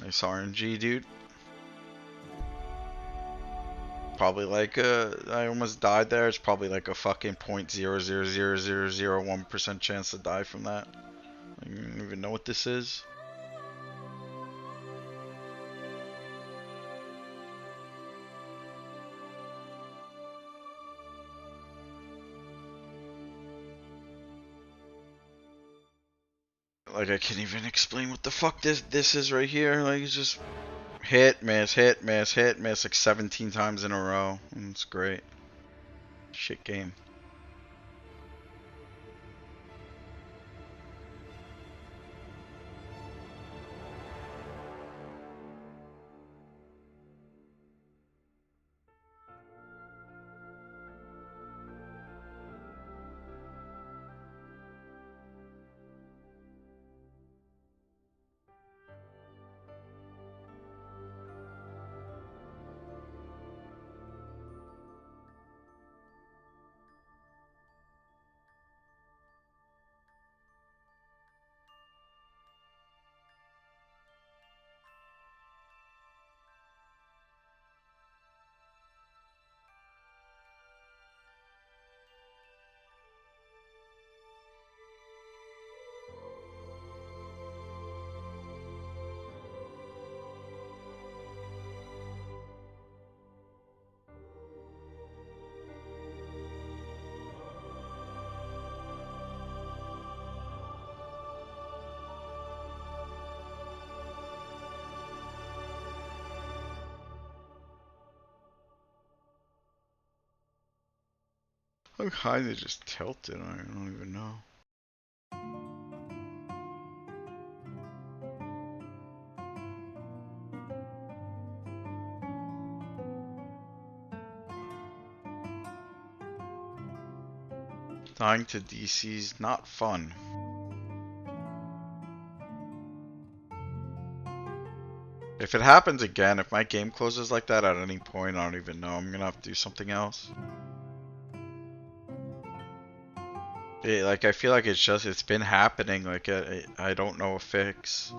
Nice RNG, dude. Probably like I almost died there. It's probably like a fucking 0.0000001% chance to die from that. I don't even know what this is. Like, I can't even explain what the fuck this is right here. Like, it's just hit, miss, hit, miss, hit, miss, like 17 times in a row. It's great. Shit game. I'm kinda just tilted, I don't even know. Dying to DC's not fun. If it happens again, if my game closes like that at any point, I don't even know. I'm gonna have to do something else. Like, I feel like it's been happening. Like, I don't know a fix.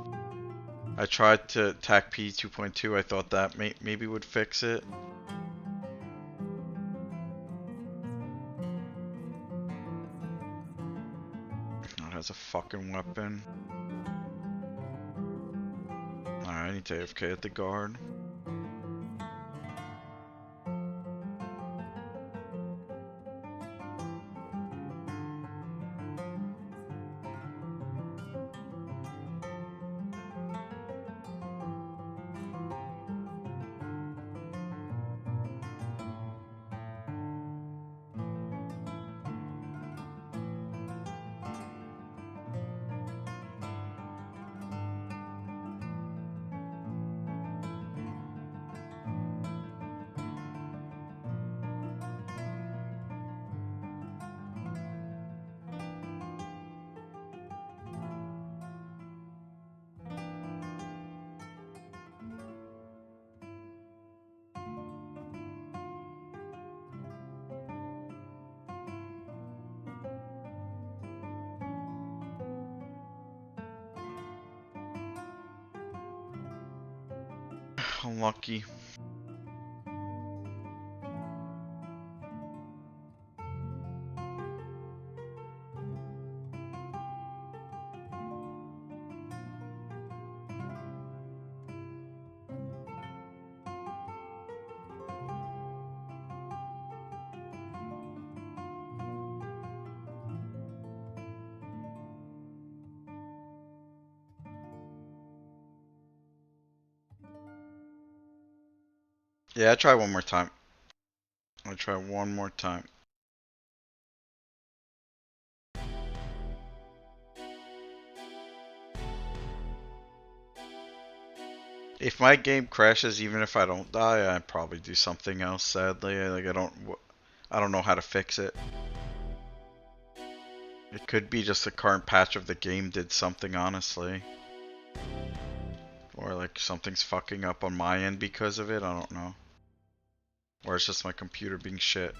I tried to attack P 2.2. I thought that maybe would fix it. Oh, it has a fucking weapon. Alright, I need to AFK at the guard. Unlucky. Yeah, I try one more time. I'll try one more time. If my game crashes, even if I don't die, I'd probably do something else. Sadly, like I don't know how to fix it. It could be just the current patch of the game did something, honestly, or like something's fucking up on my end because of it. I don't know, or it's just my computer being shit.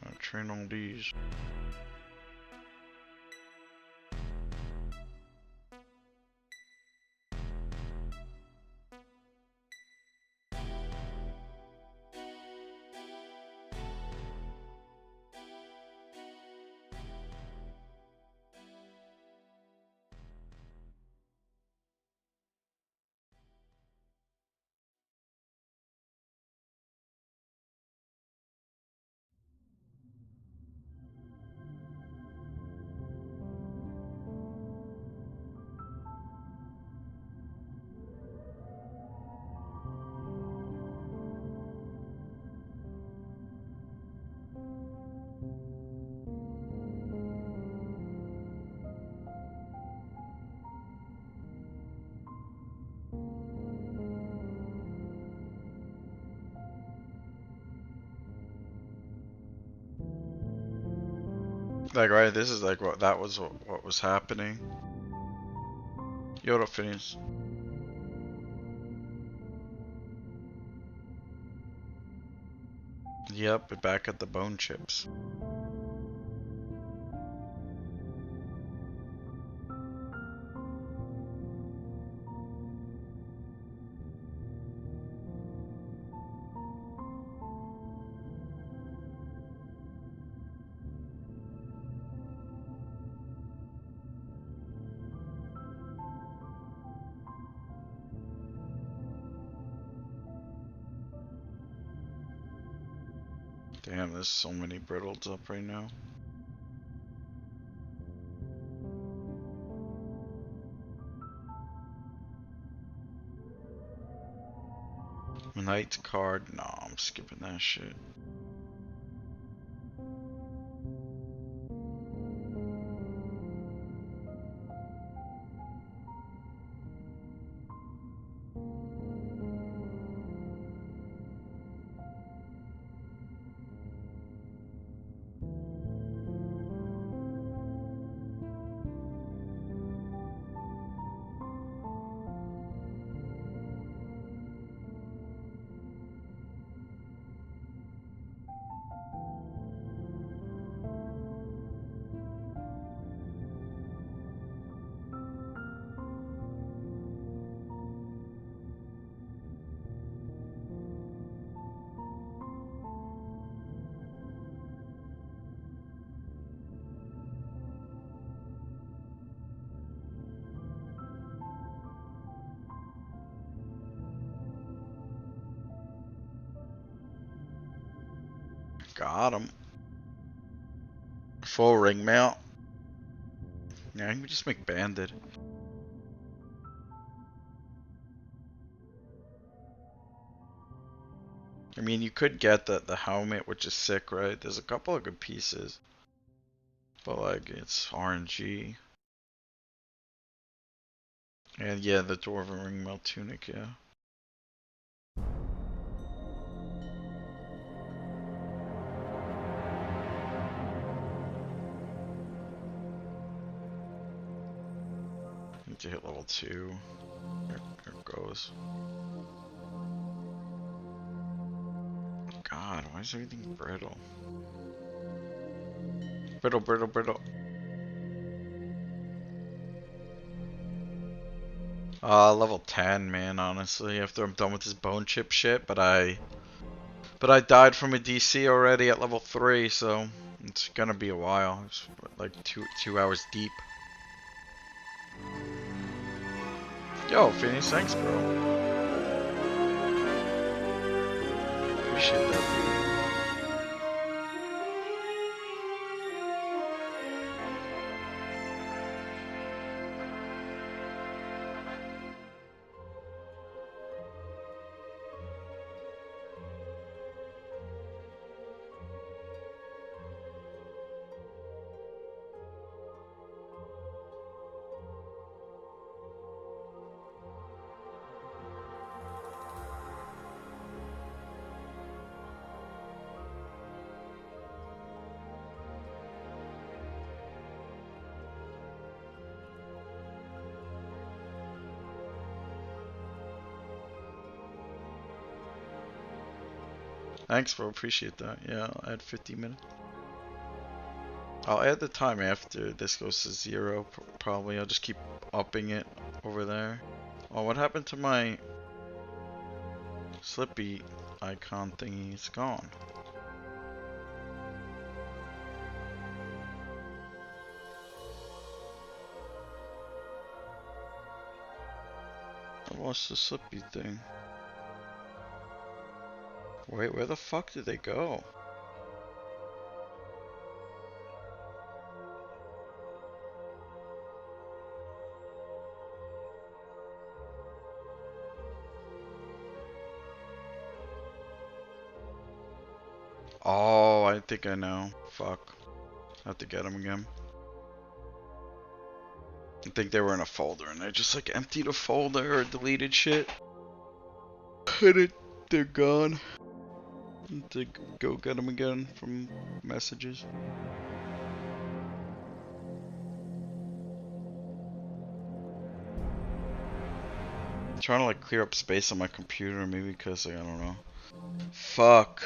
I'll train on these. Like, right, this is like what was happening. Yo, what up, Phineas? Yep, we're back at the bone chips. Damn, there's so many brittles up right now. Night card? No, I'm skipping that shit. Got him. Full ring mount. Yeah, I can just make banded. I mean, you could get the helmet, which is sick, right? There's a couple of good pieces. But, like, it's RNG. And, yeah, the Dwarven Ringmail Tunic, yeah. Need to hit level 2. Here it goes. God, why is everything brittle? Brittle, brittle, brittle. Level 10, man, honestly, after I'm done with this bone chip shit, but I died from a DC already at level 3, so it's gonna be a while. It's like two hours deep. Yo, Phineas, thanks, bro. Appreciate that. Thanks, bro. Appreciate that. Yeah, I'll add 50 minutes. I'll add the time after this goes to 0. Probably. I'll just keep upping it over there. Oh, what happened to my Slippy icon thingy? It's gone. I lost the Slippy thing. Wait, where the fuck did they go? Oh, I think I know. Fuck. I have to get them again. I think they were in a folder and I just like emptied a folder or deleted shit. And they're gone. I have to go get them again from messages. 'Cause I don't know where the fuck they went. Oh, I think I know. Fuck. I have to get them again. I think they were in a folder and I just like emptied a folder or deleted shit. And they're gone. I have to go get them again from messages. 'Cause I don't know where the fuck they went. trying to like clear up space on my computer, maybe because like, I don't know. Fuck.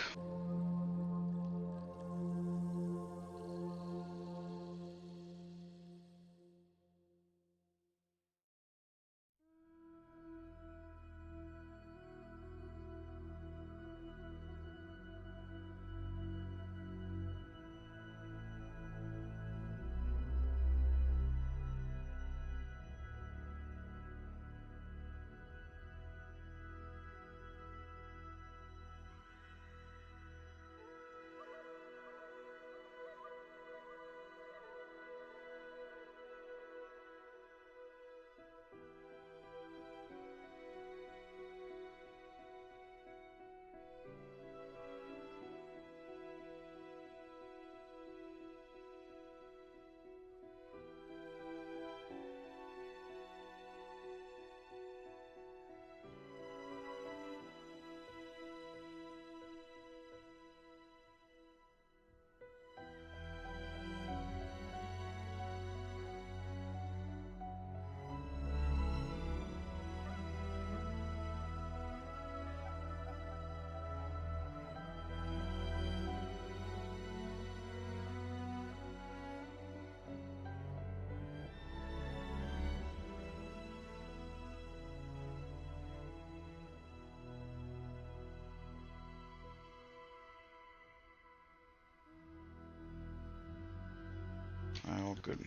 Oh, good.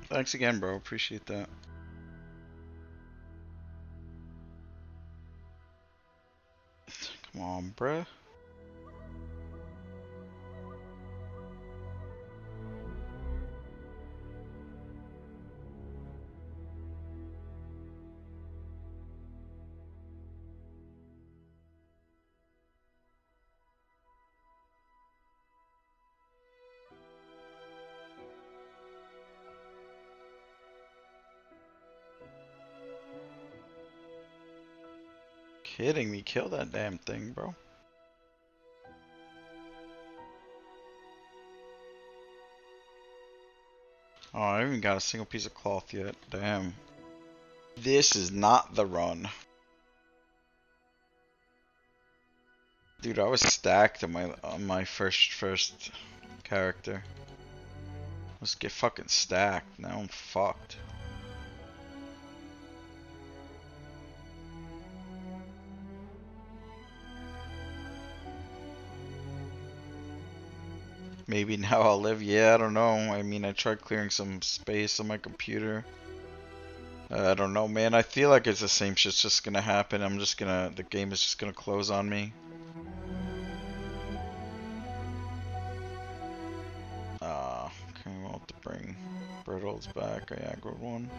Thanks again, bro. Appreciate that. Come on, bruh. Kidding me? Kill that damn thing, bro. Oh, I haven't even got a single piece of cloth yet. Damn. This is not the run. Dude, I was stacked on my first character. Let's get fucking stacked. Now I'm fucked. Maybe now I'll live. Yeah, I don't know. I mean, I tried clearing some space on my computer. I don't know, man. I feel like it's the same shit's just gonna happen. The game is just gonna close on me. Okay, we'll have to bring Brittles back. I aggroed one.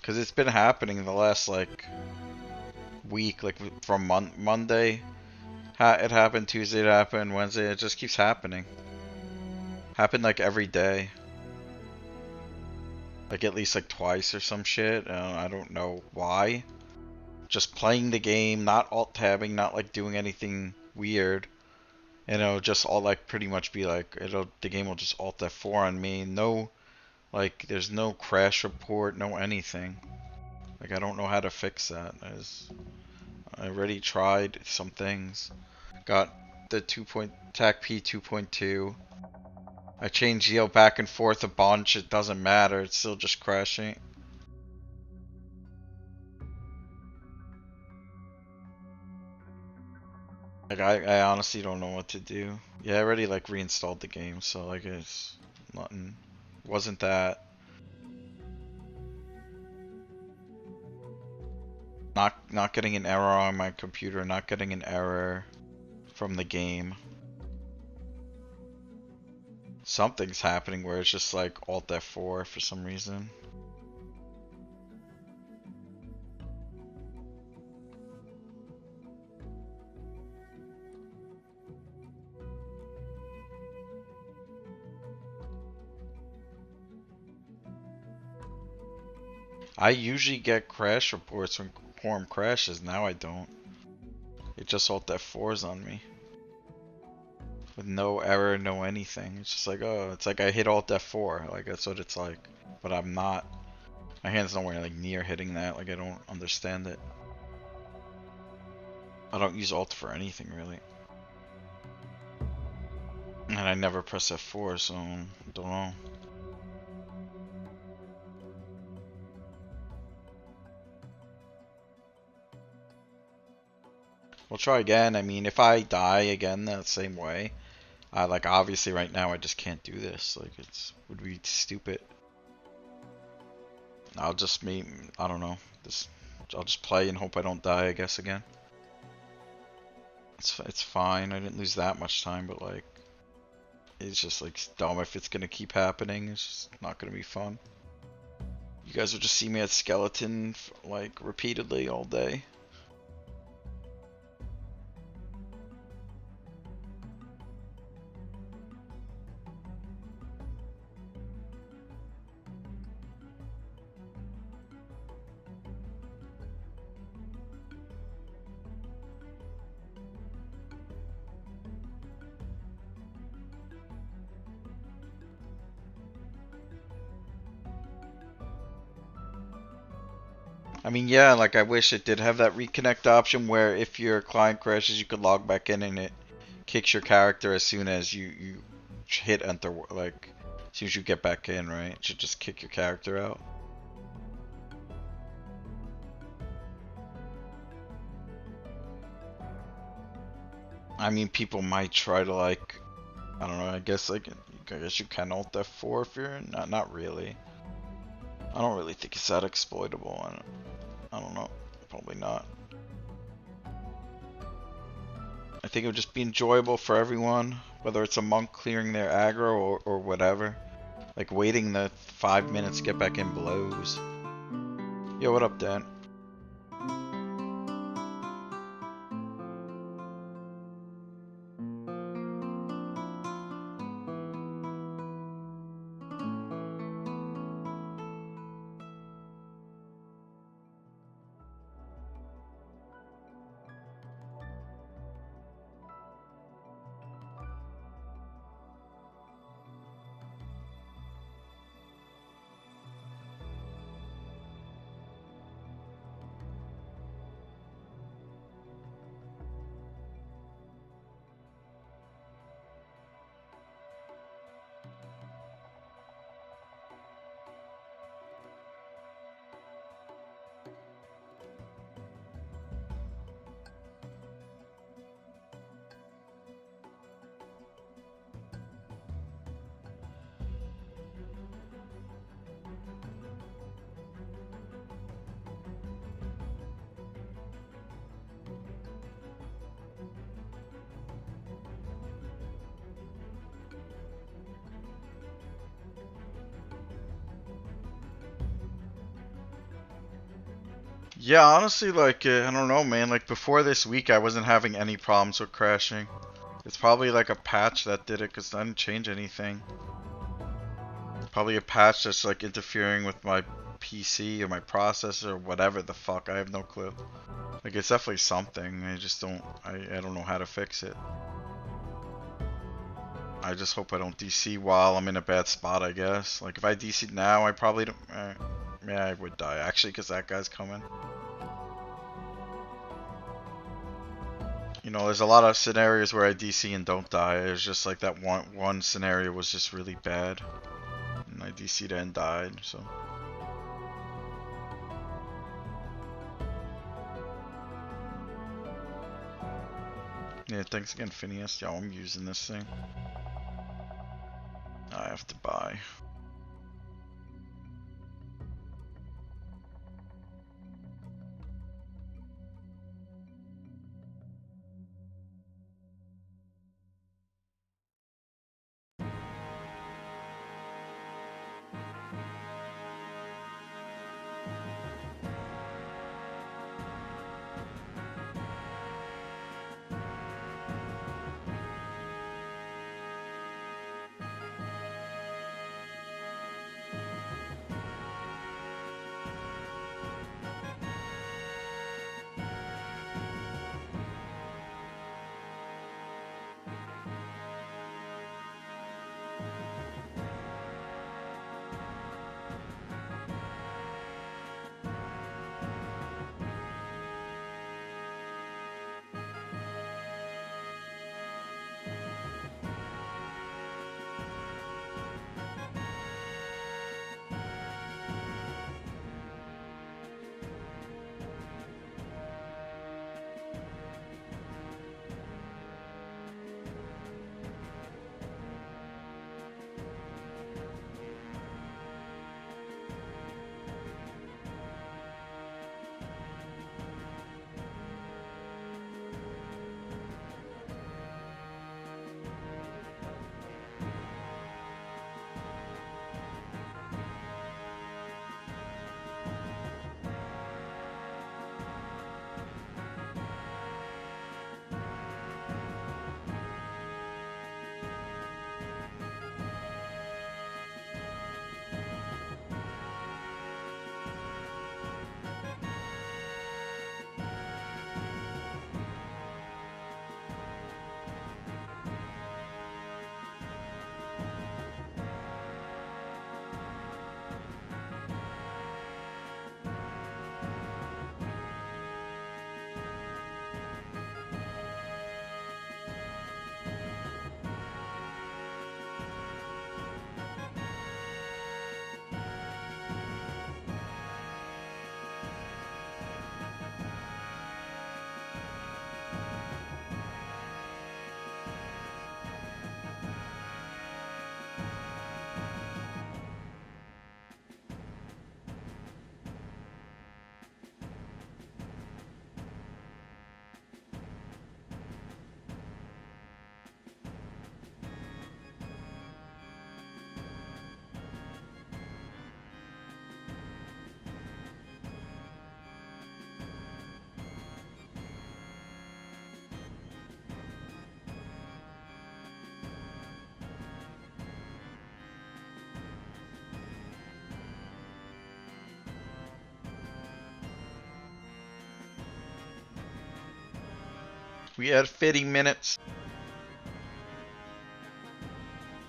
Cause it's been happening the last like week, like from Monday. It happened, Tuesday it happened, Wednesday, it just keeps happening. Happened like every day. Like at least like twice or some shit. I don't know why. Just playing the game, not alt-tabbing, not like doing anything weird. And it'll just all like pretty much be like, the game will just alt F4 on me. No, like there's no crash report, no anything. Like I don't know how to fix that. I already tried some things. Got the TAC P 2.2. I changed Yale back and forth a bunch. It doesn't matter. It's still just crashing. Like I honestly don't know what to do. Yeah, I already like reinstalled the game, so like it's nothing. Wasn't that. Not getting an error on my computer, not getting an error from the game. Something's happening where it's just like Alt F4 for some reason. I usually get crash reports when Quarm crashes, now I don't. It just Alt F4s on me. with no error, no anything. It's just like, oh, it's like I hit Alt F4. Like, that's what it's like. But I'm not. My hand's nowhere like near hitting that. Like, I don't understand it. I don't use Alt for anything, really. And I never press F4, so I don't know. We'll try again. I mean, if I die again that same way, like obviously right now I just can't do this. Like would be stupid. I'll just I don't know. I'll just play and hope I don't die, I guess, again. It's fine. I didn't lose that much time, but like it's just like dumb if it's gonna keep happening. It's just not gonna be fun. You guys will just see me at skeleton like repeatedly all day. I mean, yeah, like I wish it did have that reconnect option where if your client crashes, you could log back in and it kicks your character as soon as you hit enter, like as soon as you get back in, right? It should just kick your character out. I mean, people might try to like, I don't know, I guess like, I guess you can Alt F4 if you're not really. I don't really think it's that exploitable. I don't know. Probably not. I think it would just be enjoyable for everyone, whether it's a monk clearing their aggro or whatever. Like waiting the 5 minutes to get back in blows. Yo, what up, Dan? Yeah, honestly, like, I don't know, man. Like, before this week, I wasn't having any problems with crashing. It's probably like a patch that did it, because I didn't change anything. Probably a patch that's like interfering with my PC or my processor or whatever the fuck. I have no clue. Like, it's definitely something. I just don't, I don't know how to fix it. I just hope I don't DC while I'm in a bad spot, I guess. Like, if I DC'd now, I probably don't, yeah, I would die, actually, because that guy's coming. You know, there's a lot of scenarios where I DC and don't die. There's just like that one scenario was just really bad. And I DC'd and died, so. Yeah, thanks again, Phineas. Yo, I'm using this thing. I have to buy. We had 50 minutes.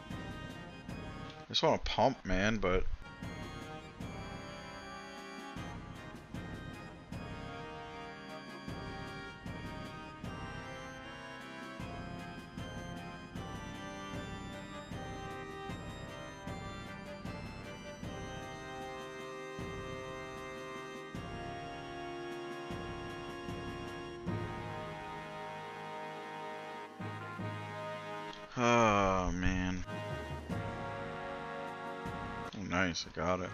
I just want to pump, man, but... Oh, man. Oh, nice, I got it.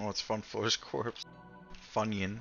Oh, it's Fun Floor's corpse. Funyun.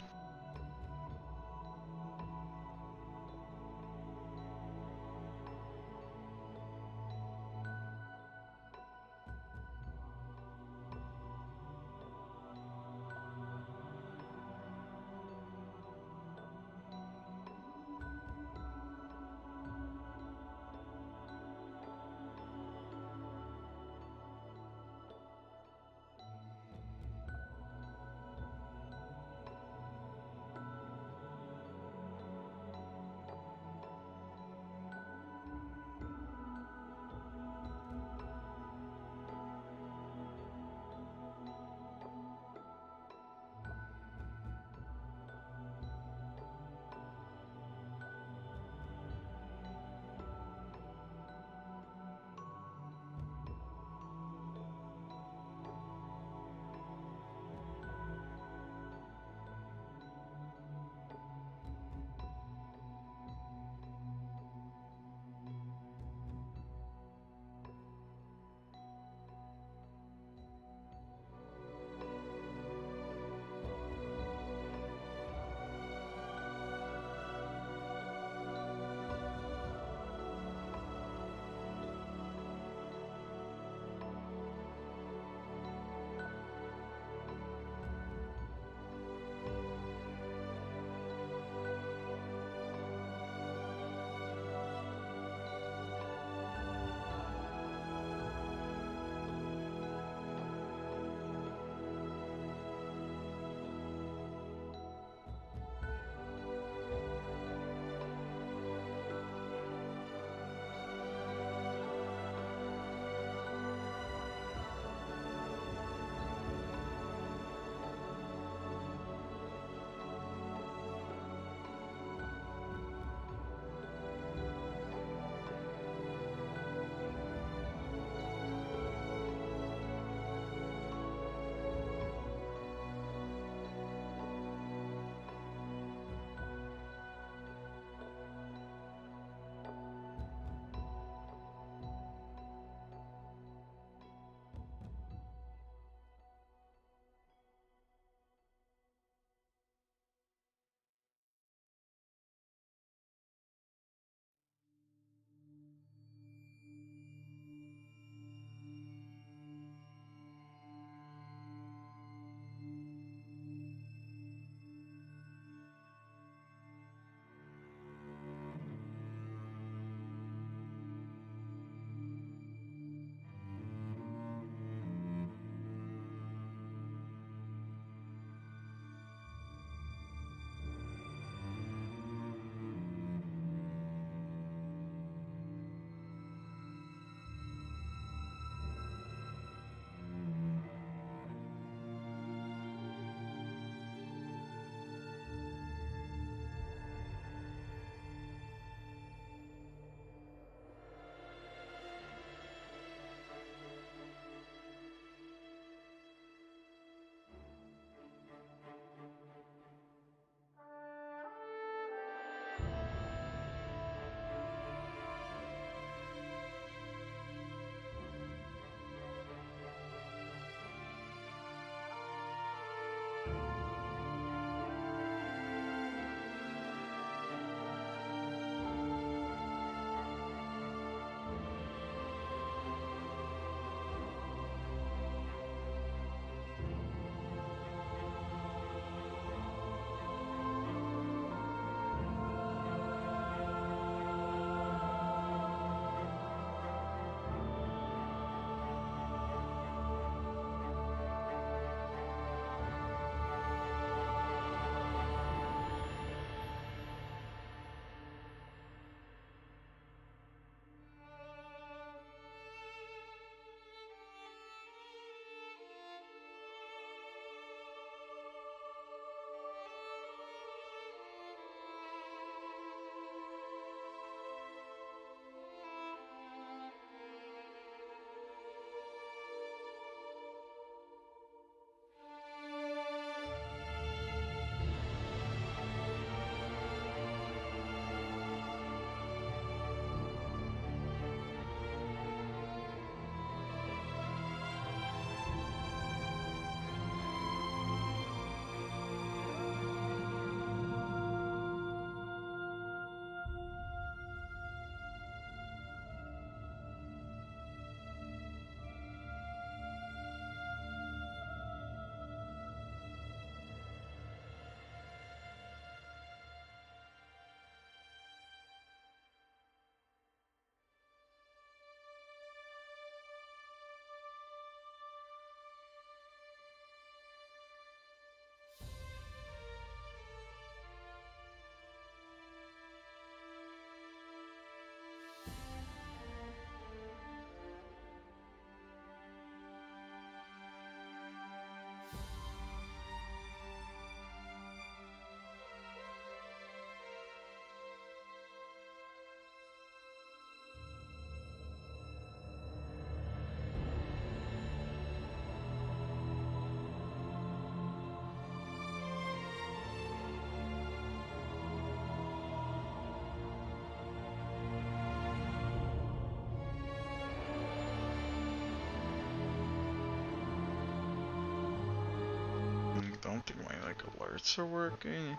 parts are working.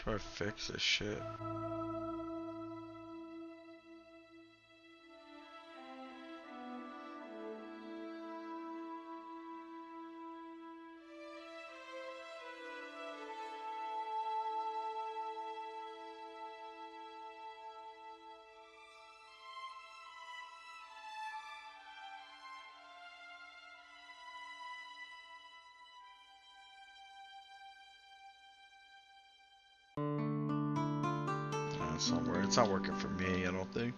Try to fix this shit. Somewhere. It's not working for me, I don't think.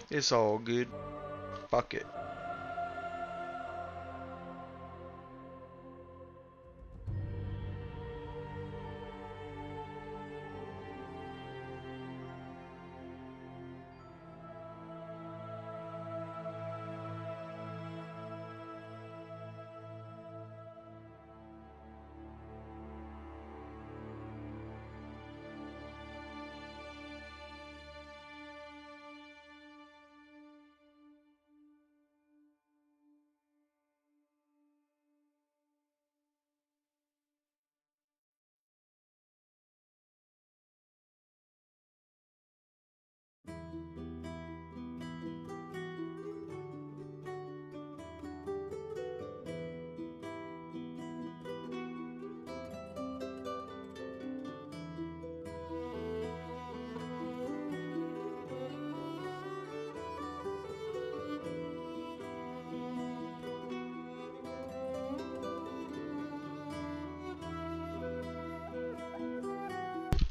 It's all good. Fuck it.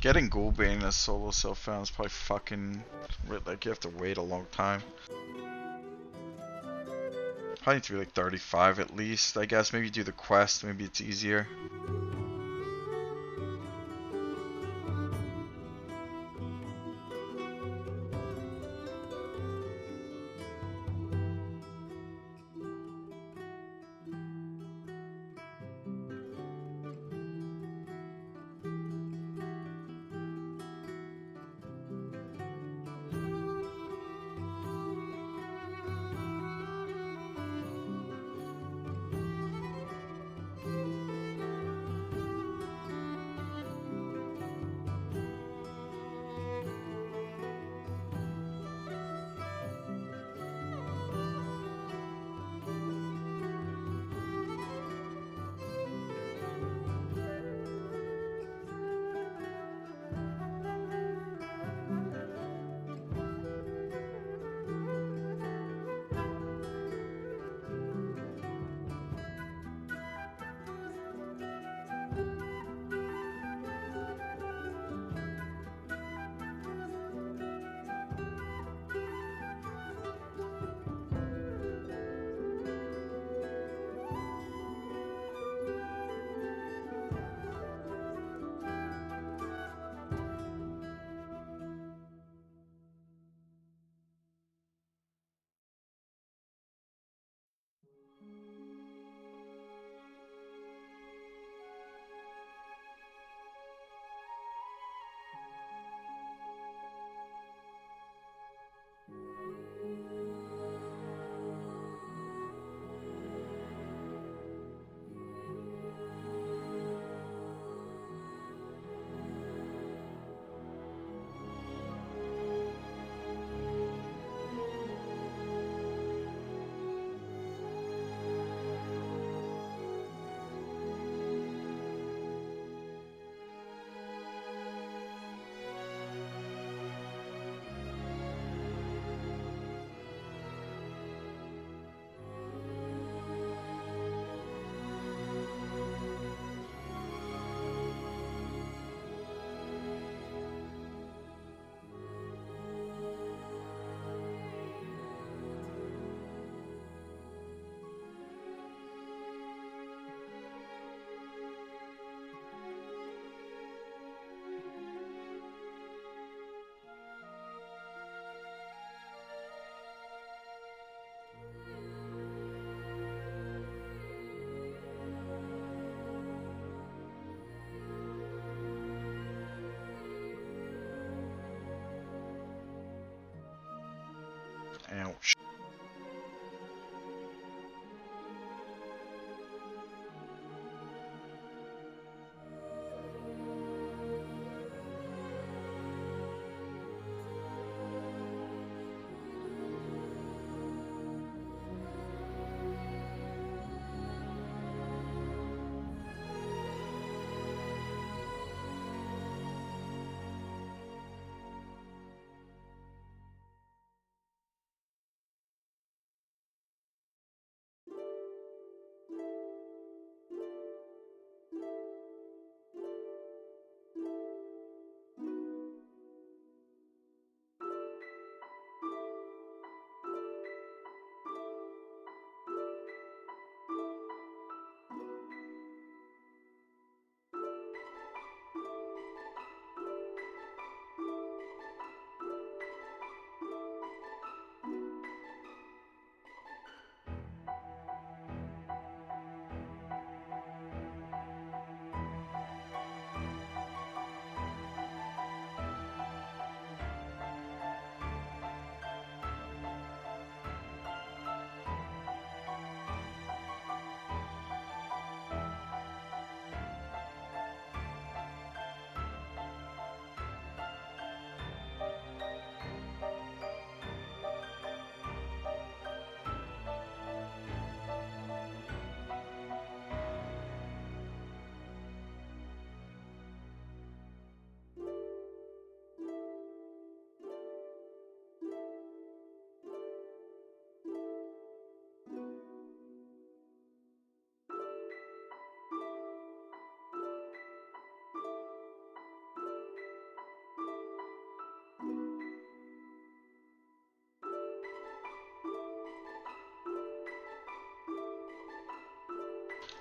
Getting Ghoulbane in a solo self-found is probably fucking... like, you have to wait a long time. Probably need to be like 35 at least, I guess. Maybe do the quest, maybe it's easier.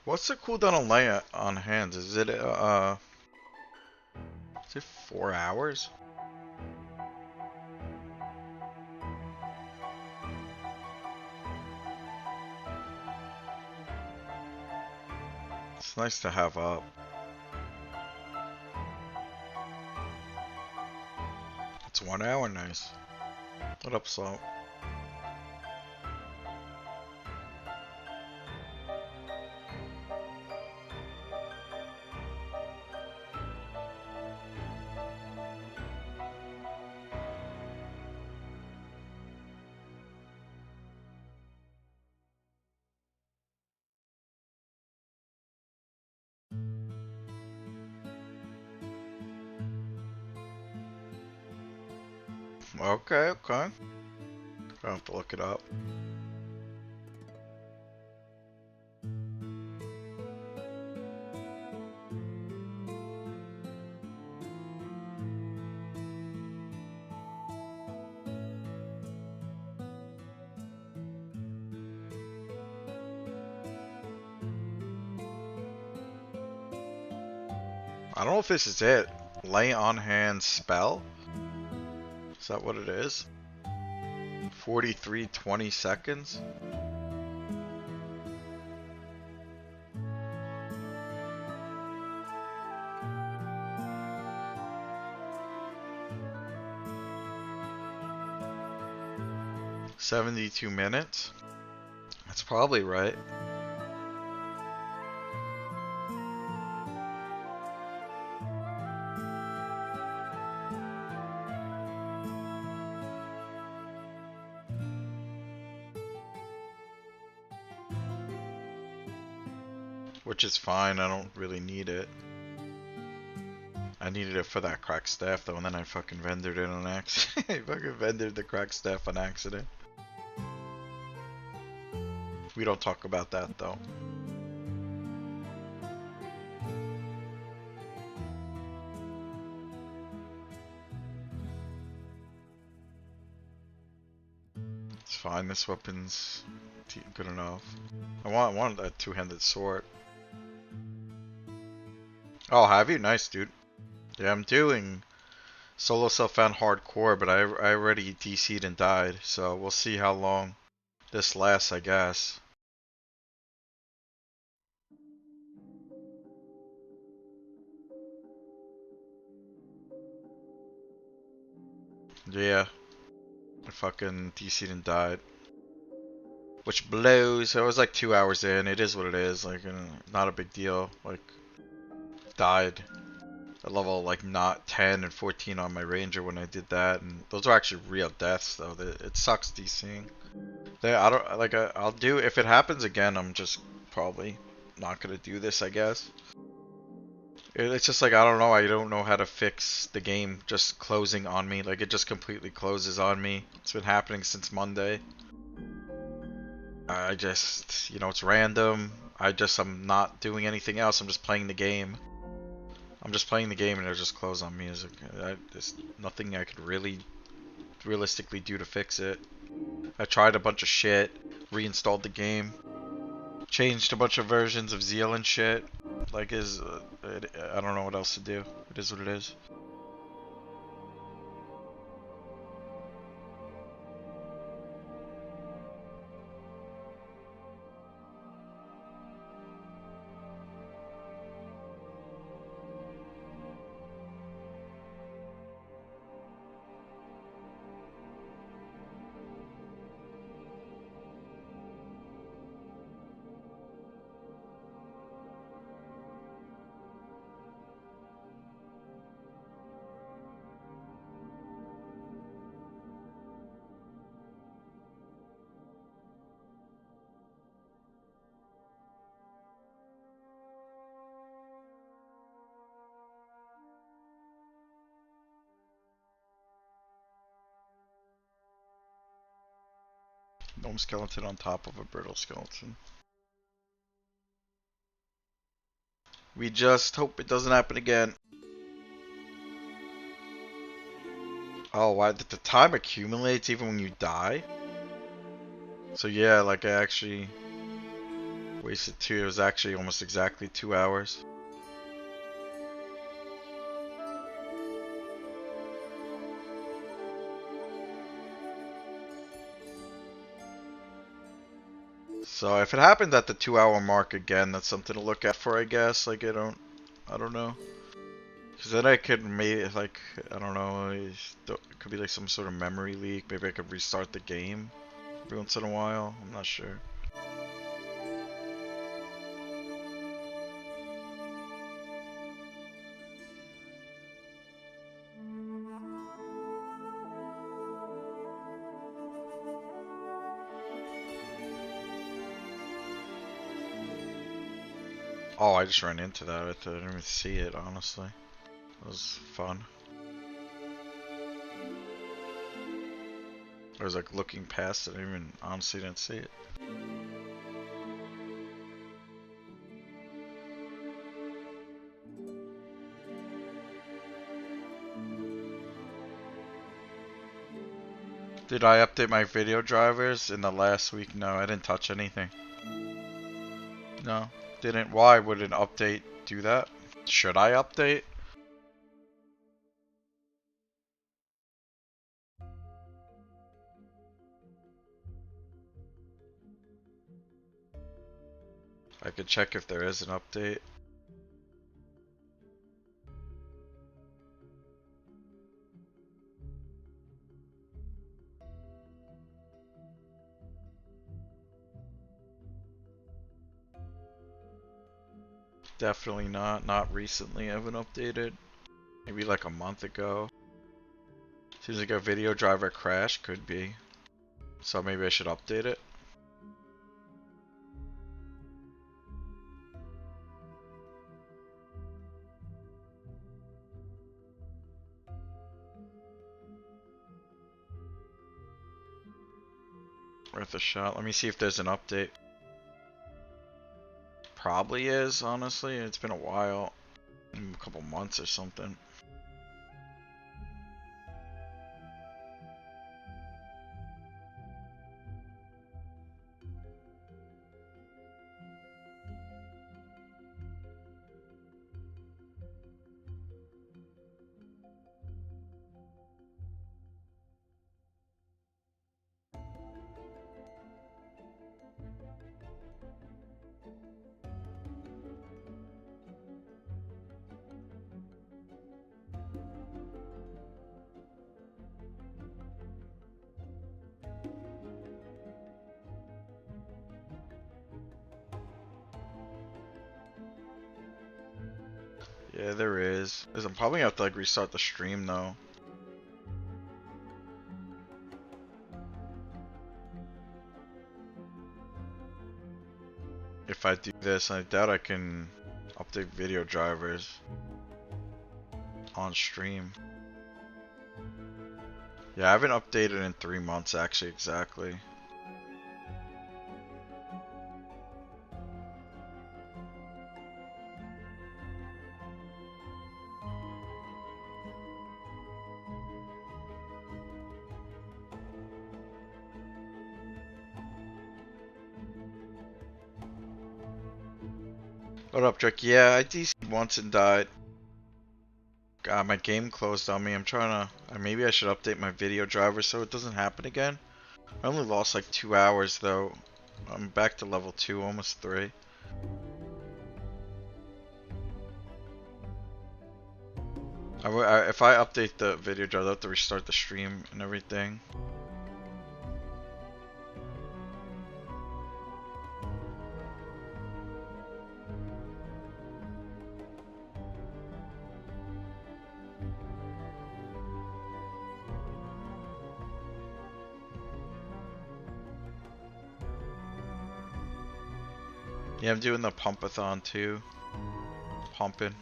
What's the cooldown on lay on hands? Is it 4 hours? It's nice to have up. It's 1 hour, nice. What up, Slow? Okay, okay. I'll have to look it up. I don't know if this is it. Lay on hand spell? Is that what it is? 43:20 seconds? "72 minutes? That's probably right. Which is fine, I don't really need it. I needed it for that cracked staff though, and then I fucking vendored it on accident. I fucking vendored the cracked staff on accident. We don't talk about that though. It's fine, this weapon's good enough. I want that two-handed sword. Oh, have you? Nice, dude. Yeah, I'm doing solo self-found hardcore, but I already DC'd and died, so we'll see how long this lasts, I guess. Yeah, I fucking DC'd and died. Which blows. I was like 2 hours in. It is what it is. Like, not a big deal. Like, died at level like not 10 and 14 on my ranger when I did that, and those are actually real deaths though. It sucks DCing. I don't like. I'll do if it happens again. I'm just probably not gonna do this, I guess. It's just like I don't know. I don't know how to fix the game just closing on me. Like it just completely closes on me. It's been happening since Monday. I just, it's random. I'm not doing anything else. I'm just playing the game. I'm just playing the game and it'll just close on me. There's nothing I could really realistically do to fix it. I tried a bunch of shit, reinstalled the game, changed a bunch of versions of Zeal and shit. Like, I don't know what else to do. It is what it is. Gnome skeleton on top of a brittle skeleton. We just hope it doesn't happen again. Oh, why? The time accumulates even when you die? So yeah, like I actually Wasted 2. It was actually almost exactly 2 hours. So if it happened at the 2 hour mark again, that's something to look out for, I guess. Like, I don't know. Because then I could maybe, like, I don't know, it could be like some sort of memory leak. Maybe I could restart the game every once in a while. I'm not sure. Oh, I just ran into that. I didn't even see it, honestly. It was fun. I was like looking past it. I even honestly didn't see it. Did I update my video drivers in the last week? No, I didn't touch anything. No, didn't. Why would an update do that? Should I update? I could check if there is an update. Definitely not. Not recently. I haven't updated. Maybe like a month ago. Seems like a video driver crash. Could be. So maybe I should update it. Worth a shot. Let me see if there's an update. Probably is, honestly. It's been a while. A couple months or something. Yeah, there is. I'm probably gonna have to like restart the stream though. If I do this, I doubt I can update video drivers on stream. Yeah, I haven't updated in 3 months actually, exactly. What up, Drake? Yeah, I DC'd once and died. God, my game closed on me. I'm trying to... maybe I should update my video driver so it doesn't happen again. I only lost like 2 hours though. I'm back to level 2, almost 3. If I update the video driver, I'll have to restart the stream and everything. Yeah, I'm doing the pumpathon too. Pumping.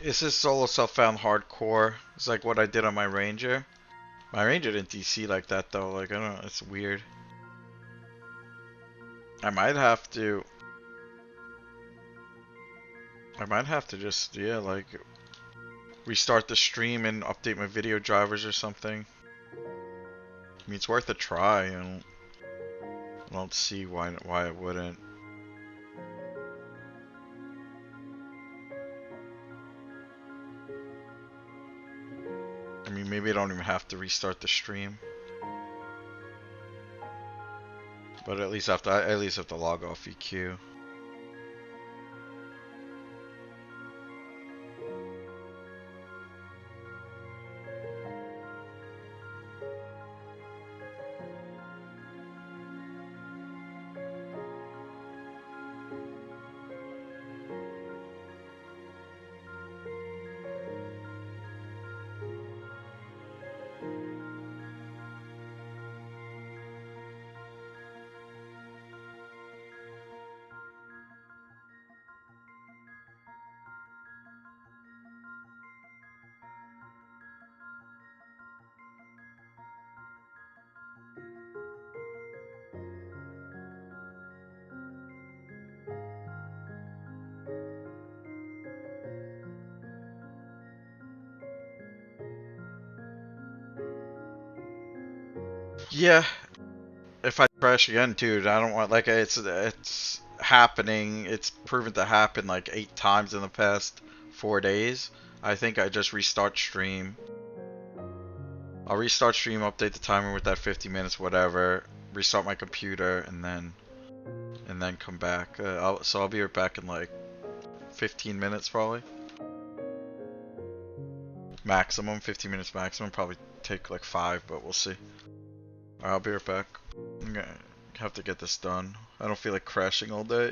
This is solo self-found hardcore. It's like what I did on my Ranger. My Ranger didn't DC like that though. Like, I don't know, it's weird. I might have to just, yeah, like, restart the stream and update my video drivers or something. I mean, it's worth a try. I don't see why it wouldn't. I mean, maybe I don't even have to restart the stream. But at least I have to log off EQ. Yeah, if I crash again, dude, I don't want, like, it's happening. It's proven to happen like 8 times in the past 4 days. I think I just restart stream. I'll restart stream, update the timer with that 50 minutes, whatever. Restart my computer, and then come back. So I'll be right back in like 15 minutes probably. Maximum, 15 minutes maximum. Probably take like 5, but we'll see. Alright, I'll be right back. I'm gonna have to get this done. I don't feel like crashing all day.